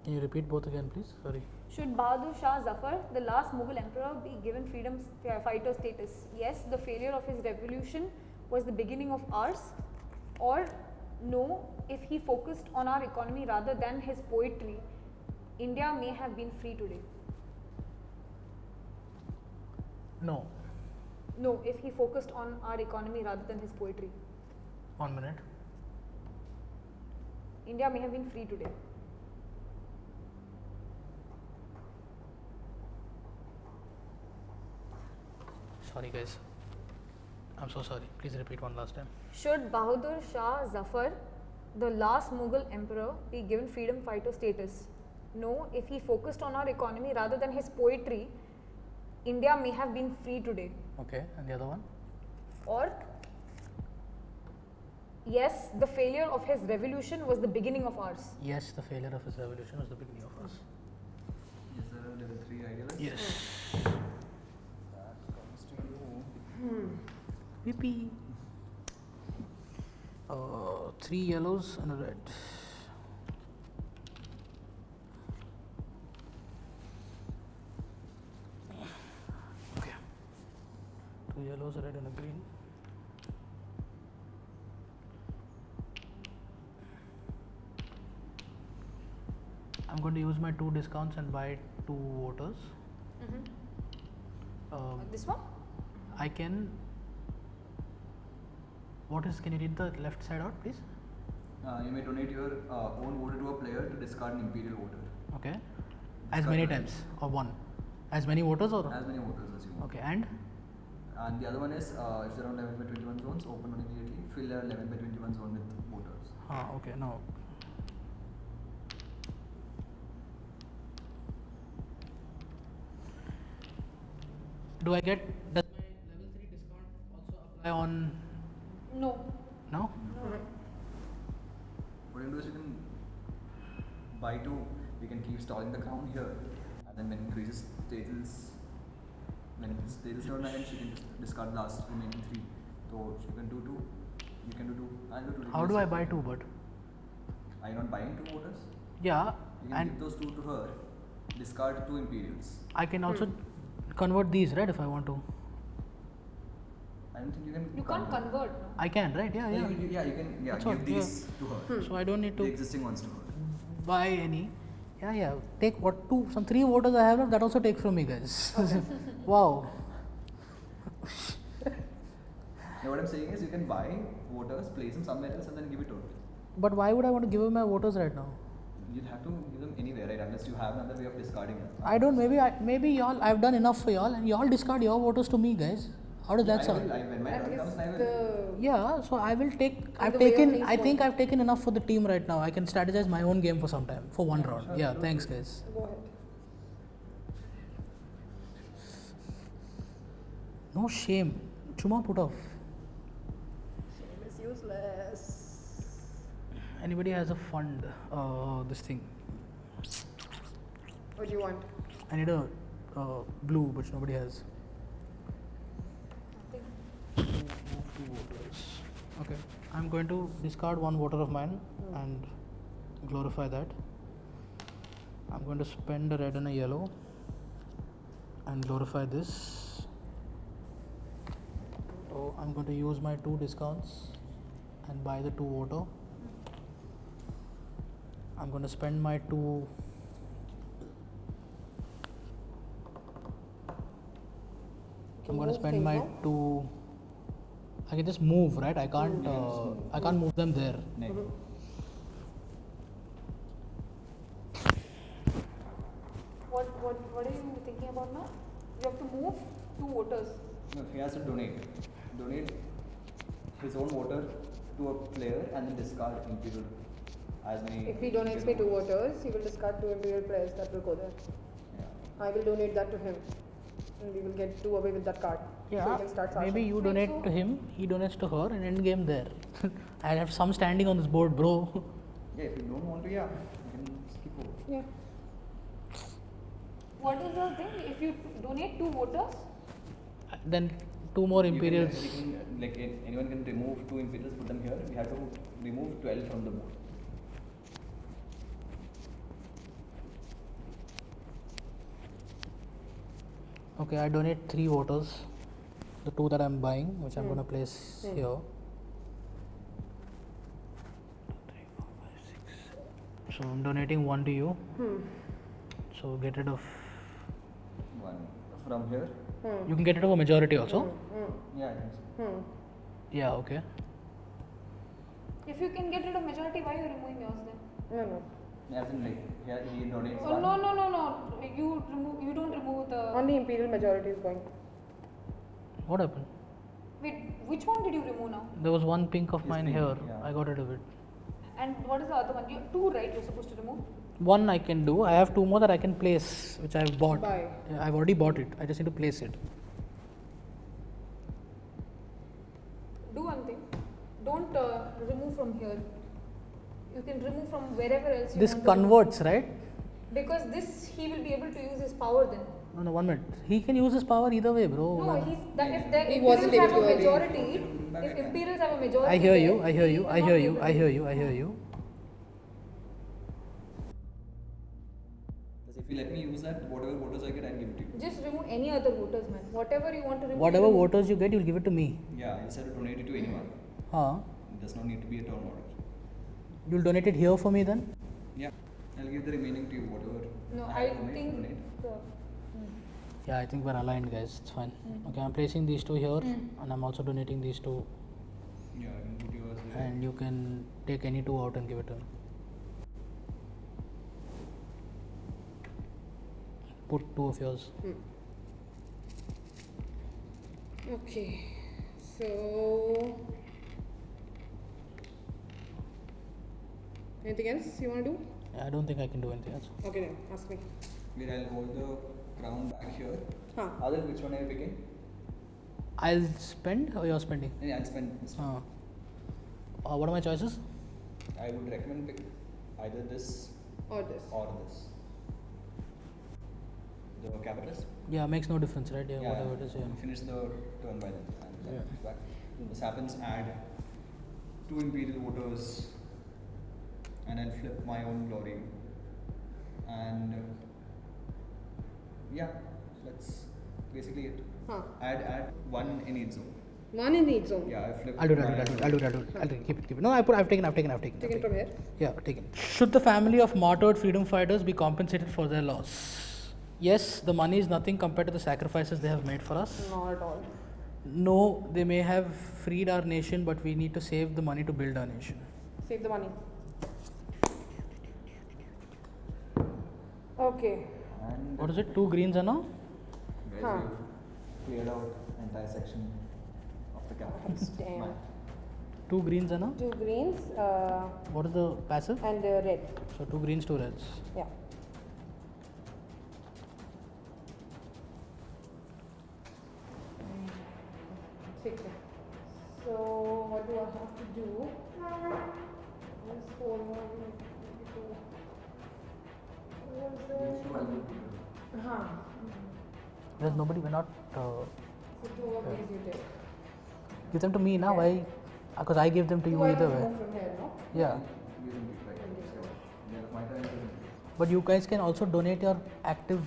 Can you repeat both again, please? Sorry. Should Bahadur Shah Zafar, the last Mughal emperor, be given freedom fighter status? Yes, the failure of his revolution was the beginning of ours. Or no, if he focused on our economy rather than his poetry, India may have been free today. No. No, if he focused on our economy rather than his poetry, 1 minute. India may have been free today. Sorry, guys. I'm so sorry. Please repeat one last time. Should Bahadur Shah Zafar, the last Mughal emperor, be given freedom fighter status? No, if he focused on our economy rather than his poetry, India may have been free today. Okay, and the other one? Or yes, the failure of his revolution was the beginning of ours. Yes, the failure of his revolution was the beginning of us. Yes, sir. the 3 idealists. Yes. That comes to you. Whippy. 3 yellows and a red. Okay. 2 yellows, a red and a green. I'm going to use my 2 discounts and buy 2 voters. This one? I can. What is? Can you read the left side out, please? You may donate your own voter to a player to discard an imperial voter. Okay. As many times or one? As many voters or? As many voters as you want. Okay. And And the other one is if there are 11 by 21 zones, open one immediately. Fill a 11 by 21 zone with voters. okay. No. Do I get? Does my level 3 discount also apply on? No. No. What you can do is you can buy 2. We can keep stalling the crown here, and then when it increases Tejal's, when it's Tejal's turn again, she can just discard last remaining 3. So you can do 2. You can do 2. I'll do 2. How do I buy 2? But Are you not buying 2 voters? yeah, You can and give those 2 to her. Discard 2 imperials. I can also convert these, right? If I want to, I don't think you can. You can't convert. No? I can, right? Yeah, yeah. You can. Yeah, That's give what- these to her. So I don't need The to existing ones to her. buy any. Yeah, yeah. Take what 2, some 3 voters I have left. That also take from me, guys. Wow. Now what I'm saying is you can buy voters, place them somewhere else, and then give it to her. But why would I want to give away my voters right now? You'll have to give them anywhere, right? Unless you have another way of discarding it. I don't. Maybe y'all. I've done enough for y'all, and y'all discard your voters to me, guys. How does that I sound? will. When my That turn is comes, I will. the Yeah. So I will take. I've the way of taken. things I think going. I've taken enough for the team right now. I can strategize my own game for some time, for one round. sure, Yeah. sure. Thanks, guys. Go ahead. No shame. Chuma put off. Shame is useless. Anybody has a fund? This thing. What do you want? I need a blue, which nobody has. Move 2 voters. Okay. I'm going to discard 1 voter of mine and glorify that. I'm going to spend a red and a yellow and glorify this. So I'm going to use my 2 discounts and buy the 2 voter. I'm going to spend my 2. I'm going to spend my 2. I can just move, right? I can't. I can't move them there. Next. What are you thinking about now? You have to move 2 voters. No, he has to donate. Donate his own voter to a player and then discard imperial as many. If he donates me 2 voters, he will discard 2 imperial players that will go there. Yeah. I will donate that to him, and we will get 2 away with that card. So Yeah. we can start Maybe SHASN. you donate to him. He donates to her, and end game there. I have some standing on this board, bro. Yeah, if you don't want to, yeah, you can skip over. Yeah. What is the thing? If you donate 2 voters, Then 2 more imperials. You can, like anyone can remove 2 imperials, put them here. We have to remove 12 from the board. Okay, I donate 3 voters. The 2 that I'm buying, which I'm going to place here. 3, 4, 5, 6. So I'm donating 1 to you. So get rid of. One from here. You can get rid of a majority also. Yeah, I think so. Yeah. Okay. if you can get rid of majority, why are you removing yours then? No. As in, like, here he donates Oh, one. no. You don't remove the. Only imperial majority is going. What happened? Wait, which one did you remove now? There was 1 pink of This mine pink, here. yeah. I got rid of it. And what is the other one? You 2, right? You're supposed to remove. 1 I can do. I have 2 more that I can place, which I've bought. Buy. Yeah, I've already bought it. I just need to place it. Do one thing. Don't remove from here. You can remove from wherever else you This want to remove. converts, right? Because this, he will be able to use his power then. No, 1 minute. He can use his power either way, bro. No, he's that if the He wasn't Imperials have able a to earlier. majority, if Imperials have a majority, I hear you, then I hear he you, will I not hear be you, able I to- hear you, I hear you. If you let me use that, whatever voters I get, I'll give it to you. Just remove any other voters, man. Whatever you want to remove. Whatever remove. voters you get, you'll give it to me. Yeah, I just have to donate it to anyone. Huh? It does not need to be a turn order. You'll donate it here for me then? Yeah, I'll give the remaining to you, whatever. No, have I to donate, think. donate. Yeah, I think we're aligned, guys. It's fine. Okay, I'm placing these two here, and I'm also donating these two. Yeah, I can put yours there. And you can take any two out and give it to him. Put two of yours. Okay. So. Anything else you want to do? I don't think I can do anything else. Okay, then ask me. Wait, I'll hold the crown back here. Huh. Adil, which one are you picking? I'll spend or you're spending? Yeah, I'll spend. What are my choices? I would recommend pick either this Or this. or this. The capitalist? Yeah, makes no difference, right? Yeah, whatever it is. Yeah. Finish the turn by then. And Yeah. back. This happens, add 2 imperial voters, and I'll flip my own glory. And yeah, that's basically it. Huh. Add 1 in each zone. One in each zone. Yeah, I flip. I'll do it. Keep it. No, I've taken. Taken from here. Yeah, taken. Should the family of martyred freedom fighters be compensated for their loss? Yes, the money is nothing compared to the sacrifices they have made for us. Not at all. No, they may have freed our nation, but we need to save the money to build our nation. Save the money. Okay. And What is it? 2 greens and now? guys, Huh. we've cleared out entire section of the capitalist. Damn. map. 2 greens and now? 2 greens What is the passive? and red. So 2 greens, 2 reds. Yeah. Okay. So what do I have to do? This whole one. Uh-huh. There's nobody, we're not. So 2 of these you take. Give them to me now. Why? Because I give them to Do you I either remove way. from here, no? Yeah. You can pick, right? So, yeah, my turn is- But you guys can also donate your active.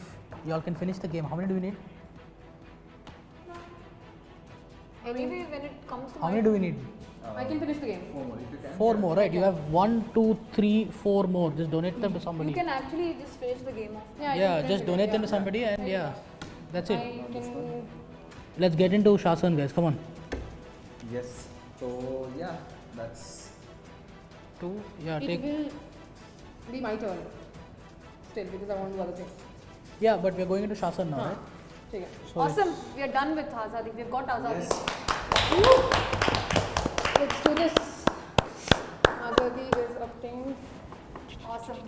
Y'all can finish the game. How many do we need? Anyway, when it comes to How many do we need? I can finish the game. 4 more if you can. 4 more, right? You have 1, 2, 3, 4 more. Just donate them to you somebody. can actually just finish the game off. Yeah, I Yeah, can just finish donate it, them to yeah. somebody and yeah, that's it. I can. Let's get into Shasan, guys. Come on. Yes. So yeah, that's 2, yeah, It take. will be my turn. Still, because I want to do other things. Yeah, but we're going into Shasan now, right? Take it. So Awesome. We are done with Azadi. We've got Azadi. Let's do this. Azadi is obtained. Awesome.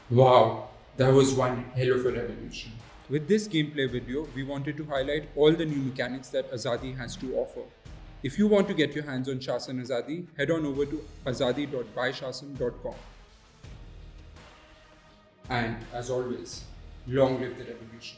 Wow, that was one hell of a revolution. With this gameplay video, we wanted to highlight all the new mechanics that Azadi has to offer. If you want to get your hands on Shasan Azadi, head on over to azadi.buyshasan.com. And as always, long live the revolution.